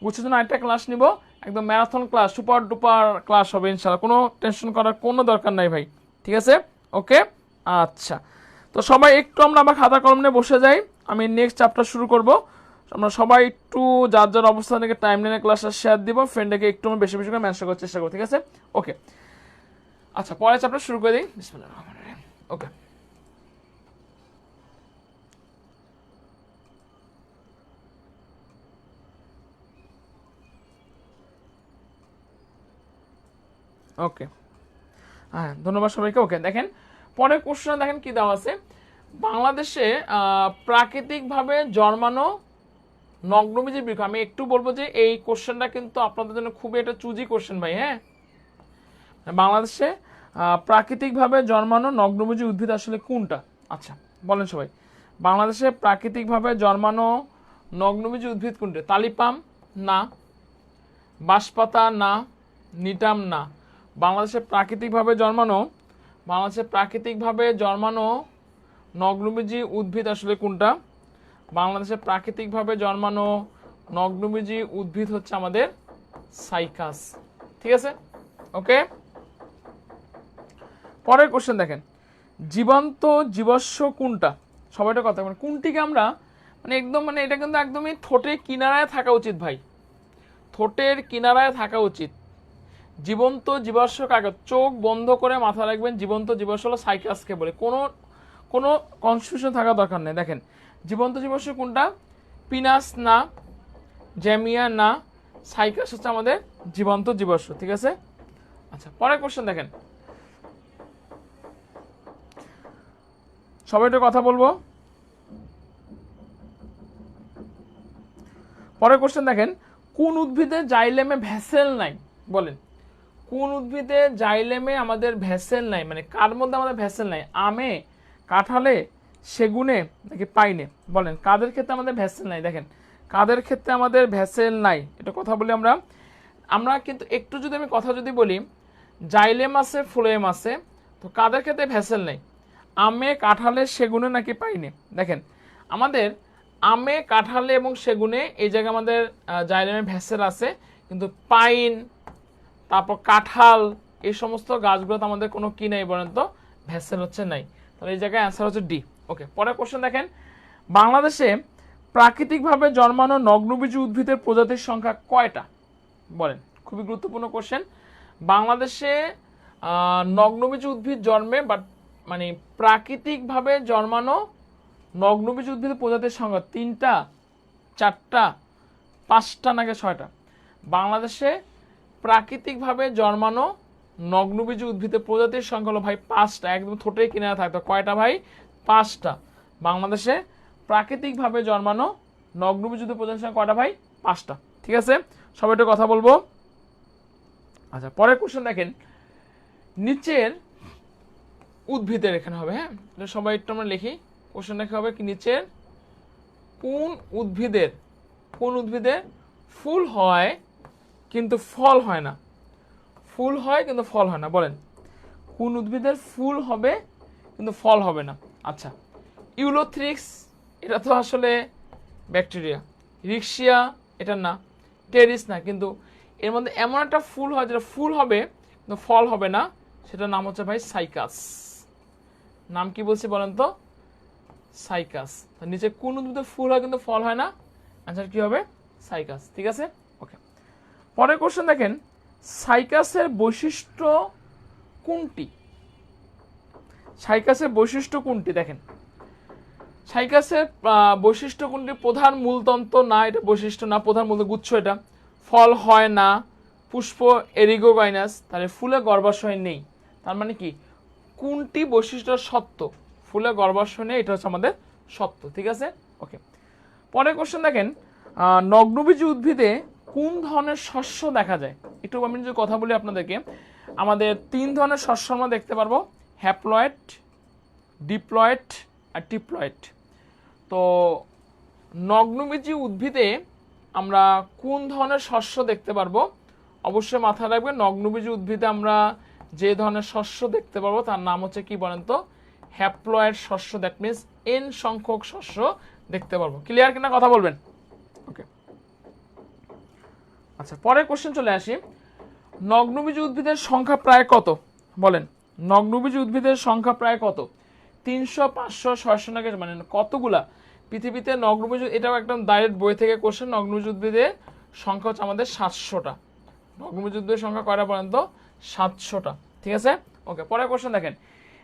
গুচ্ছের জন্য আরেকটা ক্লাস নিব, একদম marathon class, super duper class হবে ইনশাআল্লাহ। কোনো টেনশন করার কোনো দরকার নাই ভাই। ঠিক আছে, ওকে। আচ্ছা, তো সবাই একটু আমরা আবার খাতা কলম নিয়ে বসে যাই, আমি নেক্সট চ্যাপ্টার শুরু করব। আমরা সবাই একটু যার যার অবস্থান থেকে টাইমলাইনের ক্লাসটা শেয়ার দিব, ফ্রেন্ডকে একটু বেশি বেশি করে মেনশন করার চেষ্টা করব। ঠিক আছে, ওকে। আচ্ছা, পরের চ্যাপ্টার শুরু করে দিই। বিসমিল্লাহির রহমানির রহিম। ওকে, ওকে, হ্যাঁ, ধন্যবাদ সবাইকে। ওকে, দেখেন পরের কোশ্চেন দেখেন কি দেওয়া আছে। বাংলাদেশে প্রাকৃতিকভাবে জন্মানো নগ্নবীজের বৃক্ষ। আমি একটু বলবো যে এই কোশ্চেনটা কিন্তু আপনাদের জন্য খুবই একটা চুজি কোশ্চেন ভাই। হ্যাঁ, বাংলাদেশে প্রাকৃতিকভাবে জন্মানো নগ্নবীজী উদ্ভিদ আসলে কোনটা? আচ্ছা বলেন সবাই, বাংলাদেশে প্রাকৃতিকভাবে জন্মানো নগ্নবীজী উদ্ভিদ কোনটা? তালিপাম না, বাঁশপাতা না, নিটাম না। বাংলাদেশে প্রাকৃতিকভাবে জন্মানো নগ্নবীজী উদ্ভিদ আসলে কোনটা? বাংলাদেশে প্রাকৃতিকভাবে জন্মানো নগ্নবীজী উদ্ভিদ হচ্ছে আমাদের সাইকাস। ঠিক আছে, ওকে। পরের কোশ্চেন দেখেন, জীবন্ত জীবাশ্ম কোনটা? সবাইটা কথা মানে কোনটিকে আমরা একদম এটা কিন্তু একদমই ঠোঁটের কিনারায় থাকা উচিত ভাই, ঠোঁটের কিনারায় থাকা উচিত। জীবন্ত জীবাশ্ম কাকে? চোখ বন্ধ করে মাথা রাখবেন, জীবন্ত জীবাশ্ম হলো সাইকাসকে বলে। কোনো কনফিউশন থাকা দরকার নেই। দেখেন জীবন্ত জীবাশ্ম কোনটা? পিনাস না, জ্যামিয়া না, সাইকাস হচ্ছে আমাদের জীবন্ত জীবাশ্ম। ঠিক আছে, আচ্ছা পরের কোশ্চেন দেখেন, সবাই একটু কথা বলবো। পরের কোশ্চেন দেখেন, কোন উদ্ভিদে জাইলেমে ভেসেল নাই? বলেন কোন উদ্ভিদে জাইলেমে আমাদের ভেসেল নাই, মানে কার মধ্যে আমাদের ভেসেল নাই? আমে, কাঁঠালে, সেগুনে নাকি পাইনে? বলেন কাদের ক্ষেত্রে আমাদের ভেসেল নাই? দেখেন কাদের ক্ষেত্রে আমাদের ভেসেল নাই, এটা কথা বলি আমরা। আমরা কিন্তু একটু যদি আমি কথা যদি বলি, জাইলেম আছে, ফ্লোয়েম আছে, তো কাদের ক্ষেত্রে ভেসেল নেই? আমে, কাঁঠালে, সেগুনে নাকি পাইনে? দেখেন আমাদের আমে, কাঁঠালে এবং সেগুনে এই জায়গায় আমাদের জাইলেমের ভেসেল আছে, কিন্তু পাইন, তারপর কাঁঠাল, এই সমস্ত গাছগুলোতে আমাদের কোনো কি নেই বলেন তো? ভেসেল হচ্ছে নাই। তাহলে এই জায়গায় অ্যান্সার হচ্ছে ডি। ওকে, পরের কোশ্চেন দেখেন, বাংলাদেশে প্রাকৃতিকভাবে জন্মানো নগ্নবীজী উদ্ভিদের প্রজাতির সংখ্যা কয়টা? বলেন, খুবই গুরুত্বপূর্ণ কোশ্চেন। বাংলাদেশে নগ্নবীজী উদ্ভিদ জন্মে, বাট মানে প্রাকৃতিকভাবে জন্মানো নগ্নবীজী উদ্ভিদের প্রজাতির সংখ্যা 3টা, 4টা, 5টা নাকি 6টা? বাংলাদেশে প্রাকৃতিকভাবে জন্মানো নগ্নবীজী উদ্ভিদের প্রজাতির সংখ্যা হলো ভাই 5টা। একদম ঠোঁটে কিনারে থাকতো, কয়টা ভাই? 5টা। বাংলাদেশে প্রাকৃতিকভাবে জন্মানো নগ্নবীজী উদ্ভিদের প্রজাতির সংখ্যা কয়টা ভাই? 5টা। ঠিক আছে, সবাই একটু কথা বলবো। আচ্ছা পরের কোশ্চেন দেখেন, নিচের উদ্ভিদের, এখানে হবে, হ্যাঁ সবাই একটু আমরা লিখি, কোশ্চেন লেখা হবে কি, নিচের কোন উদ্ভিদের ফুল হয় কিন্তু ফল হয় না? ফুল হয় কিন্তু ফল হয় না, বলেন কোন উদ্ভিদের ফুল হবে কিন্তু ফল হবে না? আচ্ছা, ইউলোথ্রিক্স, এটা তো আসলে ব্যাকটেরিয়া। রিক্সিয়া, এটা না। টেরিস না, কিন্তু এর মধ্যে এমন একটা ফুল হয় যেটা ফুল হবে কিন্তু ফল হবে না, সেটার নাম হচ্ছে ভাই সাইকাস। নাম কি বলছি বলেন তো? সাইকাস। নিচে কোন উদ্ভিদের ফুল হয় কিন্তু ফল হয় না, আনসার কি হবে? সাইকাস। ঠিক আছে, ওকে। পরের কোশ্চেন দেখেন, সাইকাসের বৈশিষ্ট্য কোনটি? সাইকাসের বৈশিষ্ট্য কোনটি? দেখেন সাইকাসের বৈশিষ্ট্য কোনটি? প্রধান মূলতন্ত্র না, এটা বৈশিষ্ট্য না। প্রধান মূল গুচ্ছ, এটা। ফল হয় না, পুষ্প এরিগোগাইনাস, তাহলে ফুলে গর্ভাশয় নেই। তার মানে কি, কোনটি বৈশিষ্ট্য সত্য? ফুলে গর্ভাশয় নেই, এটা হচ্ছে আমাদের সত্য। ঠিক আছে, ওকে। পরের কোশ্চেন দেখেন, নগ্নবীজী উদ্ভিদে কোন ধরনের শস্য দেখা যায়? একটু আমি যদি কথা বলি আপনাদেরকে, আমাদের 3 ধরনের শস্য আমরা দেখতে পারবো, হ্যাপ্লয়েড, ডিপ্লয়েড আর ট্রিপ্লয়েড। তো নগ্নবীজী উদ্ভিদে আমরা কোন ধরনের শস্য দেখতে পারবো? অবশ্যই মাথায় রাখবেন, নগ্নবীজী উদ্ভিদে আমরা যে ধরনের শস্য দেখতে পারবো তার নাম হচ্ছে কি বলেন তো? হ্যাপ্লয়েড শস্য। দ্যাট মিনস n সংখ্যক শস্য দেখতে পারবো। ক্লিয়ার কিনা কথা বলবেন? ওকে, আচ্ছা পরের কোশ্চেন চলে আসি, নগ্নবীজী উদ্ভিদের সংখ্যা প্রায় কত? বলেন নগ্নবীজী উদ্ভিদের সংখ্যা প্রায় কত? 300, 500, 600 নাকি, মানে কতগুলা পৃথিবীতে নগ্নবীজী? এটাও একদম ডাইরেক্ট বই থেকে কোশ্চেন। নগ্নবীজী উদ্ভিদের সংখ্যা হচ্ছে আমাদের 700টা। নগ্নবীজী উদ্ভিদের সংখ্যা কয়টা বলেন তো? 700টা। ঠিক আছে, ওকে। পরের কোশ্চেন দেখেন,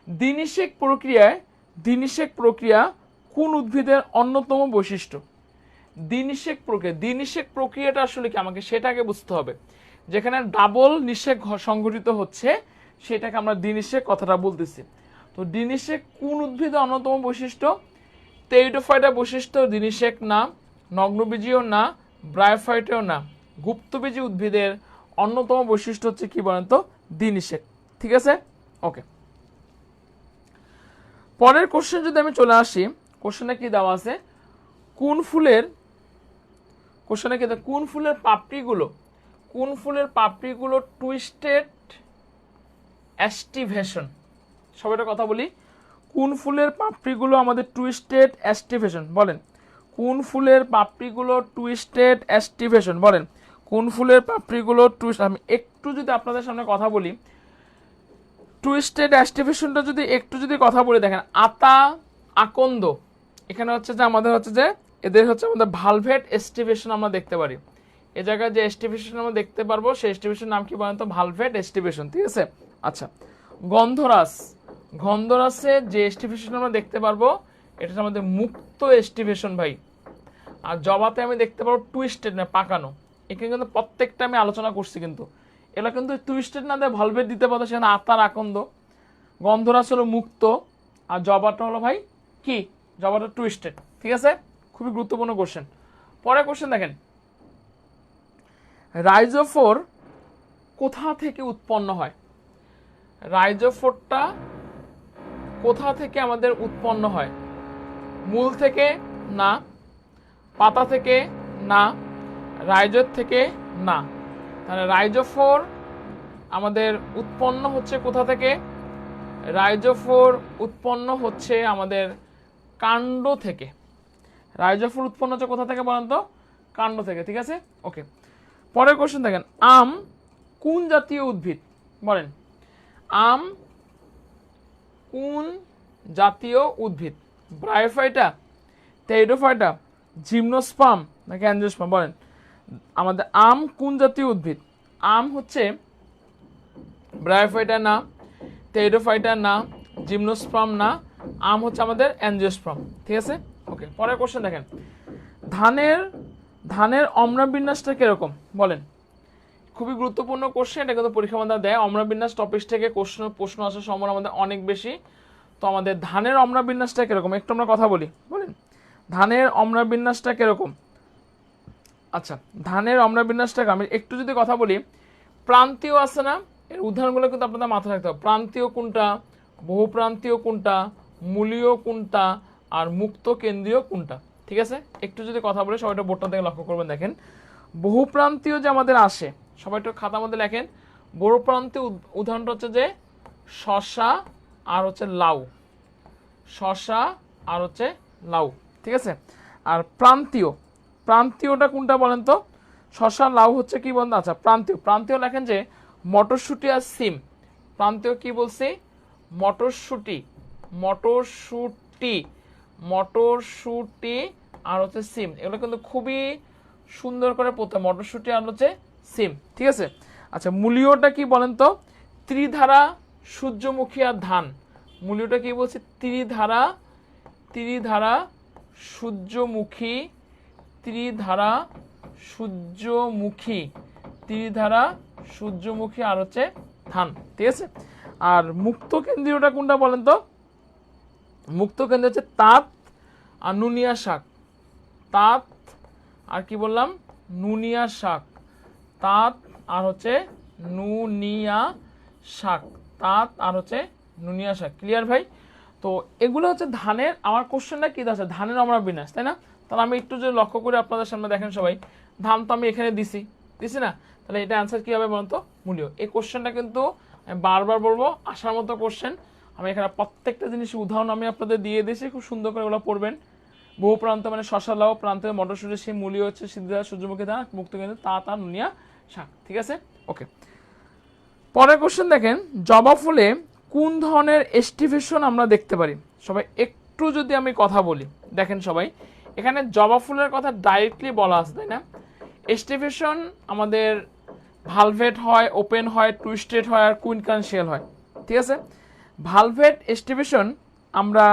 দ্বিনিষেক প্রক্রিয়া কোন উদ্ভিদের অন্যতম বৈশিষ্ট্য? দ্বিনিষেক প্রক্রিয়াটা আসলে কি, আমাকে সেটাকে বুঝতে হবে। যেখানে ডাবল নিষেক সংঘটিত হচ্ছে সেটাকে আমরা দ্বিনিষেক কথাটা বলতেছি। তো দ্বিনিষেক কোন উদ্ভিদের অন্যতম বৈশিষ্ট্য? টেরিডোফাইটা বৈশিষ্ট্য দ্বিনিষেক না, নগ্নবীজীও না, ব্রায়োফাইটেও না। গুপ্তবীজী উদ্ভিদের অন্যতম বৈশিষ্ট্য হচ্ছে কি বলেন তো? দ্বিনিষেক। ঠিক আছে, ওকে। পরের কোশ্চেন যদি আমি চলে আসি, কোশ্চেনে কি দেওয়া আছে, কোন ফুলের পাপড়িগুলো টুইস্টেড অ্যাস্টিভেশন? সবাইটা কথা বলি, কোন ফুলের পাপড়িগুলো আমাদের টুইস্টেড অ্যাস্টিভেশন? বলেন কোন ফুলের পাপড়িগুলো টুইস্টেড অ্যাস্টিভেশন? বলেন কোন ফুলের পাপড়িগুলো টুইস্ট? আমি একটু যদি আপনাদের সামনে কথা বলি, টুইস্টেড অ্যাস্টিভেশনটা যদি একটু যদি কথা বলে দেখেন, আতা, আকন্দ, এখানে হচ্ছে যে আমাদের হচ্ছে যে এদের হচ্ছে আমাদের ভালভেট এস্টিভেশন আমরা দেখতে পারি। এ জায়গায় যে এস্টিভেশন আমরা দেখতে পারবো সেই এস্টিভেশন নাম কি বলেন তো? ভালভেট এস্টিভেশন। ঠিক আছে, আচ্ছা। গন্ধরাজ, গন্ধরাসের যে এস্টিভেশন আমরা দেখতে পারবো এটা হচ্ছে আমাদের মুক্ত এস্টিভেশন ভাই। আর জবাতে আমি দেখতে পারবো টুইস্টেড না পাকানো। এখানে কিন্তু প্রত্যেকটা আমি আলোচনা করছি, কিন্তু এগুলো কিন্তু টুইস্টেড না দেয় ভলভেট দিতে পারতো, সেখানে আত্মার আকন্দ। গন্ধরাস হলো মুক্ত, আর জবাটা হলো ভাই কি, জবাটা টুইস্টেড। ঠিক আছে, খুবই গুরুত্বপূর্ণ কোশ্চেন। পরের কোশ্চেন দেখেন, রাইজোফোর কোথা থেকে উৎপন্ন হয়? রাইজোফোরটা কোথা থেকে আমাদের উৎপন্ন হয়? মূল থেকে না, পাতা থেকে না, রাইজোর থেকে না। তাহলে রাইজোফোর আমাদের উৎপন্ন হচ্ছে কোথা থেকে? রাইজোফোর উৎপন্ন হচ্ছে আমাদের কাণ্ড থেকে। রাইজোফোর উৎপন্ন হচ্ছে কোথা থেকে বলেন তো? কাণ্ড থেকে। ঠিক আছে, ওকে। পরের কোশ্চেন দেখেন, আম কোন জাতীয় উদ্ভিদ? বলেন, আম কোন জাতীয় উদ্ভিদ? ব্রায়োফাইটা, টেরিডোফাইটা, জিমনোস্পার্ম নাকি অ্যাঞ্জিওস্পার্ম? বলেন, আমাদের আম কোন জাতীয় উদ্ভিদ? আম হচ্ছে ব্রায়োফাইটা না, টেরিডোফাইটা না, জিমনোস্পার্ম না, আম হচ্ছে আমাদের অ্যাঞ্জিওস্পার্ম। ঠিক আছে, ওকে। পরের কোশ্চেন দেখেন, ধানের অম্লবিন্যাসটা কিরকম? বলেন, খুবই গুরুত্বপূর্ণ কোশ্চেন, এটা কিন্তু পরীক্ষা আমাদের দেয়। অম্লবিন্যাস টপিক থেকে প্রশ্ন আসার সম্ভাবনা আমাদের অনেক বেশি। তো আমাদের ধানের অম্লবিন্যাসটা কিরকম একটু আমরা কথা বলি। বলেন, ধানের অম্লবিন্যাসটা কিরকম? আচ্ছা, ধানের অম্লবিন্যাসটা আমি একটু যদি কথা বলি, প্রান্তীয় আছে না, এর উদাহরণগুলো কিন্তু আপনাদের মাথায় রাখতে হবে। প্রান্তীয় কোনটা, বহুপ্রান্তীয় কোনটা, মূলীয় কোনটা, আর মুক্ত কেন্দ্রীয় কোনটা? ঠিক আছে, একটু যদি কথা বলি সবাইটা বোর্ডটা থেকে লক্ষ্য করবেন। দেখেন, বহুপ্রান্তীয় যে আমাদের আসে, সবাই একটু খাতার মধ্যে লেখেন। বহুপ্রান্তীয় উদাহরণটা হচ্ছে যে শসা আর হচ্ছে লাউ, শসা আর হচ্ছে লাউ। ঠিক আছে, আর প্রান্তীয়টা কোনটা বলেন তো? শসা লাউ হচ্ছে কি বলেন? আচ্ছা, প্রান্তীয় লেখেন যে মটরশুঁটি আর সিম। প্রান্তীয় কি বলছি? মটরশুঁটি আর হচ্ছে সিম। এগুলো কিন্তু খুবই সুন্দর করে পড়তে, মটরশুঁটি আর হচ্ছে সিম। ঠিক আছে, আচ্ছা, মূলীয়টা কি বলেন তো? ত্রিধারা, সূর্যমুখী আর ধান। মূলীয়টা কি বলছে? ত্রিধারা, সূর্যমুখী, সূর্যমুখী আর হচ্ছে ধান। ঠিক আছে, আর মুক্ত কেন্দ্রীয়টা কোনটা বলেন তো? মুক্ত কেন্দ্র হচ্ছে তাঁত আর নুনিয়া শাক। তাঁত আর কি বললাম? নুনিয়া শাক। তাঁত আর হচ্ছে নুনিয়া শাক। তাঁত আর হচ্ছে নুনিয়া শাক। ক্লিয়ার ভাই? তো এগুলো হচ্ছে ধানের। আমার কোশ্চেনটা কি আছে? ধানের অম্লবিন্যাস, তাই না? তাহলে আমি একটু যদি লক্ষ্য করে আপনাদের সামনে দেখেন সবাই, ধান তো আমি এখানে দিছি না? তাহলে এটা অ্যান্সার কী হবে বলুন তো? মূল্য। এই কোশ্চেনটা কিন্তু আমি বারবার বলবো, আসার মতো কোশ্চেন। আমি এখানে প্রত্যেকটা জিনিস উদাহরণ আমি আপনাদের দিয়ে দিয়েছি, খুব সুন্দর করে ওগুলো পড়বেন। বহু প্রান্ত মানে শসা লাউ, প্রান্তে মটরশুঁটি, সেই মূল্য হচ্ছে সিদ্ধিদার, সূর্যমুখী ধান, মুক্ত কেন্দ্র তাঁত আর নুনিয়া শাক। ঠিক আছে, ওকে। পরের কোশ্চেন দেখেন, জবা ফুলে কোন ধরনের এস্টিভেশন আমরা দেখতে পারি? সবাই একটু যদি আমি কথা বলি, দেখেন সবাই, এখানে জবা ফুলের কথা ডাইরেক্টলি বলা আছে, তাই না? এস্টিভেশন আমাদের ভালভেট হয়, ওপেন হয়, টুইস্টেড হয়, আর কুইনকানশিয়াল হয়। ঠিক আছে, ভালভেট এস্টিভেশন আমরা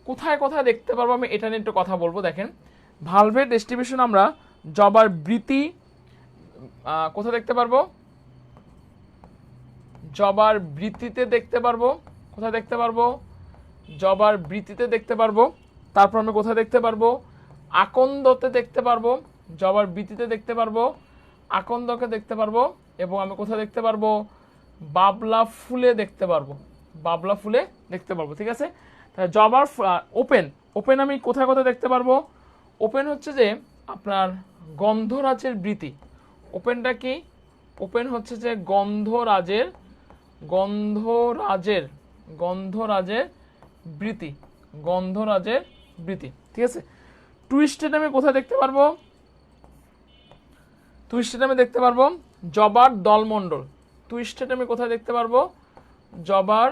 কোথায় কোথায় দেখতে পারবো আমি এটা নিয়ে একটু কথা বলবো। দেখেন, ভালভেট এস্টিভেশন আমরা জবার বৃতি কোথায় দেখতে পারবো? জবার বৃত্তিতে দেখতে পারবো। কোথায় দেখতে পারবো? জবার বৃত্তিতে দেখতে পারবো। তারপর আমরা কোথায় দেখতে পারবো? আকন্দতে দেখতে পারবো। জবার বৃত্তিতে দেখতে পারবো, আকন্দকে দেখতে পারবো, এবং আমি কোথায় দেখতে পারবো? বাবলা ফুলে দেখতে পারবো। বাবলা ফুলে দেখতে পারবো। ঠিক আছে, তাহলে জবার ওপেন আমি কোথায় কোথায় দেখতে পারবো? ওপেন হচ্ছে যে আপনার গন্ধরাজের বৃত্তি। ওপেনটা কি? ওপেন হচ্ছে যে গন্ধরাজের বৃত্তি। ঠিক আছে, টুইস্টেড আমি কোথায় দেখতে পারবো? টুইস্টেড আমি দেখতে পারবো জবার দলমণ্ডল। টুইস্টেড আমি কোথায় দেখতে পারবো? জবার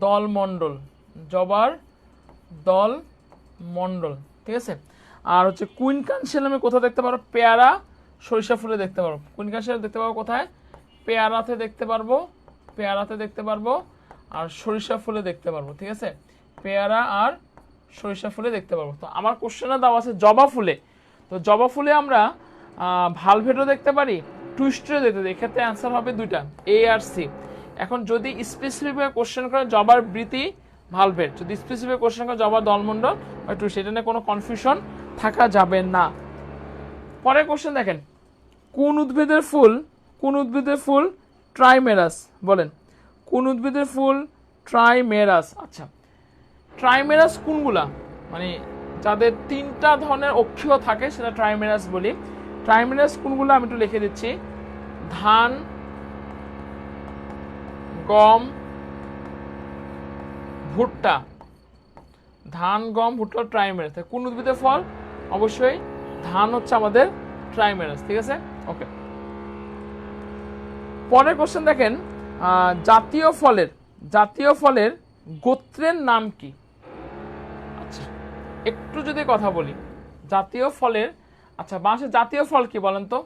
দলমণ্ডল। ঠিক আছে, আর হচ্ছে কুইনকানশিয়াল আমি কোথায় দেখতে পারবো? পেয়ারা সরিষা ফুলে দেখতে পারবো। কুইনকানশিয়াল দেখতে পারবো কোথায়? পেয়ারাতে দেখতে পারবো। আর সরিষা ফুলে দেখতে পারবো, ঠিক আছে? পেয়ারা আর সরিষা ফুলে দেখতে পারবো। তো আমার কোশ্চেনে দেওয়া আছে জবা ফুলে। তো জবা ফুলে আমরা ভালভেটও দেখতে পারি, টুইস্টও দেখতে পারি। এক্ষেত্রে অ্যান্সার হবে দুইটা, এ আর সি। এখন যদি স্পেসিফিক কোশ্চেন করে জবার বৃতি ভালভেট, যদি স্পেসিফিক কোশ্চেন করে জবার দলমণ্ডল বা টুইস্ট, এটা নিয়ে কোনো কনফিউশন থাকা যাবে না। পরের কোশ্চেন দেখেন, কোন উদ্ভিদের ফুল ট্রাইমেরাস? বলেন, কোন উদ্ভিদের ফুল ট্রাইমেরাস? আচ্ছা, ট্রাইমেরাস কোনগুলা? মানে যাদের তিনটা ধরনের অক্ষীয় থাকে সেটা ট্রাইমেরাস বলি। ট্রাইমেরাস কোনগুলো আমি একটু লিখে দিচ্ছি। ধান, গম, ভুট্টা। ধান, গম, ভুট্টা ট্রাইমেরাস। কোন উদ্ভিদের ফল? অবশ্যই ধান হচ্ছে আমাদের ট্রাইমেরাস, ঠিক আছে? ওকে, পরের কোশ্চেন দেখেন, জাতীয় ফলের গোত্রের নাম কি? আচ্ছা, একটু যদি কথা বলি জাতীয় ফলের, আচ্ছা বাংলাদেশের জাতীয় ফল কি বলেন তো?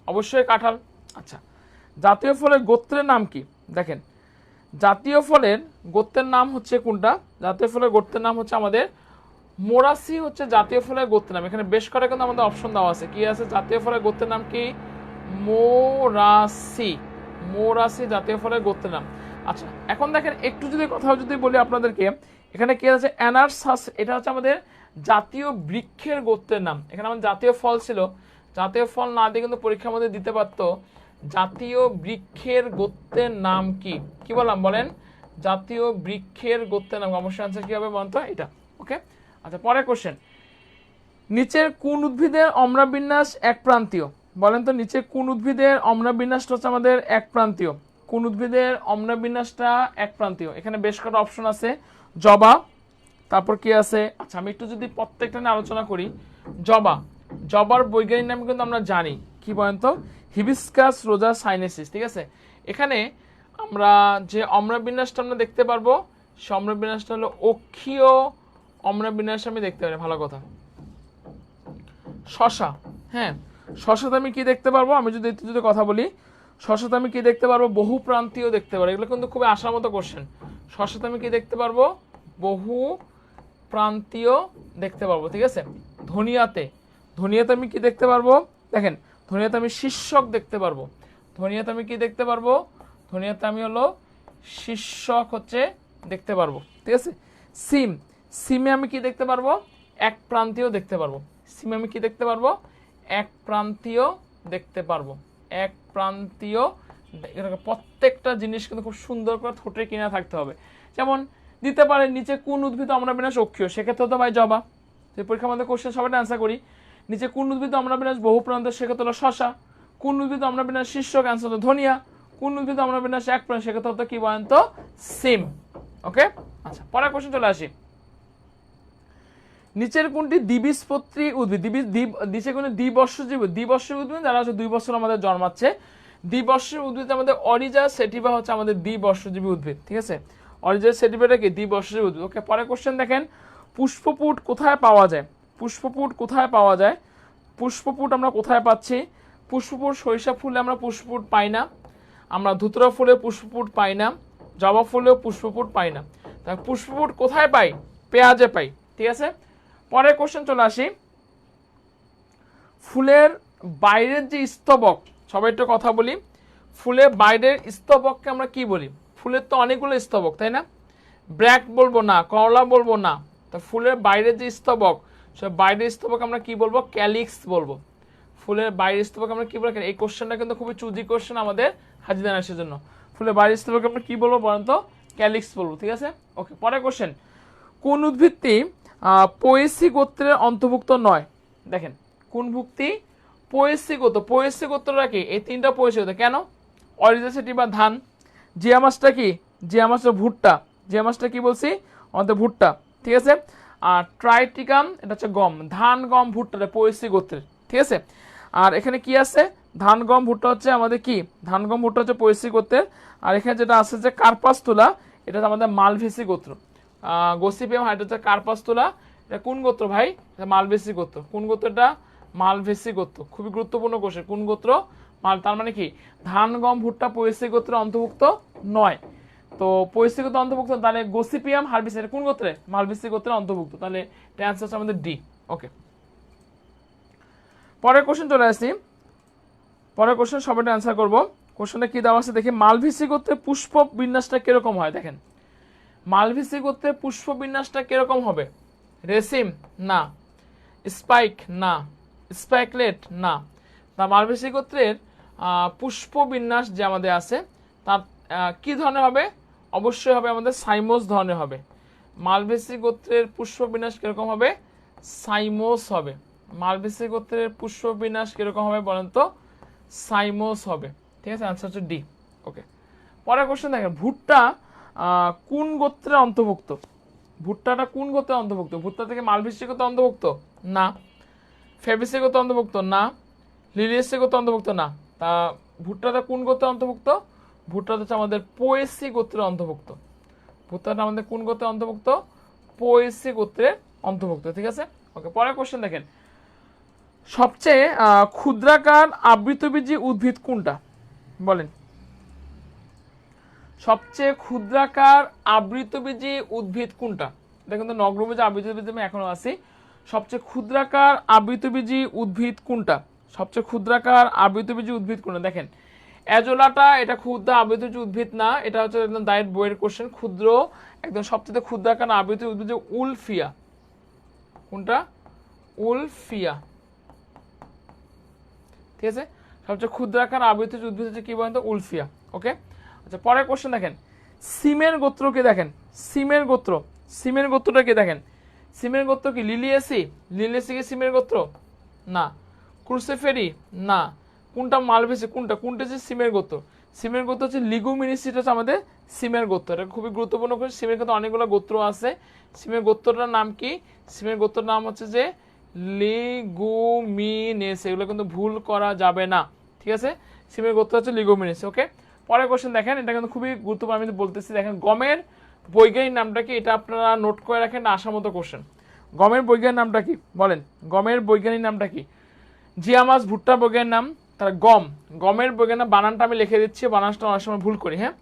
অবশ্যই কাঁঠাল। আচ্ছা, জাতীয় ফলের গোত্রের নাম কি? দেখেন, জাতীয় ফলের গোত্রের নাম হচ্ছে কোনটা? জাতীয় ফলের গোত্রের নাম হচ্ছে আমাদের মোরাসি, হচ্ছে জাতীয় ফলের গোত্রের নাম। এখানে বেশ করে কিন্তু আমাদের অপশন দেওয়া আছে, কি আছে? জাতীয় ফলের গোত্রের নাম কি? মোরাসি। মোরাসি জাতীয় ফলের গোত্রের নাম। আচ্ছা, এখন দেখেন একটু যদি কথা যদি বলি আপনাদেরকে, এখানে কি আছে? অ্যানারসাস, এটা হচ্ছে আমাদের জাতীয় বৃক্ষের গোত্রের নাম। এখানে আমাদের জাতীয় ফল ছিল, জাতীয় ফল না দিয়ে কিন্তু পরীক্ষার মধ্যে দিতে পারতো জাতীয় বৃক্ষের গোত্রের নাম কি? কি বললাম বলেন? জাতীয় বৃক্ষের গোত্রের নাম। অবশ্যই আনসার কি হবে বলেন তো? এটা। ওকে, আচ্ছা পরের কোশ্চেন, নিচের কোন উদ্ভিদের অম্রবিন্যাস এক প্রান্তীয়? বলেন তো, নিচে কোন উদ্ভিদের অম্রবিন্যাসটা হচ্ছে আমাদের এক প্রান্তীয়? কোন উদ্ভিদের অম্রবিন্যাসটা এক প্রান্তীয়? এখানে বেশ কটা অপশন আছে, জবা, তারপর কি আছে? আচ্ছা, আমি একটু যদি প্রত্যেকটা নিয়ে আলোচনা করি। জবার বৈজ্ঞানিক নাম কিন্তু আমরা জানি, কি বলেন তো? হিবিস্কাস রোজা সাইনেসিস, ঠিক আছে? এখানে আমরা যে অম্রবিন্যাসটা আমরা দেখতে পারবো, সে অম্রবিন্যাসটা হলো অক্ষীয় অম্রবিন্যাস আমি দেখতে পারি। ভালো কথা। শশা, হ্যাঁ, শশাতে আমি কি দেখতে পারবো? আমি যদি কথা বলি, শশাতে আমি কি দেখতে পারবো? বহু প্রান্তীয় দেখতে পারবো। এগুলো কিন্তু খুবই আশার মতো কোশ্চেন। শশাতে আমি কি দেখতে পারবো? বহু প্রান্তীয় দেখতে পারবো, ঠিক আছে? ধনিয়াতে আমি কি দেখতে পারবো? দেখেন, ধনিয়াতে আমি শীর্ষক দেখতে পারবো। ধনিয়াতে আমি কি দেখতে পারবো? ধনিয়াতে আমি হলো শীর্ষক হচ্ছে দেখতে পারবো, ঠিক আছে? সিমে আমি কি দেখতে পারবো? এক প্রান্তীয় দেখতে পারবো। সিমে আমি কি দেখতে পারবো? এক প্রান্তীয় দেখতে পারবো। এক প্রান্তীয়। প্রত্যেকটা জিনিস কিন্তু খুব সুন্দর করে ঠোঁটে কিনা থাকতে হবে। যেমন দিতে পারে নিচে কোন উদ্ভিদ অম্রবিন্যাস অক্ষীয়? সেক্ষেত্রে তো ভাই জবা। যে পরীক্ষার মধ্যে কোশ্চেন সবাই অ্যান্সার করি। নিচে কোন উদ্ভিদ অম্রবিন্যাস বহু প্রান্তীয়? সেক্ষেত্রে হলো শশা। কোন উদ্ভিদ অম্রবিন্যাস শীর্ষক? অ্যান্সার হলো ধনিয়া। কোন উদ্ভিদ অম্রবিন্যাস এক প্রান্ত? সেক্ষেত্রে হতো কি বলেন তো? সিম। ওকে, আচ্ছা পরের কোশ্চেন চলে আসি। নিচের কোনটি দ্বিবীজপত্রী উদ্ভিদ? নিচে কোন দ্বিবর্ষজীবী উদ্ভিদ যারা হচ্ছে 2 বছর আমাদের জন্মাচ্ছে। দ্বিবর্ষজীবী উদ্ভিদ আমাদের অরিজা সেটিভা হচ্ছে আমাদের দ্বিবর্ষজীবী উদ্ভিদ, ঠিক আছে? অরিজা সেটিভাটা কি? দ্বিবর্ষজীবী উদ্ভিদ। ওকে, পরের কোশ্চেন দেখেন, পুষ্পপুট কোথায় পাওয়া যায়? পুষ্পপুট কোথায় পাওয়া যায়? পুষ্পপুট আমরা কোথায় পাচ্ছি? পুষ্পপুট সরিষা ফুলে আমরা পুষ্পপুট পাই না, আমরা ধুতরা ফুলে পুষ্পপুট পাই না, জবা ফুলেও পুষ্পপুট পাই না। তাই পুষ্পপুট কোথায় পাই? পেঁয়াজে পাই, ঠিক আছে? পরের কোশ্চেন চলে আসি, ফুলের বাইরের যে স্তবক, সবাই একটু কথা বলি, ফুলের বাইরের স্তবককে আমরা কি বলি? ফুলের তো অনেকগুলো স্তবক, তাই না? ব্র্যাক্ট বলবো না, করলা বলবো না, তো ফুলের বাইরের যে স্তবক, সে বাইরের স্তবক আমরা কি বলবো? ক্যালিক্স বলবো। ফুলের বাইরের স্তবক আমরা কি বলবো? এই কোশ্চেনটা কিন্তু খুবই চুজি কোশ্চেন আমাদের হাজির আনার জন্য। ফুলের বাইরের স্তবক আমরা কি বলবো বলেন তো? ক্যালিক্স বলবো, ঠিক আছে? ওকে, পরের কোশ্চেন, কোন উদ্ভিদটি পোয়েসি গোত্রের অন্তর্ভুক্ত নয়? দেখেন, কোন ভুক্তি? পোয়েসি গোত্র। পোয়েসি গোত্রটা কি? এই তিনটা পোয়েসি গোত্র। কেন? অরিজা সেটিভা ধান, জিয়া মাছটা কি? জিয়া মাছটা ভুট্টা। জিয়া মাছটা কি বলছি? আমাদের ভুট্টা, ঠিক আছে? আর ট্রাইটিকাম এটা হচ্ছে গম। ধান, গম, ভুট্টা পোয়েসি গোত্রের, ঠিক আছে? আর এখানে কি আছে? ধান, গম, ভুট্টা হচ্ছে আমাদের কি? ধান, গম, ভুট্টা হচ্ছে পোয়েসি গোত্রের। আর এখানে যেটা আছে যে কার্পাসতুলা, এটা আমাদের মালভেসি গোত্র। গসিপিয়াম হাইড্রোজা কার্পাসতুলা, এটা কোন গোত্র ভাই? এটা মালভেসি গোত্র। কোন গোত্রটা? মালভেসি গোত্র। খুবই গুরুত্বপূর্ণ কোশ্চেন। কোন গোত্র? মাল। তার মানে কি ধান, গম, ভুট্টা পোয়েসি গোত্রের অন্তর্ভুক্ত নয়। তো পরিস্থিতিগত অন্তর্ভুক্ত, তাহলে গসিপিয়াম হারবিস এটা কোন গোত্রে? মালভিসি গোত্রের অন্তর্ভুক্ত, তাহলে এটা অ্যান্সার হচ্ছে আমাদের ডি। ওকে, পরের কোশ্চেন চলে আসছি। পরের কোশ্চেন সবাইটা অ্যান্সার করবো। কোশ্চেনটা কি দেওয়া আছে দেখি, মালভিসি গোত্রে পুষ্প বিন্যাসটা কিরকম হয়? দেখেন মালভিসি গোত্রে পুষ্প বিন্যাসটা কিরকম হবে? রেসিম না, স্পাইক না, স্পাইকলেট না। তা মালভিসি গোত্রের পুষ্প বিন্যাস যে আমাদের আছে তার কি ধরনের হবে? অবশ্যই হবে আমাদের সাইমোস ধরনের হবে। মালভিসি গোত্রের পুষ্প বিন্যাস কিরকম হবে? সাইমোস হবে। মালভিসি গোত্রের পুষ্প বিন্যাস কিরকম হবে বলেন তো? সাইমোস হবে। ঠিক আছে, আনসার হচ্ছে ডি। ওকে, পরের কোশ্চেন দেখেন, ভুট্টা কোন গোত্রের অন্তর্ভুক্ত? ভুট্টাটা কোন গোত্রের অন্তর্ভুক্ত? ভুট্টা থেকে মালভিসি গোত্রের অন্তর্ভুক্ত না, ফেবিসি গোত্রের অন্তর্ভুক্ত না, লিলিয়াসি গোত্রের অন্তর্ভুক্ত না। তা ভুট্টাটা কোন গোত্রের অন্তর্ভুক্ত? ভুট্টাটা হচ্ছে আমাদের পোয়েসি গোত্রের অন্তর্ভুক্ত। ভুট্টাটা আমাদের কোন গোত্রের অন্তর্ভুক্ত? পোয়েসি গোত্রের অন্তর্ভুক্ত। ঠিক আছে, ওকে, পরের কোশ্চেন দেখেন, সবচেয়ে ক্ষুদ্রাকার আবৃতবীজী উদ্ভিদ কোনটা? বলেন, সবচেয়ে ক্ষুদ্রাকার আবৃতবীজী উদ্ভিদ কোনটা? এটা কিন্তু নগ্নবীজী আবৃতবীজী আমি এখনো আছি। সবচেয়ে ক্ষুদ্রাকার আবৃতবীজী উদ্ভিদ কোনটা? সবচেয়ে ক্ষুদ্রাকার আবৃতবীজী উদ্ভিদ কোনটা? দেখেন অ্যাজোলাটা এটা ক্ষুদ্র আবৃতবীজী উদ্ভিদ না, এটা হচ্ছে একদম ডাইরেক্ট বইয়ের কোশ্চেন। ক্ষুদ্র একদম সবচেয়ে ক্ষুদ্রাকার আবৃতবীজী উদ্ভিদ যে উলফিয়া। কোনটা? উলফিয়া। ঠিক আছে, সবচেয়ে ক্ষুদ্রাকার আবৃতবীজী উদ্ভিদ হচ্ছে কি বলেন তো? উলফিয়া। ওকে, আচ্ছা, পরের কোশ্চেন দেখেন, সিমের গোত্রকে দেখেন, সিমের গোত্র, সিমের গোত্রটাকে দেখেন, সিমের গোত্র কি? লিলিয়াসি। লিলিয়াসি কি সিমের গোত্র? না। ক্রুসিফেরি না। কোনটা মালভিসি? কোনটা কোনটা হচ্ছে সিমের গোত্র? সিমের গোত্র হচ্ছে লিগুমিনিস, এটা হচ্ছে আমাদের সিমের গোত্র। এটা খুবই গুরুত্বপূর্ণ করে, সিমের ক্ষেত্রে অনেকগুলো গোত্র আছে। সিমের গোত্রটার নাম কি? সিমের গোত্রের নাম হচ্ছে যে লিগুমিনেস, এগুলো কিন্তু ভুল করা যাবে না। ঠিক আছে, সিমের গোত্র হচ্ছে লিগুমিনেস। ওকে, পরের কোশ্চেন দেখেন, এটা কিন্তু খুবই গুরুত্বপূর্ণ, আমি বলতেছি। দেখেন গমের বৈজ্ঞানিক নামটা কি? এটা আপনারা নোট করে রাখেন, আসার মতো কোশ্চেন। গমের বৈজ্ঞানিক নামটা কি? বলেন, গমের বৈজ্ঞানিক নামটা কি? জিয়ামাস ভুট্টার বৈজ্ঞানিক নাম, তাহলে গম। গমের বৈজ্ঞানিক বানানটা আমি লিখে দিচ্ছি, বানানটা অনেক সময় ভুল করি। হ্যাঁ,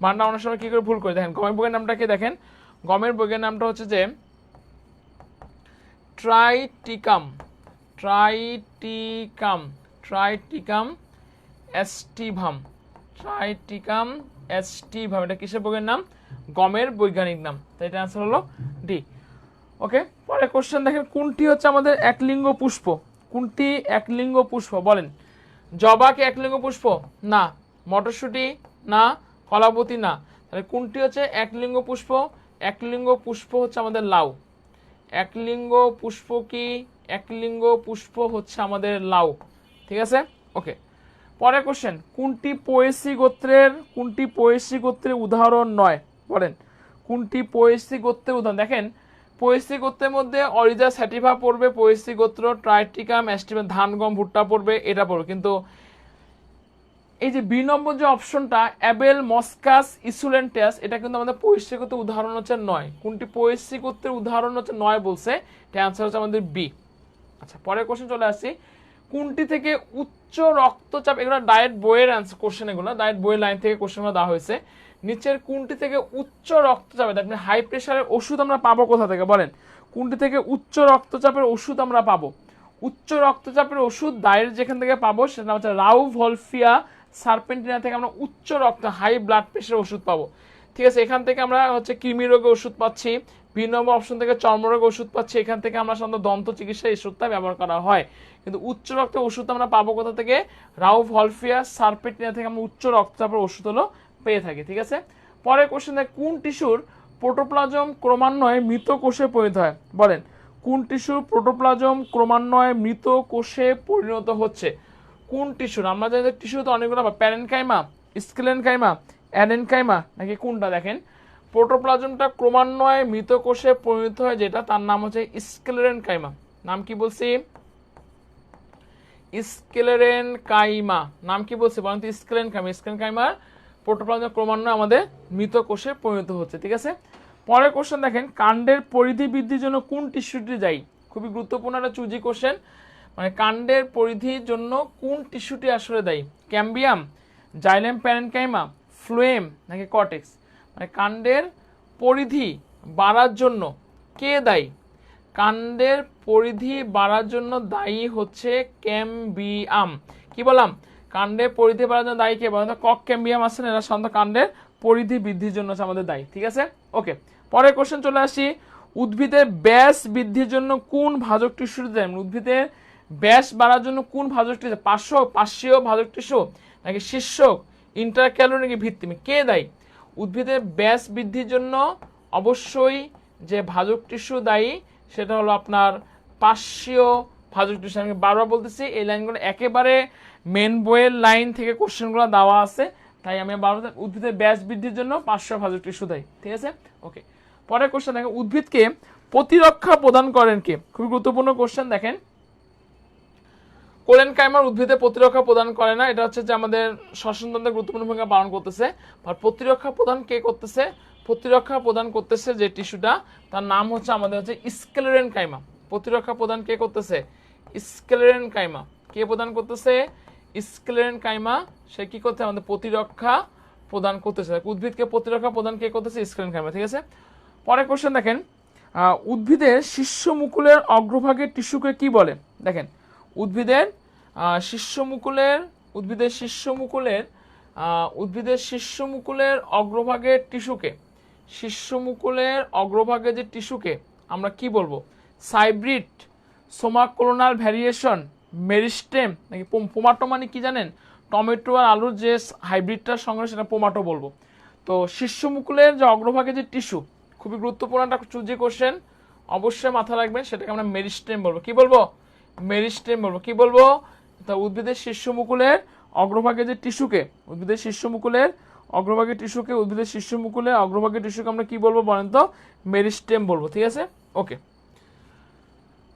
বানানটা অনেক সময় কি করে ভুল করি। দেখেন গমের বৈজ্ঞানিক নামটা কি? দেখেন গমের বৈজ্ঞানিক নামটা হচ্ছে যে ট্রাইটিকাম, ট্রাইটিকাম, ট্রাইটিকাম এস্টিভাম, ট্রাইটিকাম এস্টিভাম। এটা কিসের বৈজ্ঞানিক নাম? গমের বৈজ্ঞানিক নাম। তাই এটা আনসার হলো ডি। ওকে, পরে কোশ্চেন দেখেন, কোনটি হচ্ছে আমাদের একলিঙ্গ পুষ্প? কোনটি একলিঙ্গ পুষ্প? বলেন, জবা কি একলিঙ্গ পুষ্প? না। মটরশুঁটি না। কলাবতী না। তাহলে কোনটি হচ্ছে একলিঙ্গ পুষ্প? একলিঙ্গ পুষ্প হচ্ছে আমাদের লাউ। একলিঙ্গ পুষ্প কি? একলিঙ্গ পুষ্প হচ্ছে আমাদের লাউ। ঠিক আছে, ওকে, পরের কোশ্চেন, কোনটি পোয়েসি গোত্রের, কোনটি পোয়েসি গোত্রের উদাহরণ নয়? বলেন, কোনটি পোয়েসি গোত্রের উদাহরণ? দেখেন পোয়েসি গোত্রের মধ্যে অরিজা স্যাটিভা পড়বে, পোয়েসি গোত্র, ট্রাইটিকাম এস্টিভা, ধান গম ভুট্টা পড়বে, এটা পড়বে। কিন্তু এই যে বি নম্বর যে অপশনটা অ্যাবেল মস্কাস ইসুলেন্টাস, এটা কিন্তু আমাদের পোয়েসি গোত্রের উদাহরণ হচ্ছে নয়। কোনটি পোয়েসি গোত্রের উদাহরণ হচ্ছে নয় বলছে, এটা অ্যান্সার হচ্ছে আমাদের বি। আচ্ছা, পরের কোশ্চেন চলে আসছি, কোনটি থেকে উচ্চ রক্তচাপ? এগুলো ডায়েট বইয়ের অ্যান্সার কোশ্চেন, এগুলো ডায়েট বইয়ের লাইন থেকে কোশ্চেনগুলো দেওয়া হয়েছে। নিচের কোনটি থেকে উচ্চ রক্তচাপে, আপনি হাই প্রেশারের ওষুধ আমরা পাবো কোথা থেকে? বলেন, কোনটি থেকে উচ্চ রক্তচাপের ওষুধ আমরা পাবো? উচ্চ রক্তচাপের ওষুধ ডায়েট যেখান থেকে পাবো সেটা হচ্ছে রাউভলফিয়া সার্পেন্টিনা থেকে আমরা উচ্চ রক্ত হাই ব্লাড প্রেশারের ওষুধ পাবো। ঠিক আছে, এখান থেকে আমরা হচ্ছে কৃমি রোগের ওষুধ পাচ্ছি। বি নম্বর অপশন থেকে চর্মরোগের ওষুধ পাচ্ছি। এখান থেকে আমরা সাধারণত দন্ত চিকিৎসায় এই ওষুধটা ব্যবহার করা হয়। কিন্তু উচ্চ রক্তের ওষুধ আমরা পাবো কোথা থেকে? রাউভলফিয়া সার্পেন্টিনা থেকে আমরা উচ্চ রক্তচাপের ওষুধ হলো পেয়ে থাকি। ঠিক আছে, পরের কোশ্চেন, কোন টিস্যুর প্রোটোপ্লাজম ক্রমান্বয়ে মৃত কোষে পরিণত হয়? বলেন, কোন টিস্যুর প্রোটোপ্লাজম ক্রমান্বয়ে মৃত কোষে পরিণত হচ্ছে? কোন টিস্যুর? আমরা জানি টিস্যু তো অনেকগুলো, প্যারেনকাইমা, স্কেলেনকাইমা, অ্যাডেনকাইমা, নাকি কোনটা? দেখেন প্রোটোপ্লাজমটা ক্রমান্বয়ে মৃত কোষে পরিণত হয় যেটা, তার নাম হচ্ছে স্কেলেনকাইমা। নাম কি বলছি? স্কেলেনকাইমা। নাম কি বলছি বলেন তো? স্কেলেনকাইমা। স্কেলেনকাইমার প্রোটোপ্লাজম ক্রমান্বয়ে আমাদের মৃত কোষে পরিণত হচ্ছে। ঠিক আছে, পরের কোশ্চেন দেখেন, কাণ্ডের পরিধি বৃদ্ধির জন্য কোন টিস্যুটি দায়ী? খুবই গুরুত্বপূর্ণ একটা চুজি কোশ্চেন। মানে কাণ্ডের পরিধির জন্য কোন টিস্যুটি আসলে দায়ী? ক্যাম্বিয়াম, জাইলেম প্যারেনকাইমা, ফ্লোয়েম, নাকি কর্টেক্স? মানে কাণ্ডের পরিধি বাড়ার জন্য কে দায়ী? কাণ্ডের পরিধি বাড়ার জন্য দায়ী হচ্ছে ক্যাম্বিয়াম। কি বললাম? কাণ্ডের পরিধি বাড়ার জন্য দায়ী কে বলেন? কক ক্যাম্বিয়াম আছে না, এরা সাধারণত কাণ্ডের পরিধি বৃদ্ধির জন্য হচ্ছে আমাদের দায়ী। ঠিক আছে, ওকে। পরের কোশ্চেন চলে আসি, উদ্ভিদের ব্যাস বৃদ্ধির জন্য কোন ভাজক টিস্যু দেয়? উদ্ভিদের ব্যাস বাড়ার জন্য কোন ভাজক টিস্যু? পার্শ্বীয় ভাজক টিস্যু নাকি শীর্ষক, ইন্টারক্যালোরি নাকি ভিত্তিম, কে দায়ী? উদ্ভিদের ব্যাস বৃদ্ধির জন্য অবশ্যই যে ভাজক টিস্যু দায়ী সেটা হলো আপনার পার্শ্বীয় ভাজক টিস্যু। আমি বারবার বলতেছি এই লাইনগুলো একেবারে মেন বইয়ের লাইন থেকে কোশ্চেনগুলো দেওয়া আছে, তাই আমি বারবার উদ্ভিদের ব্যাস বৃদ্ধির জন্য পার্শ্বীয় ভাজক টিস্যু দায়ী। ঠিক আছে, ওকে। পরের কোশ্চেন দেখেন, উদ্ভিদকে প্রতিরক্ষা প্রদান করেন কে? খুবই গুরুত্বপূর্ণ কোশ্চেন। দেখেন, কোলেনকাইমার উদ্ভিদে প্রতিরক্ষা প্রদান করে না, এটা হচ্ছে যে আমাদের শ্বসনতন্ত্রে গুরুত্বপূর্ণ ভূমিকা পালন করতেছে। আর প্রতিরক্ষা প্রদান কে করতেছে? প্রতিরক্ষা প্রদান করতেছে যে টিস্যুটা, তার নাম হচ্ছে আমাদের হচ্ছে স্ক্লেরেনকাইমা। প্রতিরক্ষা প্রদান কে করতেছে? স্ক্লেরেনকাইমা। কে প্রদান করতেছে? স্ক্লেরেনকাইমা। সে কি করতে? আমাদের প্রতিরক্ষা প্রদান করতেছে। উদ্ভিদকে প্রতিরক্ষা প্রদান কে করতেছে? স্ক্লেরেনকাইমা। ঠিক আছে, পরের কোশ্চেন দেখেন, উদ্ভিদের শীর্ষ মুকুলের অগ্রভাগের টিস্যুকে কি বলে? দেখেন, উদ্ভিদের শীর্ষ মুকুলের অগ্রভাগের টিস্যুকে, শীর্ষ মুকুলের অগ্রভাগে যে টিস্যুকে আমরা কি বলবো? সাইব্রিড, সোমাকোলোনাল ভ্যারিয়েশন, মেরিস্টেম নাকি পোমাটো? মানে কি জানেন? টমেটো আর আলুর যে হাইব্রিডটার সঙ্গে সেটা পোমাটো বলবো। তো শীর্ষ মুকুলের যে অগ্রভাগে যে টিস্যু, খুবই গুরুত্বপূর্ণ একটা চুজি কোশ্চেন, অবশ্যই মাথা রাখবেন, সেটাকে আমরা মেরিস্টেম বলবো। কি বলবো? মেরিস্টেম বলবো। কি বলবো? তা উদ্ভিদের শীর্ষ মুকুলের অগ্রভাগে যে টিস্যুকে, উদ্ভিদের শীর্ষ মুকুলের অগ্রভাগের টিস্যুকে আমরা কি বলবো বলেন তো? মেরিস্টেম বলবো। ঠিক আছে, ওকে।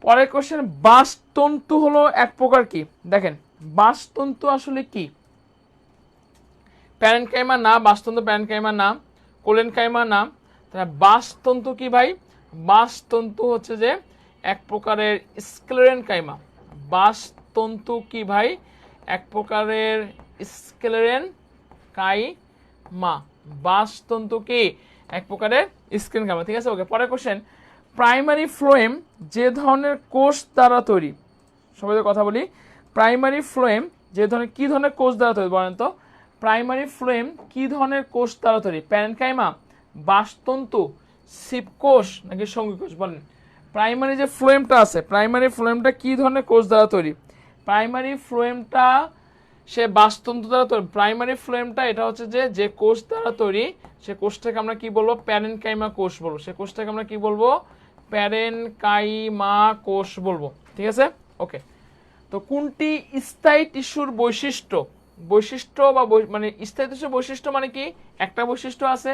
পরের কোশ্চেন, বাসতন্তু হলো এক প্রকার কি? দেখেন, বাসতন্তু আসলে কি? প্যারেনকাইমা না, বাসতন্তু প্যারেনকাইমা না, কোলেনকাইমা না, তাহলে বাসতন্তু কি ভাই? বাসতন্তু হচ্ছে যে এক প্রকারের স্ক্লেরেনকাইমা। বাসতন্তু কি ভাই? এক প্রকারের স্ক্লেরেনকাইমা। বাসতন্তু কি? এক প্রকারের স্ক্লেরেনকাইমা। ঠিক আছে, ওকে। পরের কোশ্চেন, প্রাইমারি ফ্লোয়েম যে ধরনের কোষ দ্বারা তৈরি, সবাই কথা বলি, প্রাইমারি ফ্লোয়েম যে ধরনের, কি ধরনের কোষ দ্বারা তৈরি বলেন তো? প্রাইমারি ফ্লোয়েম কি ধরনের কোষ দ্বারা তৈরি? প্যারেনকাইমা, বাসতন্তু, শিবকোষ নাকি সঙ্গী কোষ? বলেন, প্রাইমারি যে ফ্লোয়েমটা আছে, প্রাইমারি ফ্লোয়েমটা কি ধরনের কোষ দ্বারা তৈরি? প্রাইমারি ফ্লোয়েমটা সে বাসতন্তু দ্বারা তৈরি। প্রাইমারি ফ্লোয়েমটা এটা হচ্ছে যে কোষ দ্বারা তৈরি, সে কোষটাকে আমরা কি বলবো? প্যারেনকাইমা কোষ বলবো। সে কোষটাকে আমরা কি বলবো? প্যারেনকাইমা কোষ বলবো। ঠিক আছে, ওকে। তো কোনটি স্থায়ী টিস্যুর বৈশিষ্ট্য বা মানে স্থায়ী টিস্যুর বৈশিষ্ট্য মানে কি? একটা বৈশিষ্ট্য আছে,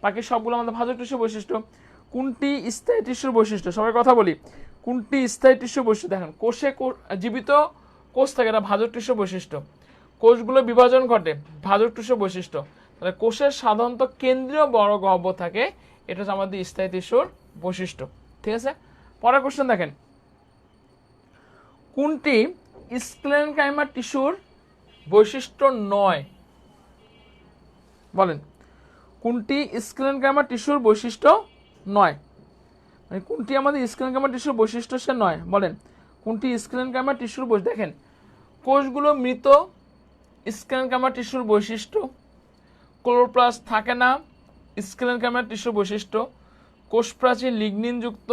বাকি সবগুলো আমাদের ভাজক টিস্যুর বৈশিষ্ট্য। কোনটি স্থায়ী টিস্যুর বৈশিষ্ট্য? সবাই কথা বলি, কোনটি স্থায়ী টিস্যুর বৈশিষ্ট্য? দেখেন, কোষে জীবিত কোষ থাকে, এটা ভাজক টিস্যুর বৈশিষ্ট্য। কোষগুলো বিভাজন ঘটে, ভাজক টিস্যুর বৈশিষ্ট্য। তাহলে কোষের সাধারণত কেন্দ্রীয় বড় গহ্বর থাকে, এটা হচ্ছে আমাদের স্থায়ী টিস্যুর বৈশিষ্ট্য। ঠিক আছে, পরের কোশ্চেন দেখেন, কোনটি স্ক্লেরেনকাইমা টিস্যুর বৈশিষ্ট্য নয়? বলেন, কোনটি স্ক্লেরেনকাইমা টিস্যুর বৈশিষ্ট্য নয়? মানে কোনটি আমাদের স্ক্লেরেনকাইমা টিস্যুর বৈশিষ্ট্য সে নয়? বলেন, কোনটি স্ক্লেরেনকাইমা টিস্যুর বৈশিষ্ট্য? দেখেন, কোষগুলো মৃত, স্ক্লেরেনকাইমা টিস্যুর বৈশিষ্ট্য। ক্লোরোপ্লাস্ট থাকে না, স্ক্লেরেনকাইমা টিস্যুর বৈশিষ্ট্য। কোষ প্রাচীর লিগনিন যুক্ত,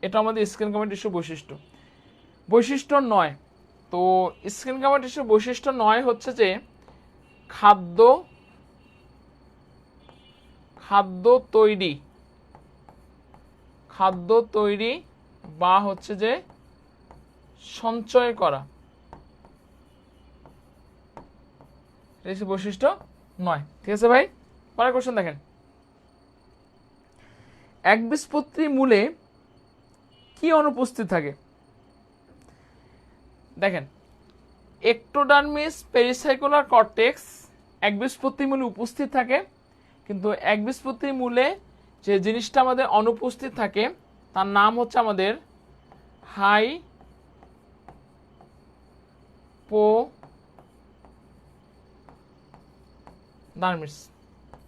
এটা আমাদের স্ক্লেরেনকাইমা টিস্যুর বৈশিষ্ট্য। বৈশিষ্ট্য নয়, তো স্ক্লেরেনকাইমা টিস্যুর বৈশিষ্ট্য নয় হচ্ছে যে খাদ্য তৈরি বা হচ্ছে যে সঞ্চয় করা, বৈশিষ্ট্য নয়। ঠিক আছে ভাই, পরের কোশ্চেন দেখেন, একবীজপত্রী মূলে কি অনুপস্থিত থাকে? দেখেন, এক্টোডার্মিস, পেরিসাইকুলার কর্টেক্স একবীজপত্রী মূলে উপস্থিত থাকে, কিন্তু একবীজপত্রী মূলে যে জিনিসটা আমাদের অনুপস্থিত থাকে তার নাম হচ্ছে আমাদের হাইপোডার্মিস।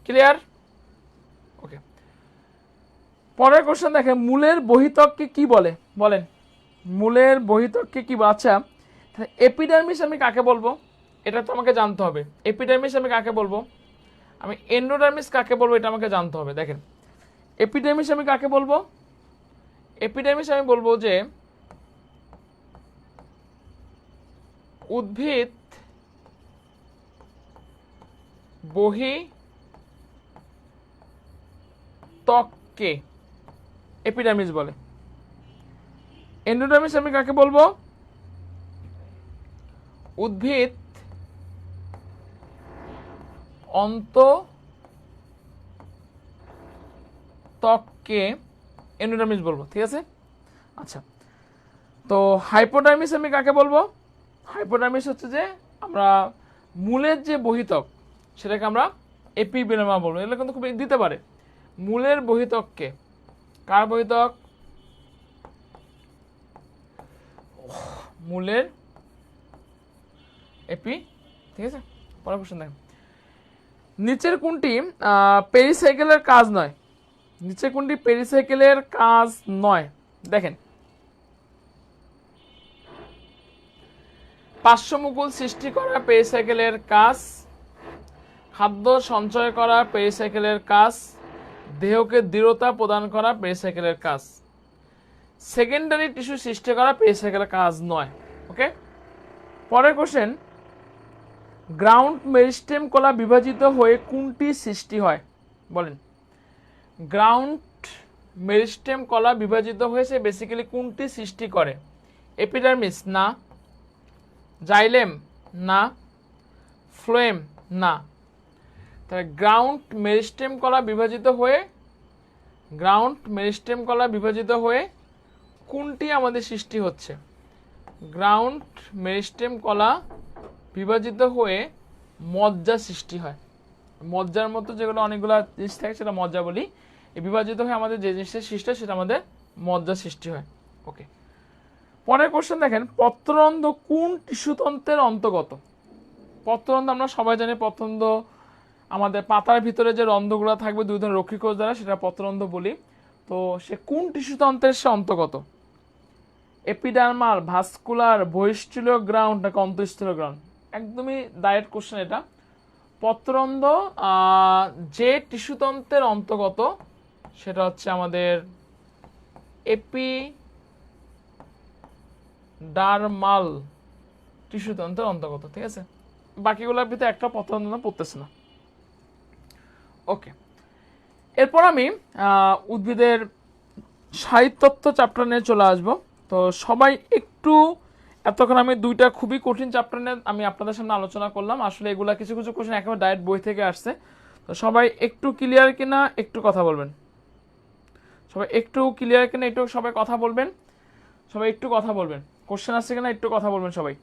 ক্লিয়ার? পরের কোশ্চেন দেখেন, মূলের বহিত্বককে কি বলে? বলেন, মূলের বহিত্বককে কি বলে? আচ্ছা, এপিডার্মিস আমি কাকে বলবো? এটা তো আমাকে জানতে হবে। এপিডার্মিস আমি কাকে বলবো? আমি এন্ডোডার্মিস কাকে বলবো? এটা আমাকে জানতে হবে। দেখেন, এপিডার্মিস আমি কাকে বলবো? এপিডার্মিস আমি বলবো যে উদ্ভিদ বহিত্বককে এপিডার্মিস বলে। এন্ডোডার্মিস আমি কাকে বলবো? উদ্ভিদ অন্তঃত্বককে এন্ডোডার্মিস বলবো, ঠিক আছে? আচ্ছা, তো হাইপোডার্মিস আমি কাকে বলবো? হাইপোডার্মিস হচ্ছে যে আমরা মূলের যে বহিত্বক সেটাকে আমরা এপিডার্মা বলবো। এগুলো কিন্তু খুব দিতে পারে। মূলের বহিত্বককে, কার বহিত্বক? মূলের এপি, ঠিক আছে? পরের কোশ্চেন দেখেন, নিচের কোনটি পেরিসাইকেলের কাজ নয়? নিচের কোনটি পেরিসাইকেলের কাজ নয়? দেখেন, পার্শ্বমুকুল সৃষ্টি করা পেরিসাইকেলের কাজ, খাদ্য সঞ্চয় করা পেরিসাইকেলের কাজ, দেহকে দৃঢ়তা প্রদান করা পেরিসাইকেলের কাজ। সেকেন্ডারি টিস্যু সৃষ্টি করা পেরিসাইকেলের কাজ নয়। ওকে, পরের কোশ্চেন, গ্রাউন্ড মেরিস্টেম কলা বিভাজিত হয়ে কোনটি সৃষ্টি হয়? বলেন, গ্রাউন্ড মেরিস্টেম কলা বিভাজিত হয়েছে বেসিক্যালি কোনটি সৃষ্টি করে? এপিডার্মিস না, জাইলেম না, ফ্লোয়েম না। তাহলে গ্রাউন্ড মেরিস্টেম কলা বিভাজিত হয়ে, গ্রাউন্ড মেরিস্টেম কলা বিভাজিত হয়ে কোনটি আমাদের সৃষ্টি হচ্ছে? গ্রাউন্ড মেরিস্টেম কলা বিভাজিত হয়ে মজ্জা সৃষ্টি হয়। মজ্জার মতো যেগুলো অনেকগুলো জিনিস থাকে সেটা মজ্জা বলি। এই বিভাজিত হয়ে আমাদের যে জিনিসটা সৃষ্টি হয় সেটা আমাদের মজ্জা সৃষ্টি হয়। ওকে, পরের কোশ্চেন দেখেন, পত্ররন্ধ্র কোন টিস্যুতন্ত্রের অন্তর্গত? পত্ররন্ধ্র আমরা সবাই জানি, পত্ররন্ধ্র আমাদের পাতার ভিতরে যে রন্ধ্রগুলো থাকবে দুই ধরনের রক্ষীকোষ দ্বারা, সেটা পত্ররন্ধ্র বলি। তো সে কোন টিস্যুতন্ত্রের সে অন্তর্গত? এপিডার্মাল, ভাস্কুলার, বহিঃস্থলীয় গ্রাউন্ড নাকি অন্তঃস্থলীয় গ্রাউন্ড? একদমই ডাইরেক্ট কোশ্চেন এটা। পত্ররন্ধ্র যে টিস্যুতন্ত্রের অন্তর্গত সেটা হচ্ছে আমাদের এপিডার্মাল টিস্যুতন্ত্রের অন্তর্গত, ঠিক আছে? বাকিগুলোর ভিতরে একটা পত্ররন্ধ্র পড়তেছে না। ওকে, এরপর আমি উদ্ভিদের সাহিত্যতত্ত্ব চ্যাপ্টার নিয়ে চলে আসবো। তো সবাই একটু, এতক্ষণ আমি দুইটা খুবই কঠিন চ্যাপ্টার নিয়ে আমি আপনাদের সামনে আলোচনা করলাম। আসলে এগুলা কিছু কিছু কোশ্চেন একেবারে ডাইরেক্ট বই থেকে আসছে। তো সবাই একটু ক্লিয়ার কিনা একটু কথা বলবেন। সবাই একটু ক্লিয়ার কিনা একটু সবাই কথা বলবেন। সবাই একটু কথা বলবেন। কোশ্চেন আসছে কিনা একটু কথা বলবেন সবাই।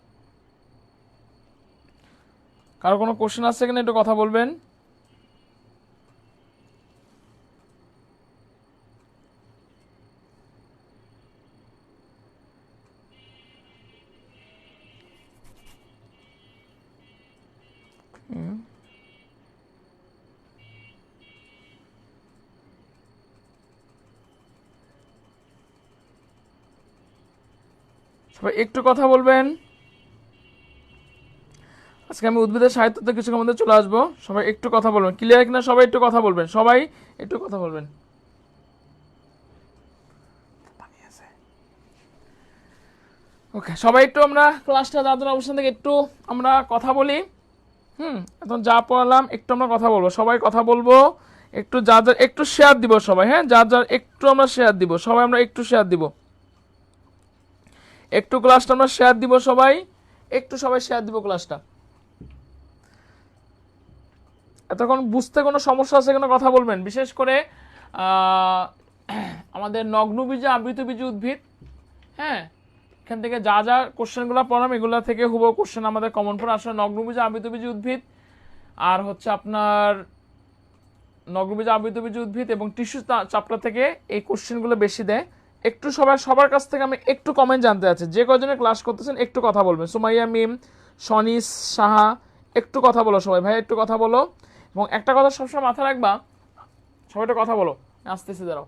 কারো কোনো কোশ্চেন আসছে কিনা একটু কথা বলবেন। সবাই একটু কথা বলবেন। আজকে আমি উদ্ভিদের সাহিত্যতে কিছু মধ্যে চলে আসবো। সবাই একটু কথা বলবেন। ক্লিয়ার কিনা সবাই একটু কথা বলবেন। সবাই একটু কথা বলবেন। ওকে, সবাই একটু আমরা ক্লাসটা যাদের অবস্থান থেকে একটু আমরা কথা বলি। এখন যা পড়ালাম একটু আমরা কথা বলবো। সবাই কথা বলবো। একটু যা যা একটু শেয়ার দিব সবাই। হ্যাঁ, যা যা একটু আমরা শেয়ার দিব। সবাই আমরা একটু শেয়ার দিব। একটু ক্লাসটা আমরা শেয়ার দিব সবাই। একটু সবাই শেয়ার দিব ক্লাসটা। এতক্ষণ বুঝতে কোনো সমস্যা আছে কিনা কথা বলবেন। বিশেষ করে আমাদের নগ্নবীজ আবৃতবীজ উদ্ভিদ, হ্যাঁ, এখান থেকে যা যা কোশ্চেনগুলো পড়াম এগুলো থেকে হুবহু কোশ্চেন আমাদের কমন পড়ে। আসলে নগ্নবীজ আবৃতবীজ উদ্ভিদ আর হচ্ছে আপনার নগ্নবীজ আবৃতবীজ উদ্ভিদ এবং টিস্যু চ্যাপ্টার থেকে এই কোশ্চেনগুলো বেশি দেয়। একটু সবার কাছ থেকে আমি একটু কমেন্ট জানতে আছে। যে কজনে ক্লাস করতেছেন একটু কথা বলবেন। সুমাইয়া মিম, সনিস সাহা, একটু কথা বলো সবাই। ভাই একটু কথা বলো। এবং একটা কথা সবসময় মাথায় রাখবা, সবাই একটু কথা বলো। আসতেছি, দাঁড়াও।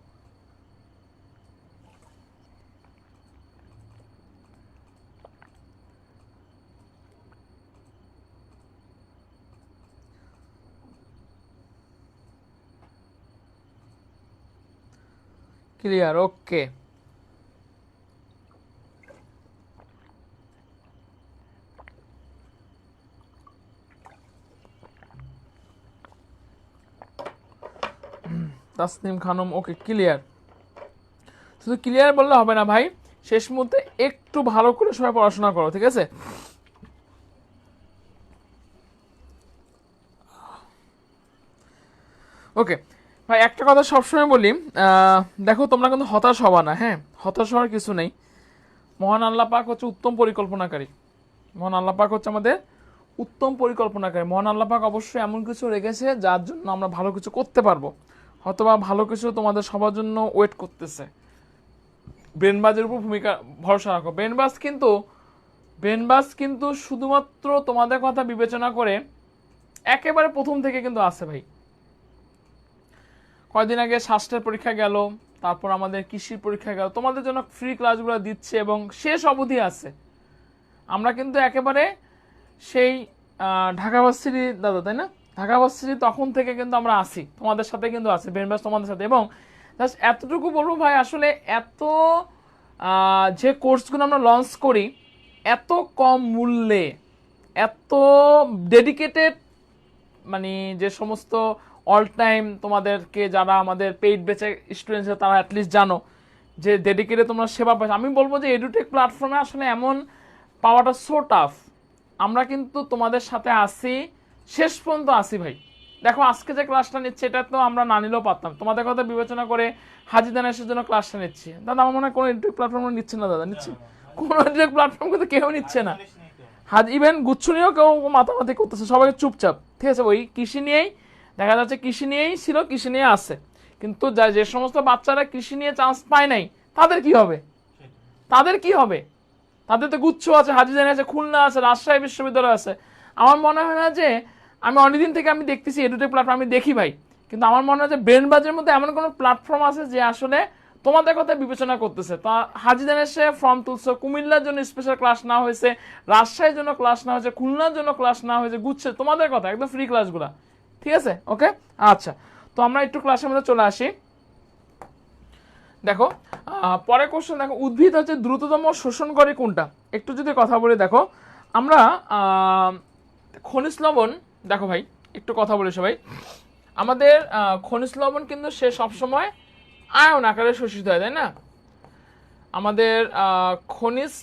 Clear, okay. Tasnim Khanam, okay clear. শুধু ক্লিয়ার বললে হবে না ভাই, শেষ মুহূর্তে একটু ভালো করে সবাই পড়াশোনা করো, ঠিক আছে? ওকে ভাই, একটা কথা সবসময় বলি, দেখো তোমরা কিন্তু হতাশ হবা না, হ্যাঁ, হতাশ হওয়ার কিছু নেই। মহান আল্লাহ পাক হচ্ছে উত্তম পরিকল্পনাকারী। মহান আল্লাহ পাক হচ্ছে আমাদের উত্তম পরিকল্পনাকারী। মহান আল্লাহ পাক অবশ্যই এমন কিছু রেখেছে যার জন্য আমরা ভালো কিছু করতে পারবো, হয়তোবা ভালো কিছু তোমাদের সবার জন্য ওয়েট করতেছে। ব্রেনবাজের উপর ভরসা রাখো। ব্রেনবাজ কিন্তু শুধুমাত্র তোমাদের কথা বিবেচনা করে একেবারে প্রথম থেকে কিন্তু আছে ভাই। কয়দিন আগে স্বাস্থ্যের পরীক্ষা গেল, তারপর আমাদের কৃষির পরীক্ষা গেল, তোমাদের জন্য ফ্রি ক্লাসগুলো দিচ্ছে এবং শেষ অবধি আছে। আমরা কিন্তু একেবারে সেই ঢাকা ভার্সিটি দাদা, তাই না, ঢাকা ভার্সিটি তখন থেকে কিন্তু আমরা আসি, তোমাদের সাথে কিন্তু আছি, ব্রেনবাজ তোমাদের সাথে। এবং জাস্ট এতটুকু বলবো ভাই, আসলে এত যে কোর্সগুলো আমরা লঞ্চ করি এত কম মূল্যে, এত ডেডিকেটেড, মানে যে সমস্ত অল টাইম তোমাদেরকে যারা আমাদের পেইড বেচে স্টুডেন্টস তারা অ্যাটলিস্ট জানো যে ডেডিকেটেড তোমরা সেবা পাচ্ছ। আমি বলবো যে এডুটেক প্ল্যাটফর্মে আসলে এমন পাওয়াটা সো টাফ। আমরা কিন্তু তোমাদের সাথে আসি, শেষ পর্যন্ত আসি ভাই। দেখো আজকে যে ক্লাসটা নিচ্ছে এটা তো আমরা না নিলেও পারতাম, তোমাদের কথা বিবেচনা করে হাজি দানেশের জন্য ক্লাসটা নিচ্ছি। দাদা আমার মনে হয় কোনো এডুটেক প্ল্যাটফর্ম নিচ্ছে না, দাদা নিচ্ছে কোনো এডুটেক প্ল্যাটফর্ম কিন্তু কেউ নিচ্ছে না। ইভেন গুচ্ছ নিয়েও কেউ মাতামাতি করতেছে, সবাই চুপচাপ, ঠিক আছে। ওই কৃষি নিয়েই দেখা যাচ্ছে, কৃষি নিয়েই ছিল, কৃষি নিয়ে আসছে, কিন্তু যে সমস্ত বাচ্চারা কৃষি নিয়ে চান্স পায় নাই তাদের কি হবে? তাদের তো গুচ্ছ আছে, হাজিজানি আছে, খুলনা আছে, রাজশাহী বিশ্ববিদ্যালয় আছে। আমার মনে হয় না যে, আমি অনেকদিন থেকে আমি দেখতেছি এডুটেক প্ল্যাটফর্ম, আমি দেখি ভাই, কিন্তু আমার মনে হয় যে ব্রেনবাজের মধ্যে এমন কোনো প্ল্যাটফর্ম আছে যে আসলে তোমাদের কথা বিবেচনা করতেছে। তা হাজিদান এসে ফর্ম তুলছো, কুমিল্লার জন্য স্পেশাল ক্লাস না হয়েছে, রাজশাহীর জন্য ক্লাস না হয়েছে, খুলনার জন্য ক্লাস না হয়েছে, গুচ্ছে তোমাদের কথা একদম ফ্রি ক্লাসগুলা, ঠিক আছে, ওকে। আচ্ছা, তো আমরা একটু ক্লাসের মধ্যে চলে আসি। দেখো পরের কোশ্চেন, দেখো উদ্ভিদ হচ্ছে দ্রুততম শোষণ করে কোনটা, একটু যদি কথা বলি। দেখো আমরা খনিজ লবণ, দেখো ভাই একটু কথা বলি সবাই, আমাদের খনিজ লবণ কিন্তু সে সবসময় আয়ন আকারে শোষিত হয়, তাই না? আমাদের খনিজ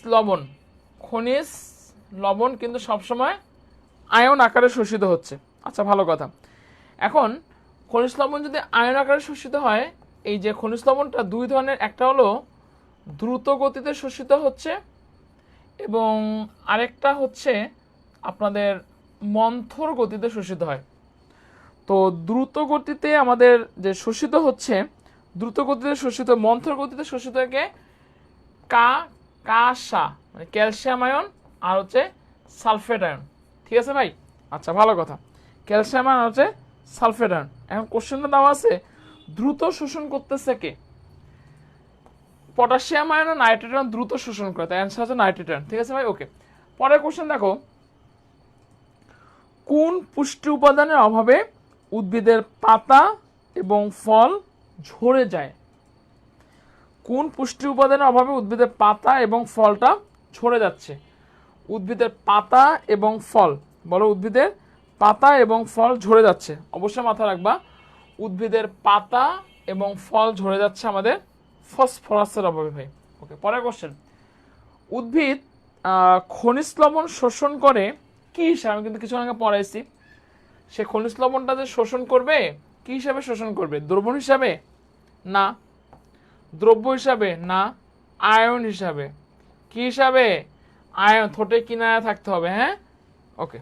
লবণ কিন্তু সবসময় আয়ন আকারে শোষিত হচ্ছে। আচ্ছা ভালো কথা। এখন খনিজ লবণ যদি আয়ন আকারে শোষিত হয়, এই যে খনিজ লবণটা দুই ধরনের, একটা হলো দ্রুত গতিতে শোষিত হচ্ছে এবং আরেকটা হচ্ছে আপনাদের মন্থর গতিতে শোষিত হয়। তো দ্রুত গতিতে আমাদের যে শোষিত হচ্ছে, দ্রুত গতিতে শোষিত, মন্থর গতিতে শোষিত থেকে কাসা মানে ক্যালসিয়াম আয়ন আর হচ্ছে সালফেট আয়ন, ঠিক আছে ভাই? আচ্ছা ভালো কথা, ক্যালসিয়াম আয়ন হচ্ছে সালফেট আয়ন। এখন কোশ্চেনটা দেওয়া আছে দ্রুত শোষণ করতেছে কে? পটাশিয়াম আয়ন ও নাইট্রেট আয়ন দ্রুত শোষণ করে, তাই অ্যান্সার হচ্ছে নাইট্রেট আয়ন, ঠিক আছে ভাই, ওকে। পরের কোশ্চেন দেখো, কোন পুষ্টি উপাদানের অভাবে উদ্ভিদের পাতা এবং ফল ঝরে যায়? কোন পুষ্টি উপাদানের অভাবে উদ্ভিদের পাতা এবং ফলটা ঝরে যাচ্ছে? উদ্ভিদের পাতা এবং ফল, বলো উদ্ভিদের পাতা এবং ফল ঝরে যাচ্ছে, অবশ্যই মাথায় রাখবা উদ্ভিদের পাতা এবং ফল ঝরে যাচ্ছে আমাদের ফসফরাসের অভাবে ভাই, ওকে। পরের কোশ্চেন, উদ্ভিদ খনিজ লবণ শোষণ করে কি হিসাবে? আমি কিন্তু কিছু আগে পড়াইছি, সে খনিজ লবণটা যে শোষণ করবে কি হিসাবে শোষণ করবে? দ্রবণ হিসাবে না, দ্রব্য হিসাবে না, আয়ন হিসাবে। কি হিসাবে? আয়ন, ঠোঁটে কিনারে থাকতে হবে, হ্যাঁ, ওকে।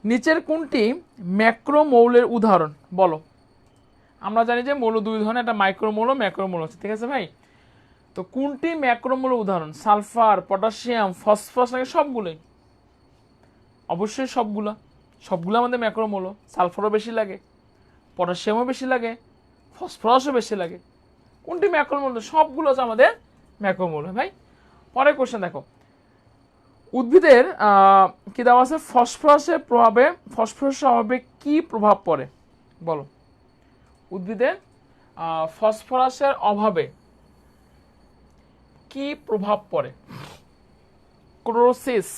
নিচের কোনটি ম্যাক্রোমৌলের উদাহরণ বলো? আমরা জানি যে মৌল দুই ধরনের, একটা মাইক্রোমৌল ও ম্যাক্রোমৌল আছে, ঠিক আছে ভাই? তো কোনটি ম্যাক্রোমৌলের উদাহরণ? সালফার, পটাশিয়াম, ফসফরাস, নাকি সবগুলোই? অবশ্যই সবগুলো আমাদের ম্যাক্রোমৌল। সালফারও বেশি লাগে, পটাশিয়ামও বেশি লাগে, ফসফরাসও বেশি লাগে। কোনটি ম্যাক্রোমৌল? সবগুলো আছে আমাদের ম্যাক্রোমৌল ভাই। পরের কোশ্চেন দেখো, উদ্ভিদের কি দেওয়া আছে? ফসফরাসের অভাবে কি প্রভাব পড়ে বলো? উদ্ভিদের ফসফরাসের অভাবে কি প্রভাব পড়ে? ক্লোরোসিস,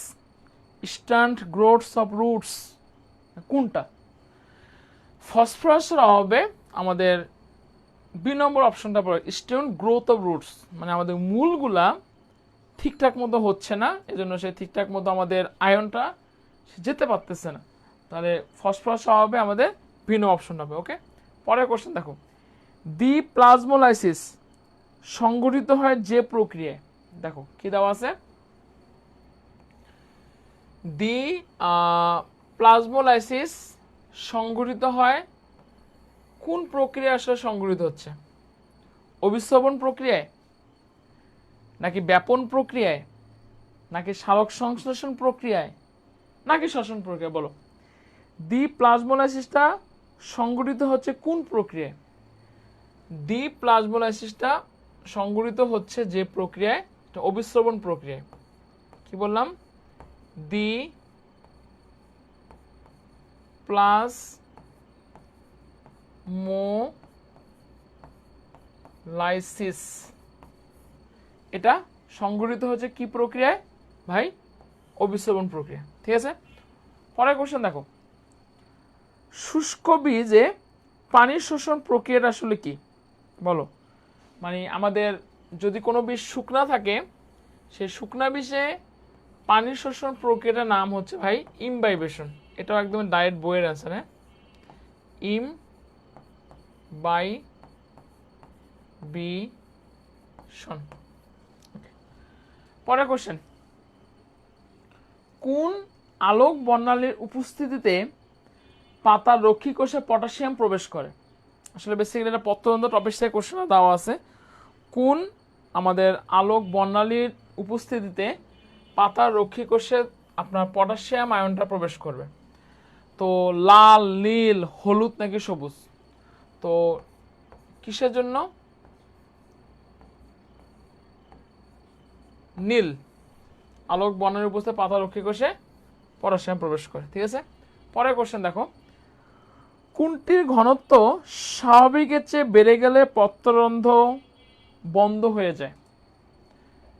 স্ট্যান্ড গ্রোথস অফ রুটস, কোনটা? ফসফরাসের অভাবে আমাদের 2 নম্বর অপশনটা পড়ে, স্ট্যান্ড গ্রোথ অফ রুটস, মানে আমাদের মূলগুলা ঠিকঠাক মতো হচ্ছে না, এজন্য সে ঠিকঠাক মতো আমাদের আয়নটা যেতে পারতেছে না। তাহলে ফসফরাস অভাবে আমাদের ভিন্ন অপশন হবে। ওকে, পরের কোশ্চেন দেখো, দি প্লাজমোলাইসিস সংঘটিত হয় যে প্রক্রিয়ায়, দেখো কি দেওয়া আছে, দি প্লাজমোলাইসিস সংঘটিত হয় কোন প্রক্রিয়া আসলে সংঘটিত হচ্ছে? অভিস্রবণ প্রক্রিয়ায়, নাকি ব্যাপন প্রক্রিয়ায়, নাকি সালোক সংশ্লেষণ প্রক্রিয়ায়, নাকি শ্বসন প্রক্রিয়া? বলো, দি প্লাজমোলাইসিসটা সংঘটিত হচ্ছে কোন প্রক্রিয়ায়? দি প্লাজমোলাইসিসটা সংঘটিত হচ্ছে যে প্রক্রিয়ায়, অভিস্রবণ প্রক্রিয়ায়। কি বললাম? দি প্লাজমোলাইসিস এটা সংঘটিত হচ্ছে কি প্রক্রিয়ায় ভাই? অভিস্রবণ প্রক্রিয়া। ঠিক আছে, পরের কোশ্চেন দেখো, শুষ্ক বীজে পানি শোষণ প্রক্রিয়াটা আসলে কি? বলো, মানে আমাদের যদি কোনো বীজ শুকনা থাকে, সেই শুকনা বীজে পানি শোষণ প্রক্রিয়াটার নাম হচ্ছে ভাই ইমবাইবেশন। এটাও একদম ডায়েট বইয়ের আছে, হ্যাঁ, ইমবাইবিশন। পরের কোশ্চেন, কোন আলোক বর্ণালীর উপস্থিতিতে পাতার রক্ষী কোষে পটাশিয়াম প্রবেশ করে? আসলে বেসিক্যালি এটা পত্রতন্ত্র টপিক থেকে কোশ্চেন দেওয়া আছে, কোন আমাদের আলোক বর্ণালীর উপস্থিতিতে পাতার রক্ষী কোষে আপনার পটাশিয়াম আয়নটা প্রবেশ করবে? তো লাল, নীল, হলুদ নাকি সবুজ? তো কিসের জন্য? নীল, আলোক বর্ণালীর উপস্থিতিতে পাতার রক্ষী কোষে পটাশিয়াম প্রবেশ করে। ঠিক আছে, পরের কোশ্চেন দেখো, কোনটির ঘনত্ব স্বাভাবিকের চেয়ে বেড়ে গেলে পত্ররন্ধ্র বন্ধ হয়ে যায়?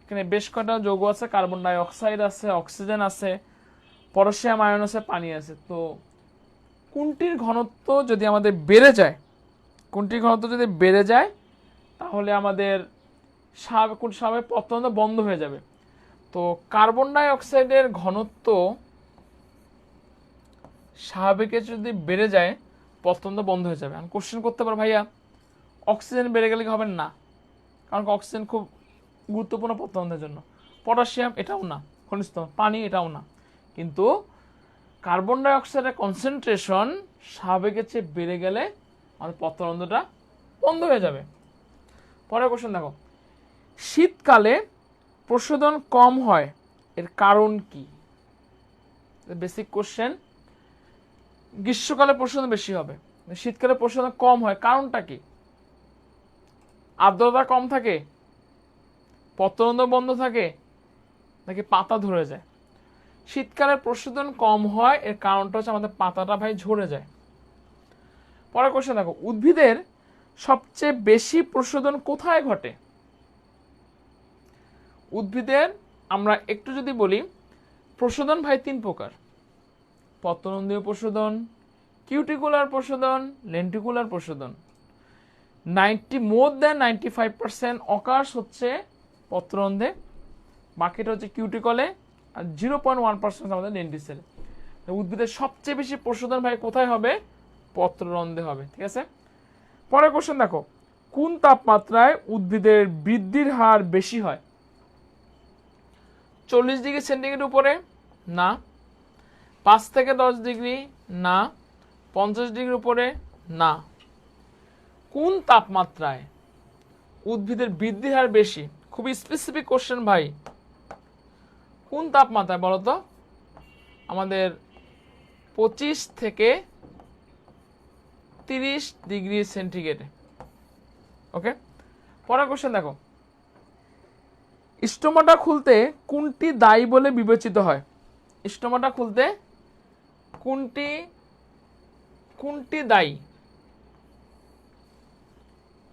এখানে বেশ কয়টা যৌগ আছে, কার্বন ডাই অক্সাইড আছে, অক্সিজেন আছে, পটাশিয়াম আয়ন আছে, পানি আছে। তো কোনটির ঘনত্ব যদি আমাদের বেড়ে যায়, কোনটির ঘনত্ব যদি বেড়ে যায় তাহলে আমাদের স্বাভাবিক পত্ররন্ধ্র বন্ধ হয়ে যাবে? তো কার্বন ডাই অক্সাইডের ঘনত্ব স্বাভাবিকের যদি বেড়ে যায় পত্ররন্ধ্র বন্ধ হয়ে যাবে। আমি কোশ্চেন করতে পারো, ভাইয়া অক্সিজেন বেড়ে গেলে কি হবে? না, কারণ অক্সিজেন খুব গুরুত্বপূর্ণ পত্ররন্ধ্রের জন্য। পটাশিয়াম এটাও না, খনিজ পানি এটাও না। কিন্তু কার্বন ডাই অক্সাইডের কনসেন্ট্রেশন স্বাভাবিকের চেয়ে বেড়ে গেলে আমাদের পত্ররন্ধ্রটা বন্ধ হয়ে যাবে। পরের কোশ্চেন দেখো, শীতকালে প্রশোধন কম হয় এর কারণ কি? Basic question. গ্রীষ্মকালে প্রশোধন বেশি হবে, শীতকালে প্রশোধন কম হয়, কারণটা কি? আর্দ্রতা কম থাকে, পত্ররন্ধ্র বন্ধ থাকে, নাকি পাতা ধরে যায়? শীতকালে প্রশোধন কম হয় এর কারণটা হচ্ছে আমাদের পাতাটা ভাই ঝরে যায়। পরের কোশ্চেন দেখো, উদ্ভিদের সবচেয়ে বেশি প্রশোধন কোথায় ঘটে? উদ্ভিদের আমরা একটু যদি বলি, প্রশোধন ভাই 3 প্রকার, পত্ররন্ধ্রীয় প্রশোধন, কিউটিকুলার প্রশোধন, লেন্টিকুলার প্রশোধন। মোর দ্যান 95% অকাশ হচ্ছে পত্ররন্ধ্রে, বাকিটা হচ্ছে কিউটিকলে, আর 0.1% আমাদের লেন্টিসেলে। উদ্ভিদের সবচেয়ে বেশি প্রশোধন ভাই কোথায় হবে? পত্ররন্ধ্রে হবে। ঠিক আছে, পরের কোশ্চেন দেখো, কোন তাপমাত্রায় উদ্ভিদের বৃদ্ধির হার বেশি হয়? 40 ডিগ্রি সেন্টিগ্রেড উপরে? না। 5 থেকে 10 ডিগ্রি? না। 50 ডিগ্রি উপরে? না। কোন তাপমাত্রায় উদ্ভিদের বৃদ্ধির হার বেশি? খুবই স্পেসিফিক কোশ্চেন ভাই, কোন তাপমাত্রায় বলতো? আমাদের 25 থেকে 30 ডিগ্রি সেন্টিগ্রেডে। ওকে, পরের কোশ্চেন দেখো, স্টোমাটা খুলতে কোনটি দায়ী বলে বিবেচিত হয়? স্টোমাটা খুলতে কোনটি দায়ী?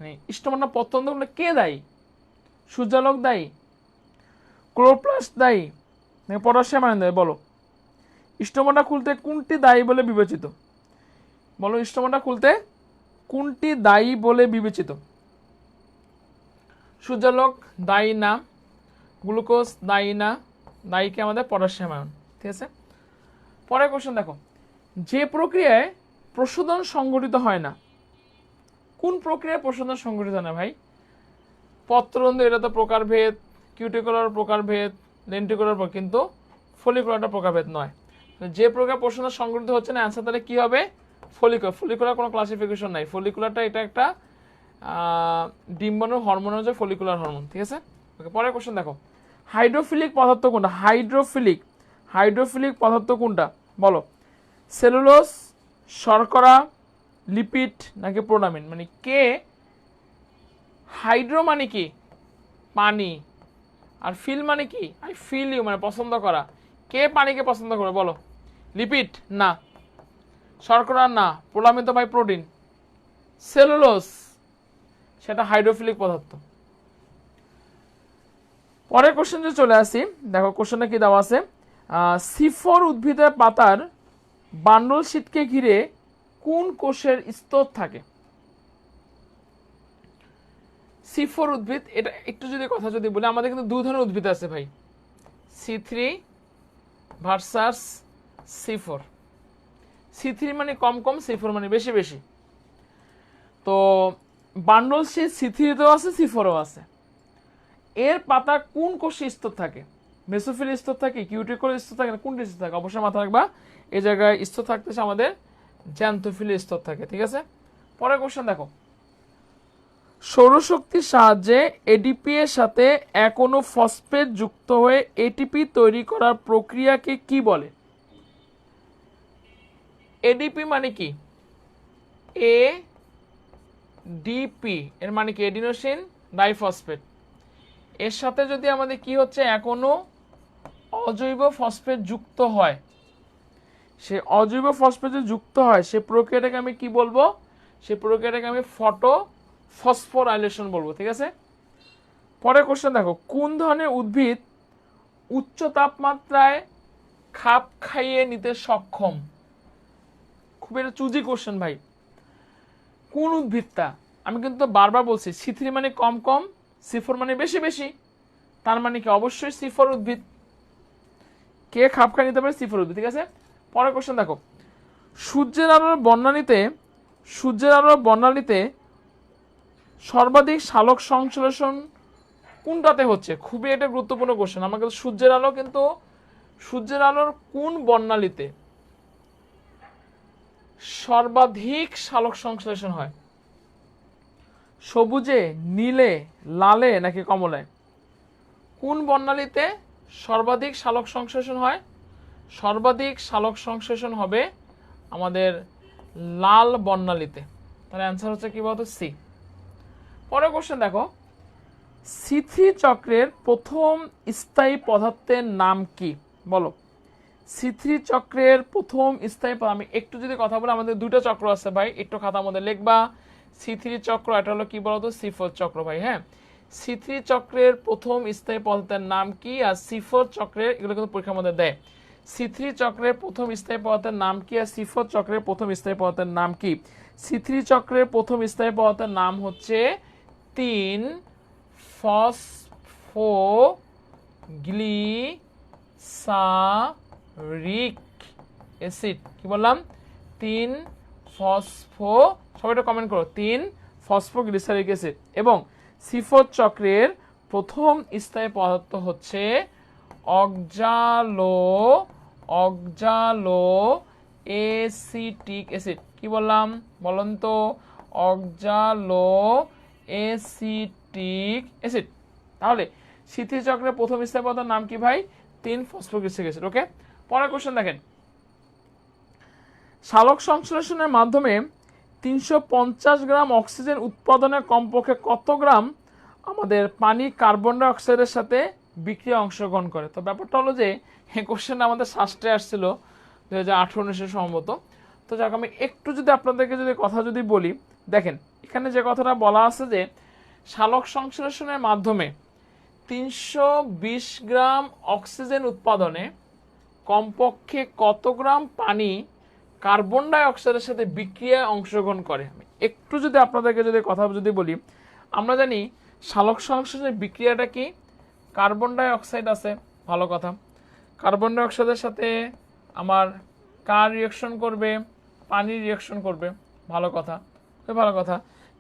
মানে স্টোমাটা পতন করলে কে দায়ী? সূর্যালোক দায়ী, ক্লোরোপ্লাস্ট দায়ী, নাকি পটাশিয়াম আয়ন দায়ী? বলো। স্টোমাটা খুলতে কোনটি দায়ী বলে বিবেচিত? বলো, স্টোমাটা খুলতে কোনটি দায়ী বলে বিবেচিত? সূর্যালোক দায়ী না, গ্লুকোজ দায়ী না, দায়ী কি আমাদের পটাশিয়াম আয়ন। ঠিক আছে, পরের কোশ্চেন দেখো, যে প্রক্রিয়ায় প্রশোধন সংঘটিত হয় না, কোন প্রক্রিয়ায় প্রশোধন সংঘটিত হয় না ভাই? পত্ররন্ধ্র, এটা তো প্রকারভেদ, কিউটিকুলার প্রকারভেদ, লেন্টিকুলার, কিন্তু ফলিকুলারটা প্রকারভেদ নয়। যে প্রক্রিয়া প্রশোধন সংঘটিত হচ্ছে না, অ্যান্সার তাহলে কি হবে? ফলিকুলার। ফলিকুলার কোনো ক্লাসিফিকেশন নাই, ফলিকুলারটা এটা একটা ডিম্বাণু হরমোন হচ্ছে ফলিকুলার হরমোন। ঠিক আছে, ওকে, পরের কোশ্চেন দেখো, হাইড্রোফিলিক পদার্থ কোনটা? হাইড্রোফিলিক পদার্থ কোনটা বলো? সেলুলোজ, শর্করা, লিপিড নাকি প্রোটামিন? মানে কে হাইড্রো মানে কি? পানি, আর ফিল মানে কি? আই ফিল ইউ মানে পছন্দ করা। কে পানিকে পছন্দ করে বলো? লিপিড না, শর্করা না, প্রোটামিন তো ভাই প্রোটিন, সেলুলোজ সেটা হাইড্রোফিলিক পদার্থ। পরের কোশ্চেনে চলে আসি, দেখো কোশ্চেনে কি দেওয়া আছে, সিফর উদ্ভিদের পাতার বান্ডল শীটকে ঘিরে কোন কোষের স্তর থাকে? সিফর উদ্ভিদ, এটা একটু যদি কথা যদি বলি, আমাদের কিন্তু দুই ধরনের উদ্ভিদ আছে ভাই, C3 ভার্সাস C4। C3 মানে কম কম, C4 মানে বেশি বেশি। তো বান্ডল শীট C3তেও আছে, C4ও আছে। এর পাতা কোন কোষে স্তর থাকে? মেসোফিল স্তর থাকে, কিউটিকুলার স্তর থাকে, কোনটি স্তর থাকে? অবশ্যই মাথা রাখবা, এই জায়গায় স্তর থাকতেছে আমাদের জ্যান্থোফিল স্তর থাকে। ঠিক আছে, পরের কোশ্চেন দেখো, সৌরশক্তির সাহায্যে এডিপি এর সাথে এক অণু ফসফেট যুক্ত হয়ে এটিপি তৈরি করার প্রক্রিয়াকে কি বলে? এডিপি মানে কি? এডিপি এর মানে কি? Adenosine diphosphate. এর সাথে যদি আমাদের কি হচ্ছে, এক অণু অজৈব ফসফেট যুক্ত হয়, সে অজৈব ফসফেটে যুক্ত হয়, সে প্রক্রিয়াটাকে আমি কি বলবো? সে প্রক্রিয়াটাকে আমি ফটো ফসফোরাইলেশন বলবো। ঠিক আছে, পরের কোশ্চেন দেখো, কোন ধরনের উদ্ভিদ উচ্চ তাপমাত্রায় খাপ খাইয়ে নিতে সক্ষম? খুব একটা চুজি কোশ্চেন ভাই, কোন উদ্ভিদটা? আমি কিন্তু বারবার বলছি, C3 মানে কম কম, C4 মানে বেশি বেশি, তার মানে কি? অবশ্যই C4 উদ্ভিদ। কে খাপ খাইয়ে নিতে পারে? C4 উদ্ভিদ। ঠিক আছে, পরের কোশ্চেন দেখো, সূর্যের আলোর বর্ণালীতে সর্বাধিক সালোক সংশ্লেষণ কোনটাতে হচ্ছে? খুবই এটা গুরুত্বপূর্ণ কোশ্চেন। আমাকে সূর্যের আলোর কোন বর্ণালীতে সর্বাধিক সালোক সংশ্লেষণ হয়? সবুজে, নীলে, লালে নাকি কমলায়? কোন বর্ণালীতে সর্বাধিক সালোক সংশ্লেষণ হয়? সর্বাধিক সালোক সংশ্লেষণ হবে আমাদের লাল বর্ণালীতে। তাহলে অ্যান্সার হচ্ছে কি বলতো? সি। পরের কোশ্চেন দেখো, C3 চক্রের প্রথম স্থায়ী পদার্থের নাম কি? বলো। C3 চক্রের প্রথম স্থায়ী পদার্থ, আমি একটু যদি কথা বলি, আমাদের দুটো চক্র আছে ভাই, একটু খাতার মধ্যে লিখবা। C3 চক্র, এটা হলো কি বলতো? C4 চক্র ভাই। হ্যাঁ, C3 চক্রের প্রথম স্থায়ী পদার্থের নাম কি? আর C4 চক্রের, এগুলো কিন্তু পরীক্ষার মধ্যে দেয়। C3 চক্রের প্রথম স্থায়ী পদার্থের নাম কি আর C4 চক্রের প্রথম স্থায়ী পদার্থের নাম কি? C3 চক্রের প্রথম স্থায়ী পদার্থের নাম হচ্ছে 3-ফসফোগ্লিসারিক অ্যাসিড। কি বললাম? 3-ফসফো, সবাই একটা কমেন্ট করো, 3-ফসফোগ্লিসারিক অ্যাসিড। এবং C4 চক্রের প্রথম স্থায়ী পদার্থ হচ্ছে অক্সালো এসিটিক অ্যাসিড। কি বললাম বলুন তো? অক্সালো এসিটিক অ্যাসিড। তাহলে C3 চক্রের প্রথম স্থায়ী পদার্থের নাম কি ভাই? 3-ফসফোগ্লিসারিক অ্যাসিড। ওকে, পরের কোশ্চেন দেখেন, সালোক সংশ্লেষণের মাধ্যমে 350 গ্রাম অক্সিজেন উৎপাদনে কমপক্ষে কত গ্রাম আমাদের পানি কার্বন ডাই অক্সাইডের সাথে বিক্রিয়া অংশগ্রহণ করে? তো ব্যাপারটা হলো যে, এই কোশ্চেনটা আমাদের শাস্ত্রে আসছিল 2018-19 সম্ভবত। তো যাক, আমি একটু যদি আপনাদেরকে যদি কথা যদি বলি, দেখেন এখানে যে কথাটা বলা আছে যে সালোক সংশ্লেষণের মাধ্যমে 320 গ্রাম অক্সিজেন উৎপাদনে কমপক্ষে কত গ্রাম পানি কার্বন ডাই অক্সাইডের সাথে বিক্রিয়ায় অংশগ্রহণ করে। একটু যদি আপনাদেরকে যদি কথা যদি বলি, আমরা জানি সালোক সংশ্লেষণের বিক্রিয়াটা কি, কার্বন ডাই অক্সাইড আছে, ভালো কথা। কার্বন ডাই অক্সাইডের সাথে আমার কার রিয়াকশন করবে, পানির রিয়াকশন করবে, ভালো কথা, খুবই ভালো কথা।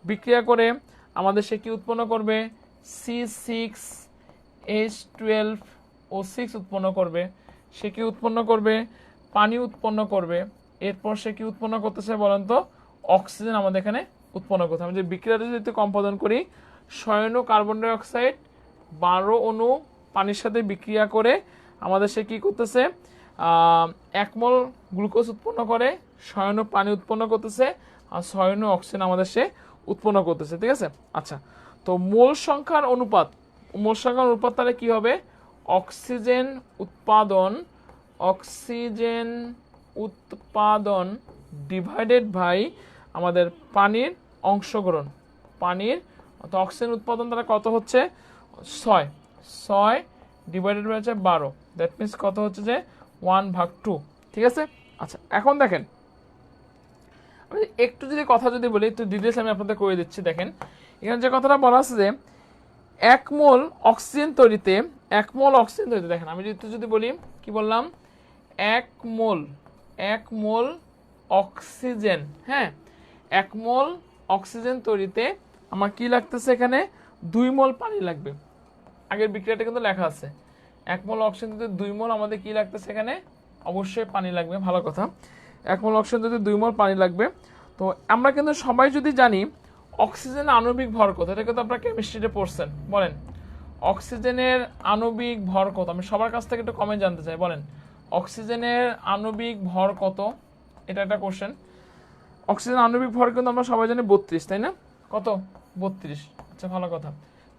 বিক্রিয়া করে আমাদের সে কি উৎপন্ন করবে, C6H12O6 উৎপন্ন করবে। সে কি উৎপন্ন করবে, পানি উৎপন্ন করবে। এরপর সে কি উৎপন্ন করতেছে বলেন তো, অক্সিজেন আমাদের এখানে উৎপন্ন করতে। আমি যে বিক্রিয়াটা যদি কম্পাদন করি, 6 অণু কার্বন ডাই অক্সাইড 12 অণু পানির সাথে বিক্রিয়া করে আমাদের সে কি করতেছে, 1 মোল গ্লুকোজ উৎপন্ন করে, 6 অণু পানি উৎপন্ন করতেছে, আর 6 অণু অক্সিজেন আমাদের সে উৎপন্ন করতেছে। ঠিক আছে, আচ্ছা। তো মোল সংখ্যার অনুপাত তাহলে কি হবে, অক্সিজেন উৎপাদন ডিভাইডেড বাই আমাদের পানির অংশগ্রহণ। তো অক্সিজেন উৎপাদন তাহলে কত হচ্ছে, 6 ডিভাইডেড বাই হচ্ছে 12, দ্যাট মিনস কত হচ্ছে যে 1/2। ঠিক আছে, আচ্ছা। এখন দেখেন আমি একটু যদি কথা যদি বলি, একটু ডিটেলস আমি আপনাদের করে দিচ্ছি। দেখেন এখানে যে কথাটা বলা আছে যে 1 মোল অক্সিজেন তৈরিতে দেখেন আমি যদি বলি, কি বললাম, 1 মোল অক্সিজেন, হ্যাঁ, 1 মোল অক্সিজেন তৈরিতে আমার কি লাগতেছে, এখানে 2 মোল পানি লাগবে। আগের বিক্রিয়াটা কিন্তু লেখা আছে, 1 মোল অক্সিজেন দিতে 2 মোল আমাদের কি লাগতেছে, এখানে অবশ্যই পানি লাগবে, ভালো কথা। 1 মোল অক্সিজেন দিতে 2 মোল পানি লাগবে। তো আমরা কিন্তু সবাই যদি জানি অক্সিজেনের আণবিক ভর কত, এটা কিন্তু আপনারা কেমিস্ট্রিতে পড়ছেন, বলেন অক্সিজেনের আণবিক ভর কত? আমি সবার কাছ থেকে একটু কমেন্ট জানতে চাই, বলেন অক্সিজেনের আণবিক ভর কত? এটা একটা কোশ্চেন। অক্সিজেন আণবিক ভর কিন্তু আমরা সবাই জানি 32, তাই না? কত? 32। আচ্ছা, ভালো কথা।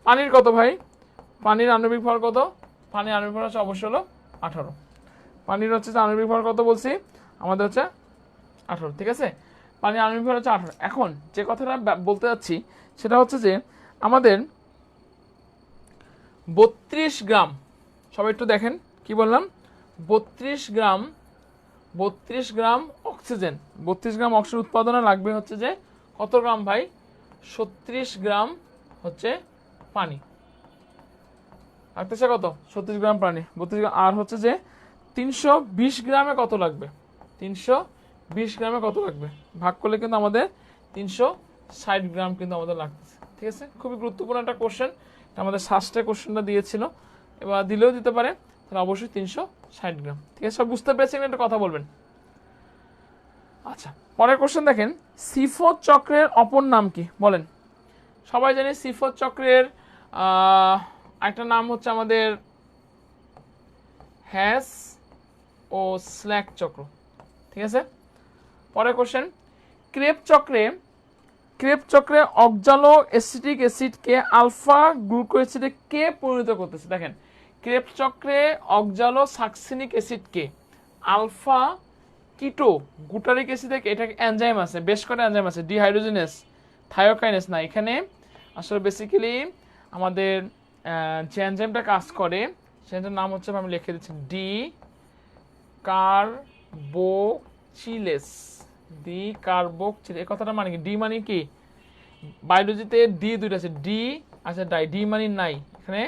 পানির কত ভাই? পানির আণবিক ভর কত? পানির আণবিক ভর হচ্ছে অবশ্যই হলো 18। পানির হচ্ছে যে আণবিক ভর কত বলছি আমাদের হচ্ছে 18। ঠিক আছে, পানির আণবিক ভর হচ্ছে 18। এখন যে কথাটা বলতে যাচ্ছি সেটা হচ্ছে যে আমাদের 32 গ্রাম, সবাই একটু দেখেন কি বললাম, 32 গ্রাম অক্সিজেন, 32 গ্রাম অক্সিজেন উৎপাদনে লাগবে হচ্ছে যে কত গ্রাম ভাই? 36 গ্রাম হচ্ছে পানি লাগতেছে। কত? 36 গ্রাম পানি, 32 গ্রাম। আর হচ্ছে যে 320 গ্রামে কত লাগবে? 320 গ্রামে কত লাগবে ভাগ করলে কিন্তু আমাদের 360 গ্রাম কিন্তু আমাদের লাগতেছে। ঠিক আছে, খুবই গুরুত্বপূর্ণ একটা কোশ্চেন, আমাদের শাস্ত্রে কোশ্চেনটা দিয়েছিল, এবার দিলেও দিতে পারে, তাহলে অবশ্যই 360 গ্রাম। ঠিক আছে, সব বুঝতে পেরেছেন? একটা কথা বলবেন। আচ্ছা, পরের কোশ্চেন দেখেন, সিফোর চক্রের অপর নাম কি বলেন? সবাই জানি সিফোর চক্রের একটা নাম হচ্ছে আমাদের হ্যাস ও স্ল্যাক চক্র। ঠিক আছে, পরের কোশ্চেন, ক্রেব চক্রে অক্সালো অ্যাসিটিক অ্যাসিডকে আলফা গ্লুকো অ্যাসিডে কে পরিণত করতেছে? দেখেন, ক্রেব চক্রে অক্সালো সাকসিনিক অ্যাসিডকে আলফা কিটো গুটারিক অ্যাসিডে, এটা এনজাইম আছে, বেশ করে এনজাইম আছে, ডিহাইড্রোজেনেস, থায়োকাইনেস না, এখানে আসলে বেসিক্যালি আমাদের যে এনজাইমটা কাজ করে সেটার নাম হচ্ছে, আমি লিখে দিচ্ছি, ডি কার্বোচিলেস। এই কথাটা মানে কি? ডি মানে কি? বায়োলজিতে ডি দুইটা আছে, ডি আছে ডাই, ডি মানে নাই এখানে,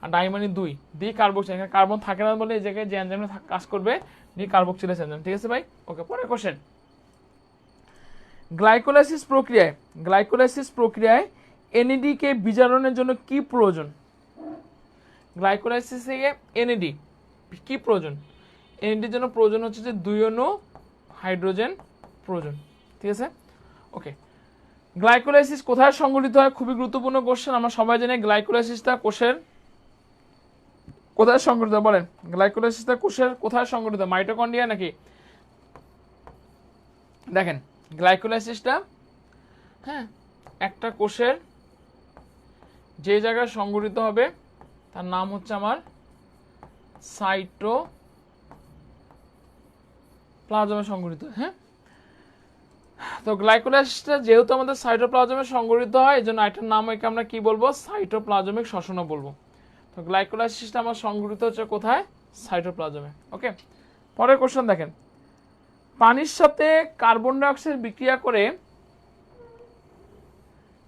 আর ডাই মানে 2, ডি কার্বক্সিল, এখানে কার্বন থাকে না বলে এই জায়গায় যে এনজাইমটা কাজ করবে ডি কার্বক্সিলেস এনজাইম। ঠিক আছে ভাই, ওকে। পরের কোশ্চেন, গ্লাইকোলাইসিস প্রক্রিয়ায় এনএডি কে বিজারণের জন্য কি প্রয়োজন? গ্লাইকোলাইসিস থেকে এনএডি কি প্রয়োজন? এনএডির জন্য প্রয়োজন হচ্ছে যে 2 অণু হাইড্রোজেন প্রয়োজন। ঠিক আছে, ওকে। গ্লাইকোলাইসিস কোথায় সংঘটিত হয়? খুবই গুরুত্বপূর্ণ কোশ্চেন। আমরা সবাই জানি গ্লাইকোলাইসিসটা কোষের কোথায় সংঘটিত হয়, বলেন গ্লাইকোলাইসিসটা কোষের কোথায় সংঘটিত হয়? মাইটোকন্ড্রিয়া নাকি? দেখেন গ্লাইকোলাইসিসটা, হ্যাঁ, একটা কোষের যে জায়গায় সংঘটিত হবে তার নাম হচ্ছে আমার সাইটোপ্লাজমে সংঘটিত। হ্যাঁ, তো গ্লাইকোলাইসিসটা যেহেতু আমাদের সাইটোপ্লাজমে সংগঠিত হয়, এজন্য এটার নাম একে আমরা কি বলবো, সাইটোপ্লাজমিক শ্বসনও বলবো। তো গ্লাইকোলাইসিসটা আমার সংগঠিত হচ্ছে কোথায়, সাইটোপ্লাজমে। ওকে, পরের কোশ্চেন দেখেন, পানির সাথে কার্বন ডাই অক্সাইড বিক্রিয়া করে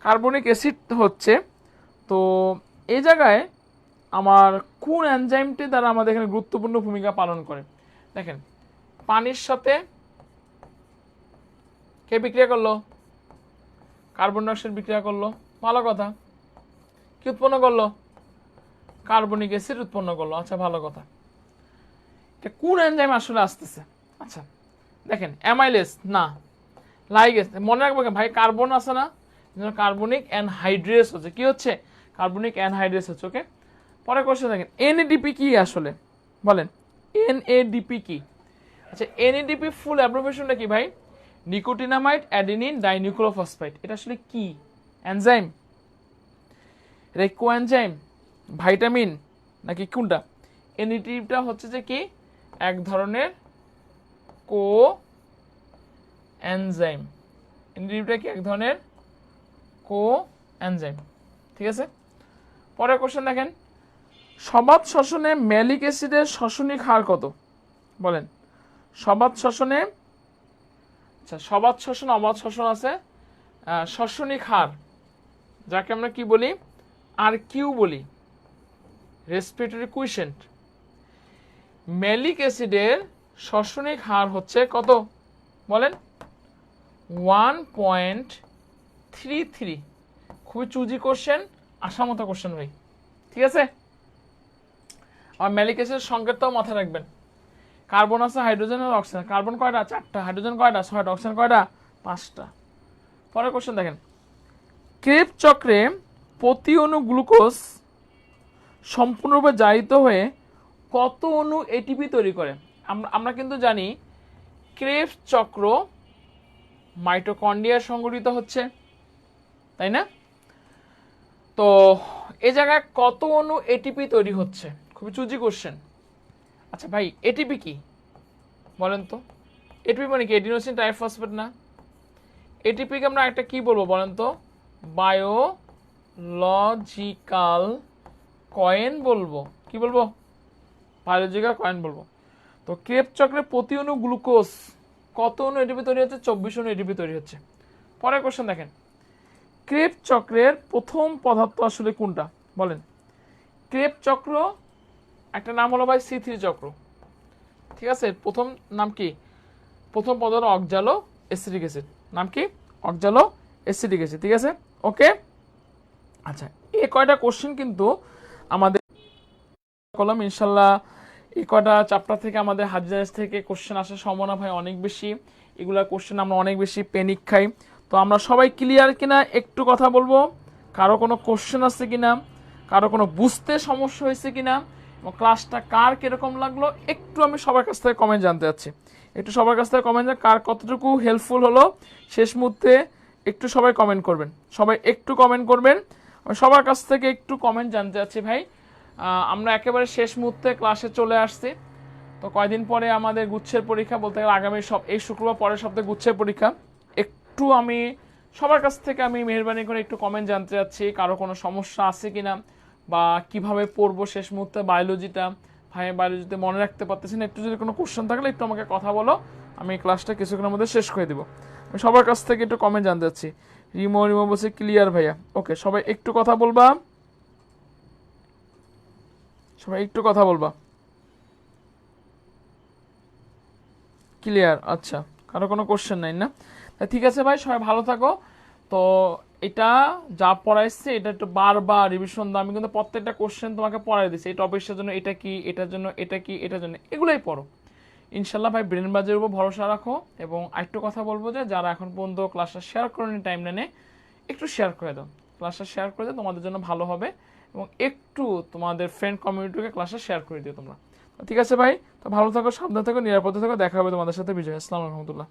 কার্বনিক অ্যাসিড হচ্ছে। তো এই জায়গায় আমার কোন এনজাইমটি দ্বারা আমাদের এখানে গুরুত্বপূর্ণ ভূমিকা পালন করে? দেখেন, পানির সাথে কে বিক্রিয়া করলো, কার্বন ডাই অক্সাইড বিক্রিয়া করলো, ভালো কথা। কি উৎপন্ন করলো, কার্বনিক অ্যাসিড উৎপন্ন করলো, আচ্ছা ভালো কথা। এটা কোন এনজাইম আসলে আসতেছে? আচ্ছা দেখেন, অ্যামাইলেজ না, লাইগেজ। মনে রাখবো ভাই, কার্বন আছে না, কার্বনিক অ্যানহাইড্রেস হচ্ছে, কি হচ্ছে, কার্বনিক অ্যানহাইড্রেস হচ্ছে। ওকে, পরে কোশ্চেন দেখেন, এনএডিপি কি আসলে, বলেন এনএডিপি কি? আচ্ছা, এনএডিপি ফুল অ্যাব্রিভিয়েশনটা কি ভাই? Nicotinamide adenine dinucleophosphate. এটা আসলে কি এনজাইম? এটা কোএনজাইম, ভাইটামিন, নাকি কোনটা? এনএডিপিটা হচ্ছে যে কি, এক ধরনের কো এনজাইম। এনএডিপিটা কি এক ধরনের কো এনজাইম, ঠিক আছে। পরের কোশ্চেন দেখেন, সবাত শ্বসনে ম্যালিক অ্যাসিডের শ্বসনিক হার কত? বলেন, সবাত শ্বসনে, আচ্ছা সবাত শ্বসন অবাত শ্বসন আছে, শ্বসনিক হার যাকে আমরা কি বলি, আর কিউ বলি, রেসপিরেটরি কুইশেন্ট। ম্যালিক অ্যাসিডের শ্বসনিক হার হচ্ছে কত বলেন? 1.33। খুবই চুজি কোশ্চেন, আসার মতো কোশ্চেন ভাই, ঠিক আছে। আর ম্যালিক অ্যাসিডের সংকেতটাও মাথায় রাখবেন। কার্বন আছে, হাইড্রোজেন আর অক্সিজেন। কার্বন কয়টা? 4টা। হাইড্রোজেন কয়টা? 6টা। অক্সিজেন কয়টা? 5টা। পরের কোশ্চেন দেখেন, ক্রেবস চক্রে প্রতি অণু গ্লুকোজ সম্পূর্ণরূপে জারিত হয়ে কত অণু এটিপি তৈরি করে? আমরা কিন্তু জানি ক্রেবস চক্র মাইটোকন্ড্রিয়া সংগঠিত হচ্ছে, তাই না? তো এই জায়গায় কত অণু এটিপি তৈরি হচ্ছে? খুবই চুজি কোশ্চেন। আচ্ছা ভাই, এটিপি কি বলেন তো? এটিপি মানে কি? এডিনোসিন ট্রাইফসফেট না? এটিপিকে আমরা একটা কি বলবো বলেন তো? বায়োলজিক্যাল কয়েন বলবো। কি বলবো? বায়োলজিক্যাল কয়েন বলবো। তো ক্রেবস চক্রে প্রতি অণু গ্লুকোজ কত অণু এটিপি তৈরি হচ্ছে? 24 অণু এটিপি তৈরি হচ্ছে। পরের কোশ্চেন দেখেন, ক্রেবস চক্রের প্রথম পদার্থ আসলে কোনটা? বলেন। ক্রেবস চক্র একটা নাম হলো ভাই C3 চক্র, ঠিক আছে। প্রথম নাম কি? প্রথম পদার্থ অক্সালো অ্যাসিটিক অ্যাসিড। নাম কি? অক্সালো অ্যাসিটিক অ্যাসিড, ঠিক আছে। ওকে, আচ্ছা এই কয়টা কোশ্চেন কিন্তু আমাদের কলম, ইনশাল্লাহ এই কয়টা চ্যাপ্টার থেকে আমাদের হাজিরাস থেকে কোশ্চেন আসার সম্ভাবনা ভাই অনেক বেশি। এগুলা কোশ্চেন আমরা অনেক বেশি প্যানিক খাই। তো আমরা সবাই ক্লিয়ার কিনা একটু কথা বলবো, কারো কোনো কোশ্চেন আছে কিনা, কারো কোনো বুঝতে সমস্যা হয়েছে কিনা, এবং ক্লাসটা কার কিরকম লাগলো একটু আমি সবার কাছ থেকে কমেন্ট জানতে চাচ্ছি। একটু সবার কাছ থেকে কমেন্ট, কার কতটুকু হেল্পফুল হলো শেষ মুহূর্তে একটু সবাই কমেন্ট করবেন, সবাই একটু কমেন্ট করবেন। আমি সবার কাছ থেকে একটু কমেন্ট জানতে চাচ্ছি ভাই। আমরা একেবারে শেষ মুহূর্তে ক্লাসে চলে আসছি। তো কয়দিন পরে আমাদের গুচ্ছের পরীক্ষা, বলতে গেলে আগামী এই শুক্রবার পরের সপ্তাহে গুচ্ছের পরীক্ষা। একটু আমি সবার কাছ থেকে আমি মেহরবানি করে একটু কমেন্ট জানতে চাচ্ছি, কারো কোনো সমস্যা আছে কিনা, বা কিভাবে পড়বো শেষ মুহূর্তে বায়োলজিটা। ভাই বায়োলজিতে মনে রাখতে পারতেছি না, একটু যদি কোনো কোশ্চেন থাকলে একটু আমাকে কথা বলো, আমি ক্লাসটা কিছুক্ষণের মধ্যে শেষ করে দিব। আমি সবার কাছ থেকে একটু কমেন্ট জানতে চাচ্ছি। রিমো বলছে ক্লিয়ার ভাইয়া। ওকে, সবাই একটু কথা বলবা, সবাই একটু কথা বলবা। ক্লিয়ার, আচ্ছা কারো কোনো কোশ্চেন নাই না? ঠিক আছে ভাই, সবাই ভালো থাকো। তো এটা যা পড়াইছে এটা একটু বারবার রিভিশন দাও। আমি কিন্তু প্রত্যেকটা কোশ্চেন তোমাকে পড়াই দিচ্ছি, এই টপিকটার জন্য এটা কি, এটার জন্য এটা কি, এটার জন্য এগুলোই পড়ো ইনশাল্লাহ ভাই। ব্রেন বাজের উপর ভরসা রাখো। এবং আরেকটু কথা বলবো যে যারা এখন পর্যন্ত ক্লাসটা শেয়ার করেনি টাইম লাইনে, একটু শেয়ার করে দাও। ক্লাসটা শেয়ার করে দাও, তোমাদের জন্য ভালো হবে। এবং একটু তোমাদের ফ্রেন্ড কমিউনিটিকে ক্লাসটা শেয়ার করে দিও তোমরা। ঠিক আছে ভাই, তো ভালো থাকো, সাবধান থাকো, নিরাপদে থাকো। দেখা হবে তোমাদের সাথে। বিজয়। আসসালামু আলাইকুম রহমতুল্লাহ।